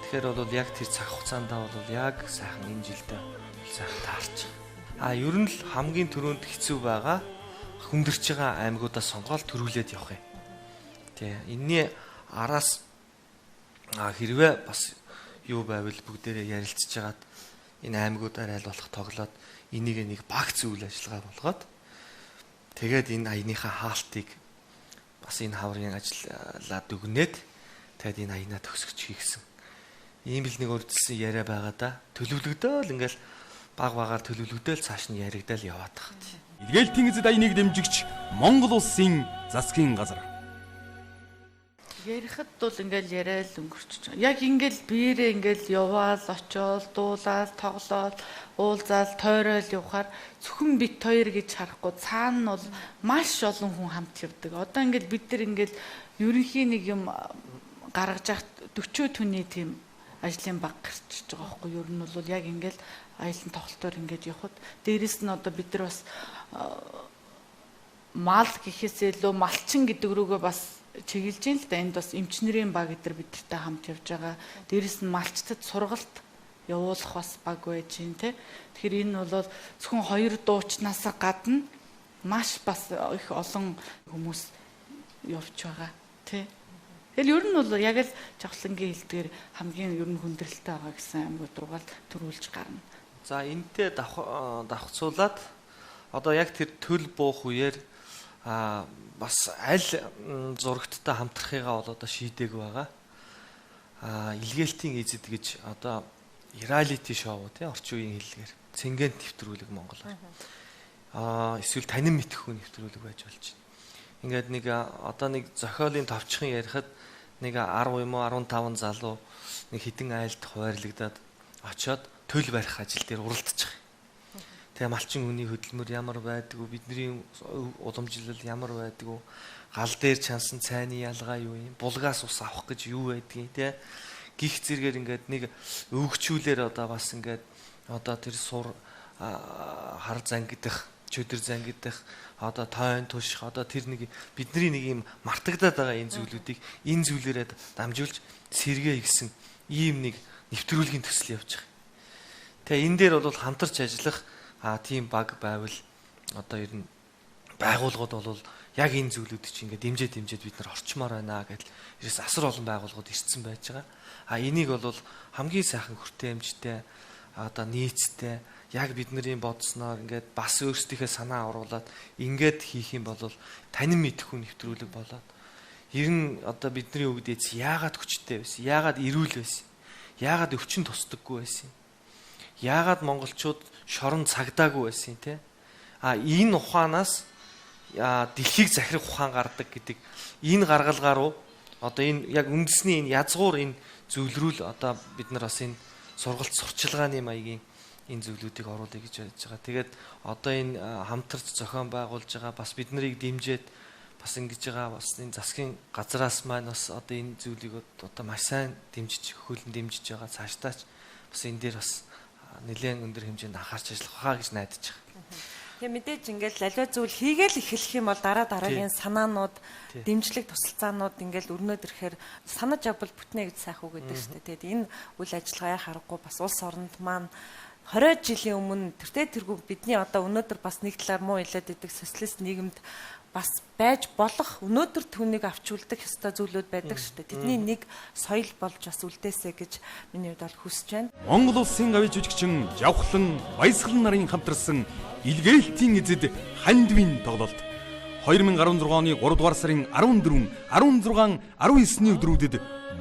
Тэгэхээр бол яг тэр цаг хугацаанд бол яг сайхан энэ жилдээ сайхан таарч байгаа. Ер нь л хамгийн түрүүнд хэцүү байгаа хүндэрч байгаа аймагуудаа сонгоод төрүүлээд явах юм. Тий. Энийний араас хэрвээ бас юу байвал бүгдээрээ ярилцж хагаад энэ аймагуудаар аль болох тоглоод энийг нэг багц үйл ажиллагаа болгоод тэгээд энэ аяныхаа хаалтыг бас энэ хаврын ажиллаад өгнээд тэгээд энэ аянаа төгсгөж хийгсэн. Ийм л нэг урдсан яриа байгаа да. Төлөвлөгдөөл ингээл баг багаар төлөвлөгдөөл цааш нь яригдал яваад байгаа. Илгээлтийн эзэд аяныг дэмжигч Монгол улсын засгийн газар. Ярихад бол ингээл яриад өнгөрчих. Яг ингээл биерээ ингээл яваал, очиол, дуулаад, тоглоод, уулзаал, тойрол явахаар зөвхөн бит хоёр гэж харахгүй цаана нь бол маш олон хүн хамт явдаг. Одоо ингээл бид нар ингээл ерөнхий нэг юм гаргаж яхад 40 түний тийм ажлын баг гарчиж байгаа байхгүй. Ер нь бол яг ингээл аялын тоглолтоор ингээд явхад дээрэс нь одоо бид нар бас мал гэхээсээ илүү малчин гэдэг рүүгээ бас чиглэж юм л да. Энд бас эмчнэрийн баг гэдэр бидэртэй хамт явж байгаа. Дээрэс нь малчтад сургалт явуулах бас баг байж юм те. Тэгэхээр энэ бол зөвхөн хоёр дуучнаас гадна маш бас их олон хүмүүс явж байгаа те. Тэгэл ер нь бол яг л жавхлангийн хэлдгээр хамгийн ер нь хүндрэлтэй байгаа гэсэн аймагуд руугаа төрүүлж гарна. За энтэй давхцуулаад одоо яг тэр төл буух үеэр бас аль зурагттай хамтрахыгаа бол одоо шийдээг байгаа. Илгээлтийн эзэд гэж одоо reality show тий орчин үеийн хэллэгээр цэнгэнд нэвтрүүлэг Монголоор. Эсвэл танин мэдхүү нэвтрүүлэг байж болж байна. Ингээд нэг одоо нэг зохиолын товчхон ярихад нэг 10 юм уу 15 залуу нэг хідэн айлд хуваарлагдаад очиод төл барих ажил дээр уралдаж байгаа. Тэгээ малчин хүний хөдөлмөр ямар байдгүй, бидний уламжлал ямар байдгүй, гал дээр чансан цайны ялгаа юу юм, булгаас ус авах гэж юу байдгийг те гих зэрэгээр ингээд нэг өвгчүүлэр одоо бас ингээд одоо тэр сур хар зангидах, чөдөр зангидах, одоо тойн туших, одоо тэр нэг бидний нэг юм мартагдаад байгаа энэ зүйлүүдийг энэ зүйлээрээ дамжуулж сэргээ хийсэн ийм нэг нэвтрүүлгийн төсөл явж байгаа. Тэгээ энэ дээр бол хамтарч ажиллах тийм баг байвал одоо ер нь байгууллагууд бол яг энэ зүйлүүд чинь ингээд дэмжиж бид нар орчмоор байна гэдэл ерөөс асар олон байгууллагууд ирсэн байж байгаа. Энийг бол хамгийн сайхан хүртээмжтэй одоо нийцтэй яг бидний бодсноор ингээд бас өөрсдийнхээ санаа оруулаад ингээд хийх юм бол танин мэдхүү нэвтрүүлэг болоод ер нь одоо бидний өгдөөс яагаад хүчтэй байсан, яагаад эрүүл байсан, яагаад өвчин тусдаггүй байсан, яагаад монголчууд шорон цагдаагүй байсан те. Энэ ухаанаас дэлхийг захирах ухаан гардаг гэдэг энэ гаргалгаа руу одоо энэ яг үндэсний энэ язгуур энэ зөвлөрүүл одоо бид нар бас энэ сургалт сурчлагын маягийн энэ зөвлүүдийг оруулъя гэж бодож байгаа. Тэгээд одоо энэ хамтарч зохион байгуулж байгаа бас бид нарыг дэмжиж бас ингэж байгаа бас энэ засгийн газраас маань бас одоо энэ зүйлийг одоо маш сайн дэмжиж хөлн дэмжиж байгаа. Цаашдаач бас энэ дээр бас нэлээд өндөр хэмжээнд анхаарч ажиллах хаа гэж найдаж байгаа. Тэгээ мэдээж ингээл аливаа зүйл хийгээл эхлэх юм бол дараагийн санаанууд, дэмжлэг тусалцаанууд ингээл өрнөд ирэхээр санаж авбал бүтнэ гэж сайх үг гэдэг шүү дээ. Тэгээд энэ үйл ажиллагаа харахгүй бас улс оронд маань 20 жилийн өмнө тэргүй бидний одоо өнөөдөр бас нэг талаар муу хэлээд идэг социалист нийгэмд бас байж болох өнөөдөр түүнийг авч үлдэх ёстой зүйлүүд байдаг шүү дээ. Тэдний нэг соёл болж бас үлдээсэй гэж миний хувьд бол хүсэж байна. Монгол улсын гавь жүжигчин Явхлан Баясгалан нарын хамтарсан илгээлтийн эзэд хандвийн тоглолт 2016 оны 3 дугаар сарын 14, 16, 19-ний өдрүүдэд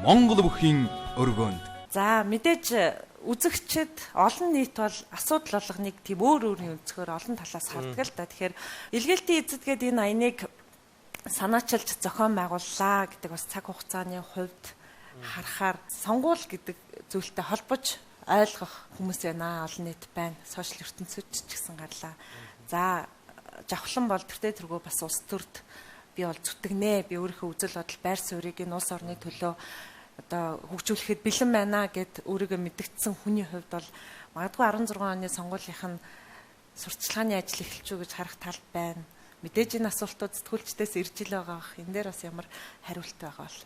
Монгол бүхийн өргөөнд. За мэдээж үзэгчд олон нийт бол асуудал болгоныг тийм өөр өөрийн өнцгөр олон талаас хардаг л да. Тэгэхээр илгээлтийн эзэд гэдэг энэ аяныг санаачилж зохион байгууллаа гэдэг бас цаг хугацааны хувьд харахаар сонгуул гэдэг зүйлтэй холбож ойлгох хүмүүс байна. Олон нийт байна. Сошиал ертөнцид ч гэсэн гарлаа. За жавхлан бол тэртээ бас улс төрд би бол зүтгэнэ. Би өөрийнхөө үзэл бодол байр суурийг энэ улс орны төлөө одоо хөгжүүлэхэд бэлэн байна гэд өөрийгөө мэдгдсэн хүний хувьд бол магадгүй 16 оны сонгуулийнх нь сурталчилгааны ажил эхэлж үү гэж харах тал байна. Мэдээж энэ асуултууд сэтгүүлчдээс ирж ил байгаа бах. Энэ дээр бас ямар хариулт байгаа бол.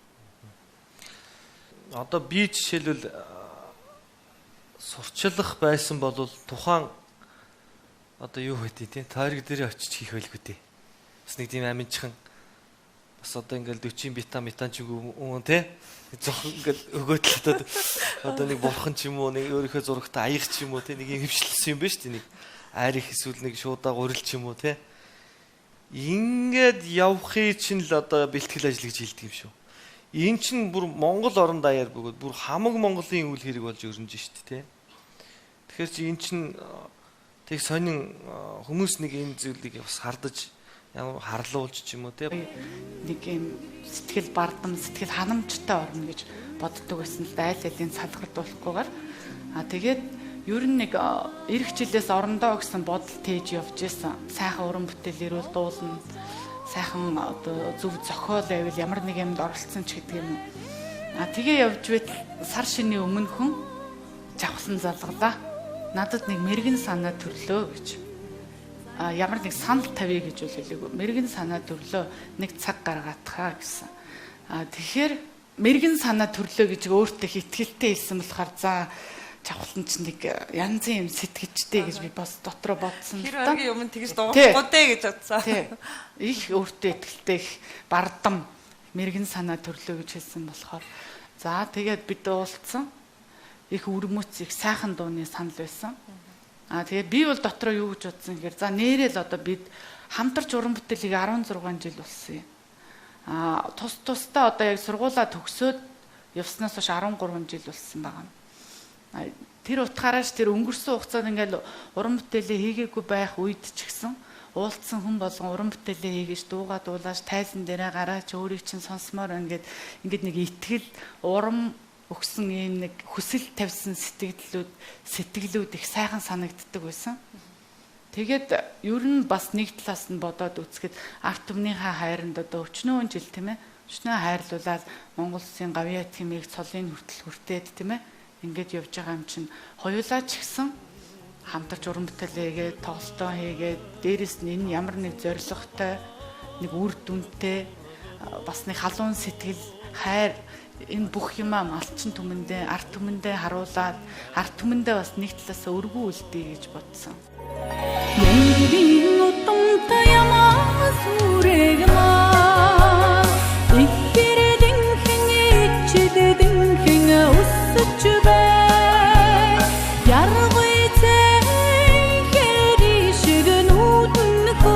Одоо би жишээлбэл сурчлах байсан бол тухайн одоо юу хэдий тий тойрог дээр очиж хийх байлгүй дээ. Бас нэг тийм аминчхан бас одоо ингээл 40 метан ч юм тий зөх ингээл өгөөдлөд одоо нэг бурхан ч юм уу нэг өөрийнхөө зурагтаа аяг ч юм уу тий нэг юм хөвшлсэн юм байна шүү дээ. Нэг айр их эсвэл нэг шуудаа гурил ч юм уу тий. Ингээд явахыг чинь л одоо бэлтгэл ажил гэж хэлдэг юм шүү. Энэ чинь бүр Монгол орон даяар бөгөөд бүр хамаг Монголын үйл хэрэг болж өрнөж шүү дээ тий. Тэгэхээр чи эн чинь тэг сонин хүмүүс нэг энэ зүйлийг бас хардаж ямар харлуулж ч юм уу те нэг юм сэтгэл бардам сэтгэл ханамжтай орно гэж боддог байсан л да айл алийн салгардуулахгүйгээр тэгээд ер нь нэг эх жилээс орондоо гэсэн бодол тээж явж исэн сайхан уран бүтээл ирүүл дуулна сайхан одоо зөв зохиол байвал ямар нэг юмд оролцсон ч гэдэг юм тэгээ явж байтал сар шинийн өмнөхөн жавхлан залгалаа надад нэг мэрэгэн санаа төрлөө гэж ямар нэг санал тавья гэж хэлээгүй мэрэгэн санаа төрлөө нэг цаг гаргаатхаа гэсэн тэгэхээр мэрэгэн санаа төрлөө гэж өөртөө ихтгэлтэй хэлсэн болохоор за жавхлан ч нэг янзын юм сэтгэжтэй гэж би бас дотроо бодсон л да. Тэр юм тэгж дуухгүй дээ гэж бодсон. Тий. Их өөртөө ихтгэлтэй их бардам мэрэгэн санаа төрлөө гэж хэлсэн болохоор за тэгээд бид уулзсан. Их өрмөц их сайхан дууны санал байсан. Тэгээд би бол дотроо юу гэж бодсон гэхээр за нэрэл одоо бид хамтарч уран бүтээлийг 16 жил болсон юм. Тусдаа одоо яг сургуулаа төгсөөд явснаас хойш 13 жил болсон байгаа. Тэр утгаараа ч тэр өнгөрсөн хугацаанд ингээл уран бүтээлээ хийгээгүй байх үед ч гэсэн уулзсан хүн болгон уран бүтээлээ хийгэж дуугаа дуулааж тайзан дээрээ гараач өөрийг чинь сонсомоор ингээд нэг итгэл урам өгсөн юм нэг хүсэл тавьсан сэтгэлүүд их сайхан санагддаг байсан. Тэгээд ер нь бас нэг талаас нь бодоод үзэхэд арт түмнийхээ хайранд одоо өчнөө жил тийм ээ. Өчнөө хайрлуулаад Монгол Улсын гавьяа тэмээг цолын хүртэл хүртээд тийм ээ. Ингээд явж байгаа юм чинь хоёулаа ч гэсэн хамтарч уран бүтээл хийгээд тоглолтоо хийгээд дээрэс нь энэ ямар нэг зоригтой нэг үр дүнтэй бас нэг халуун сэтгэл хайр энэ бүх юмаа малчин түмэндээ арт түмэндээ харуулад арт түмэндээ бас нэг талаас өргөө үлдээ гэж бодсон. Янгын утамтай ямаа сүрэгмаа ихрэдэн хинэчэдэн хинэ өсөж бай яргой зэн хэри шиг нүднэхөө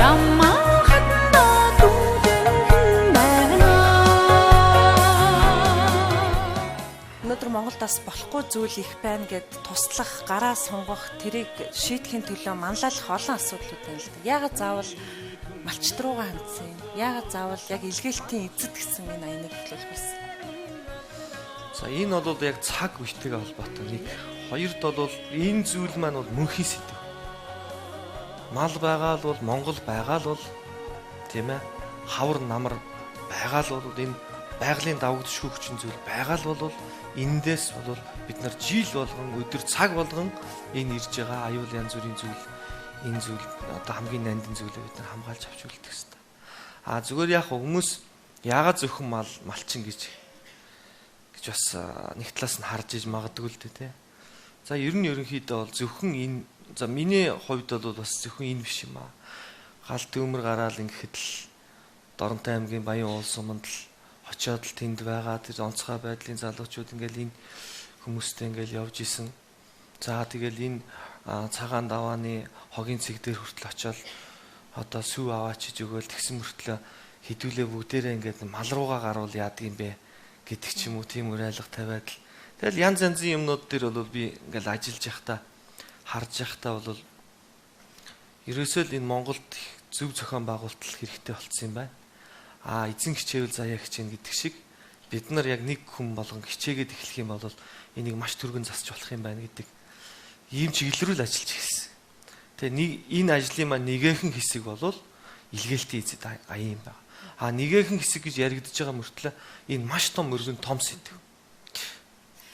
ямаа хатна дүнхэн байна. Өнөөдөр Монголд бас болохгүй зүйл их байна гэд туслах, гараа сунгах, тэрийг шийдэхин төлөө манлайлах олон асуудлууд байна л да. Яагаад заавал малчт руугаа хандсан юм? Яагаад заавал яг илгээлтийн эзэд гэсэн энэ аяныг эхлүүлэх байсан? За энэ бол яг цаг үетэйгээ холбоотой нэг. Хоёрд бол энэ зүйл маань бол мөнхийн сэдв. Мал байгаа л бол Монгол байгаа л бол тийм ээ хавар намар байгаа л бол энэ байгалийн давагдшгүй хүчин зүйл байгаа л бол эндээс бол бид нар жил болгон өдөр цаг болгон энэ ирж байгаа аюул янз бүрийн зүйл энэ зүйл одоо хамгийн нандин зүйлээ бид нар хамгаалж авч үлдэх хэрэгтэй. Зүгээр яг хүмүүс яагаад зөвхөн малчин гэж бас нэг талаас нь харж иж магадгүй л дээ тий. За ерөнхийдөө бол зөвхөн энэ за миний хувьд бол бас зөвхөн энэ биш юм аа. Гал дөөмөр гараал ингэхэд л Доронтой аймгийн Баян улс суманд л очиод л тэнд байгаа тэр онцгой байдлын залуучууд ингээл энэ хүмүүстэй ингээл явж исэн. За тэгэл энэ цагаан давааны хогийн цэг дээр хүртэл очиод одоо сүв аваачиж өгөөл тэгсэн мөртлөө хідүүлээ бүгдээрээ ингээд мал руугаа гаруул яадаг юм бэ гэдэг ч юм уу тийм уриалга тавиад л тэгэл янз янзын юмнууд дээр бол би ингээл ажиллаж явахдаа харж явахдаа бол ерөөсөө л энэ Монголд зөв зохион байгуулалт хэрэгтэй болцсон юм байна. Эзэн хичээвэл заяа хичээнэ гэдэг шиг бид нар яг нэг хүн болгон хичээгээд эхлэх юм бол энийг маш түргэн засч болох юм байна гэдэг ийм чиглэл рүү л ажиллаж эхэлсэн. Тэгээ энэ ажлын маань нэгэн хэсэг бол илгээлтийн эзэд аян юм байна. Нэгэн хэсэг гэж яригдж байгаа мөртлөө энэ маш том өргөн том сэдв.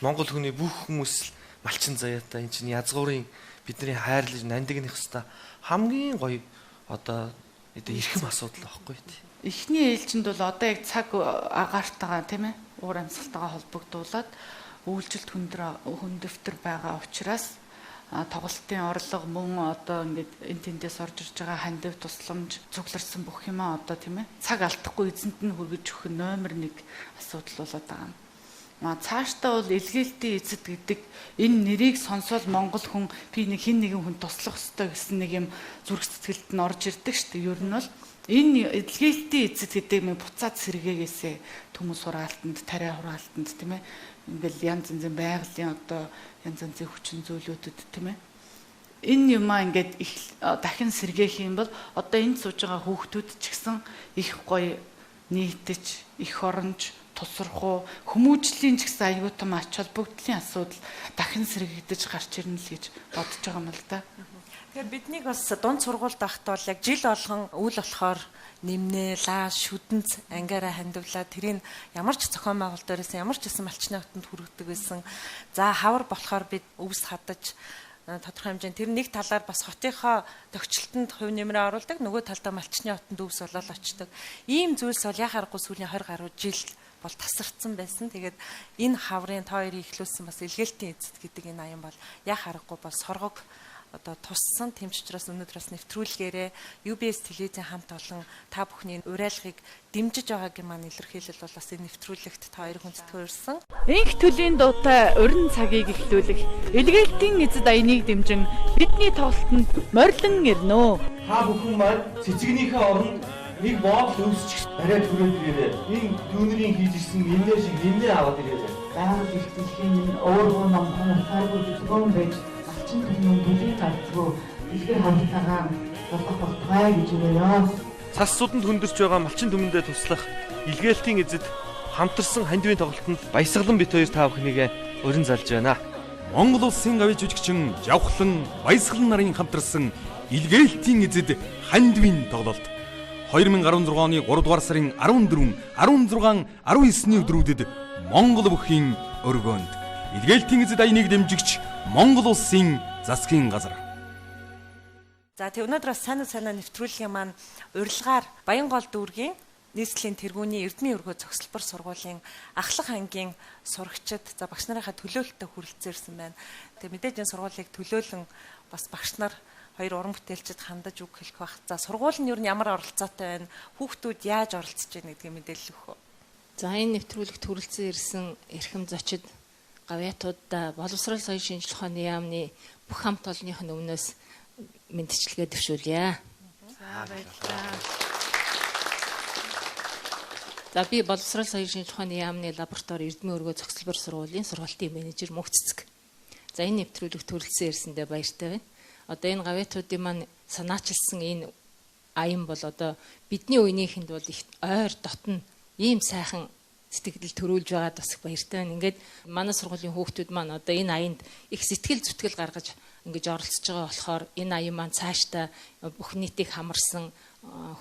Монгол хүний бүх хүмүүс малчин заяатай энэ чинь язгуурын бидний хайрлаж нандинах хэвээр хамгийн гоё одоо эрхэм асуудал байхгүй тий. Эхний ээлжинд бол одоо яг цаг агаартайгаа тийм ээ уур амьсгалтайгаа холбогдуулаад үйлчлэлт хүндэвтэр байгаа учраас тоглолтын орлого мөн одоо ингээд энэ тэндээс орж ирж байгаа хандив тусламж цугларсан бүх юмаа одоо тийм ээ цаг алдахгүй эзэнт нь хүргэж өгөх номер 1 асуудал болоод байгаа юм. Цаашдаа бол илгээлтийн эзэд гэдэг энэ нэрийг сонсоод монгол хүн би нэг хин нэгэн хүн туслах ёстой гэсэн нэг юм зүрх сэтгэлд нь орж ирдэг шүү дээ. Ер нь бол энэ илгээлтийн эзэд гэдэг юм буцаад сэргээгээсээ төмөс хураалтанд, тариа хураалтанд тийм ээ ингээл янз янзын байгалийн одоо янз янзын хүчин зүйлүүдэд тийм ээ энэ юмаа ингээд их дахин сэргээх юм бол одоо энд сууж байгаа хүүхдүүд ч гэсэн их гоё нийтэж, их оронж, тусрах хүмүүжлийн ч гэсэн аюул том ач холбогдлын асуудал дахин сэргэгдэж гарч ирнэ л гэж бодож байгаа юм л да. Тэгэхээр биднийг бас дунд сургуульд байхдаа бол яг жил болгон үйл болохоор нэмнээ, лааш, шүдэнц ангиараа хандивлаа. Тэрийг ямар ч зохион байгуулалт дээрээс ямар ч гэсэн малчны хотод хүргэдэг байсан. За хавар болохоор бид өвс хадаж тодорхой хэмжээнд тэр нэг талаар бас хотынхоо төгчлөлтөнд хувь нэмрээ оруулдаг, нөгөө талдаа малчны хотод өвс болоод очдог. Ийм зүйлс бол яхаарахгүй сүүлийн 20 гаруй жил бол тасарцсан байсан. Тэгээд энэ хаврын та хоёрын ихлүүлсэн бас илгээлтийн эзэд гэдэг энэ аян бол яхаарахгүй бол соргог одоо туссан. Тэм ч учраас өнөөдрөөс нэвтрүүлгээрээ UBS телевизийн хамт олон та бүхний уриалгыг дэмжиж байгаагийн маань илэрхийлэл бол бас энэ нэвтрүүлэгт та хоёр хүндэтгэн ирсэн. Инх төлийн дуутай урин цагийг эхлүүлэх илгээлтийн эзэд аяныг дэмжин бидний тоглолтод морилон ирнэ. Та бүхэн маань цэцгнийхээ оронд нэг боол өвсч бариад хүрээд ирээрээ. Энэ түүнэрийн хийж ирсэн нэмнээ шиг нэмнээ аваад ирээрээ. Байгаль дэлхийн өөрөө номхон хайргүй зөвхөн байж малчин төмөн бүлийн гарцгүй дэлгэр хамтлагаа болох болтугай гэж өгөөё. Цас суданд хөндөрч байгаа малчин түмэндээ туслах илгээлтийн эзэд хамтарсан хандивын тоглолтод баясгалан бит хоёр та бүхнийг урин залж байна. Монгол улсын гавь жүжигчин Явхлан Баясгалан нарын хамтарсан илгээлтийн эзэд хандивын тоглолт 2016 оны 3 дугаар сарын 14, 16, 19-ний өдрүүдэд Монгол бүхийн өргөөнд илгээлтийн эзэд аяныг дэмжигч Монгол улсын засгийн газар. За тэг өнөөдөр бас сайн нэвтрүүлгийн маань урилгаар Баянгол дүүргийн нийслэлийн тэргүүний Эрдмийн өргөө цогцлбор сургуулийн Ахлах ангийн сурагчид за багш нарынхаа төлөөлөлтөд хүрэлцээрсэн байна. Тэг мэдээж энэ сургуулийг төлөөлөн бас багш нар хоёр уран бүтээлчид хандаж үг хэлэх бах. За сургууль нь юу н ямар оролцоотой байна? Хүүхдүүд яаж оролцож байна гэдгийг мэдээлэл өгөх үү? За энэ нэвтрүүлэгт хүрэлцэн ирсэн эрхэм зочид гавьяатуудаа боловсрол соёлын шинжилгээ ухааны яамны бүх хамт олонныхын өмнөөс мэдчилгээ дэвшүүлье. За баярлалаа. За би боловсрол соёлын шинжилгээ ухааны яамны лаборатори Эрдмийн өргөө цогцлбор сургуулийн сургалтын менежер Мөнхцэцэг. За энэ нэвтрүүлэгт хүрэлцэн ирсэндээ баяртай байна. Одоо энэ гавьяатуудын маань санаачилсан энэ аян бол одоо бидний үеийнхэнд бол их ойр дотн ийм сайхан сэтгэл төрүүлж байгаад бас баяртай байна. Ингээд манай сургуулийн хүүхдүүд маань одоо энэ аянд их сэтгэл зүтгэл гаргаж ингэж оролцож байгаа болохоор энэ аян маань цаашдаа бүх нийтийг хамарсан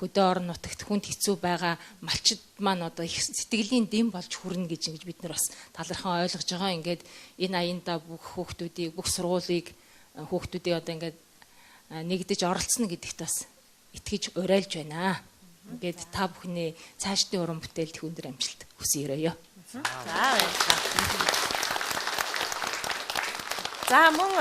хөдөө орон нутагт хүнд хэцүү байгаа малчид маань одоо их сэтгэлийн дэм болж хүрнэ гэж бид нар бас талархан ойлгож байгаа. Ингээд энэ аяндаа бүх хүүхдүүдийг бүх сургуулийг хүүхдүүдээ одоо ингээд нэгдэж оролцсон гэдэгт бас итгэж уриалж байна. Ингээд та бүхний цаашдын уран бүтээлд их өндөр амжилт хүсье. За баярлалаа. За мөн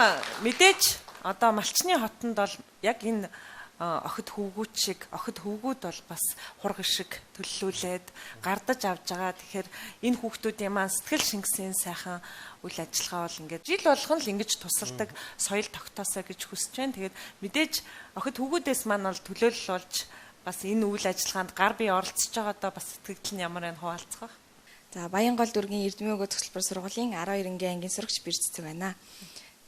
мэдээж одоо малчны хотонд бол яг энэ охид хөвгүүд шиг охид хөвгүүд бол бас хургаш шиг төллүүлээд гардаж авж байгаа. Тэгэхээр энэ хүүхдүүдийн маань сэтгэл шингэсэн сайхан үйл ажиллагаа бол ингээд жил болгон л ингэж тусалдаг соёл тогтоосоо гэж хүсэж байна. Тэгээд мэдээж охид хөвгүүдээс маань бол төлөөлөл болж бас энэ үйл ажиллагаанд гар бие оролцож байгаадаа бас сэтгэл нь ямар байна хуваалцах. За Баянгол дүүргийн Эрдмийн өргөө цогцлбор сургуулийн 12-ийн ангийн сурагч Бэрцэцэг байна.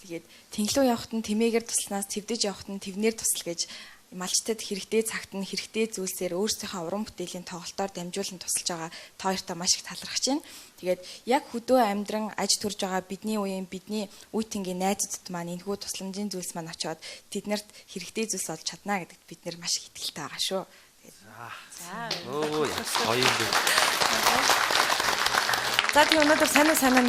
Тэгээд тэнглүү явахад нь тэмээгээр тусланаас твдэж явахад нь твнэр тусал гэж малчтад хэрэгтэй цагт нь хэрэгтэй зүйлсээр өөрсдийнхөө уран бүтээлийн тоглолтоор дамжуулан тусалж байгаа та хоёртаа маш их талархаж байна. Тэгээд яг хөдөө амьдран аж төрж байгаа бидний үеийн бидний үе тэнгийн найзуудад маань энэхүү тусламжийн зүйлс маань очиод тэднэрт хэрэгтэй зүйлс олж чадна гэдэгт бид нэр маш их итгэлтэй байгаа шүү. Өө гоё юм бэ. За тийм өнөөдөр сайн нэвтрүүлэг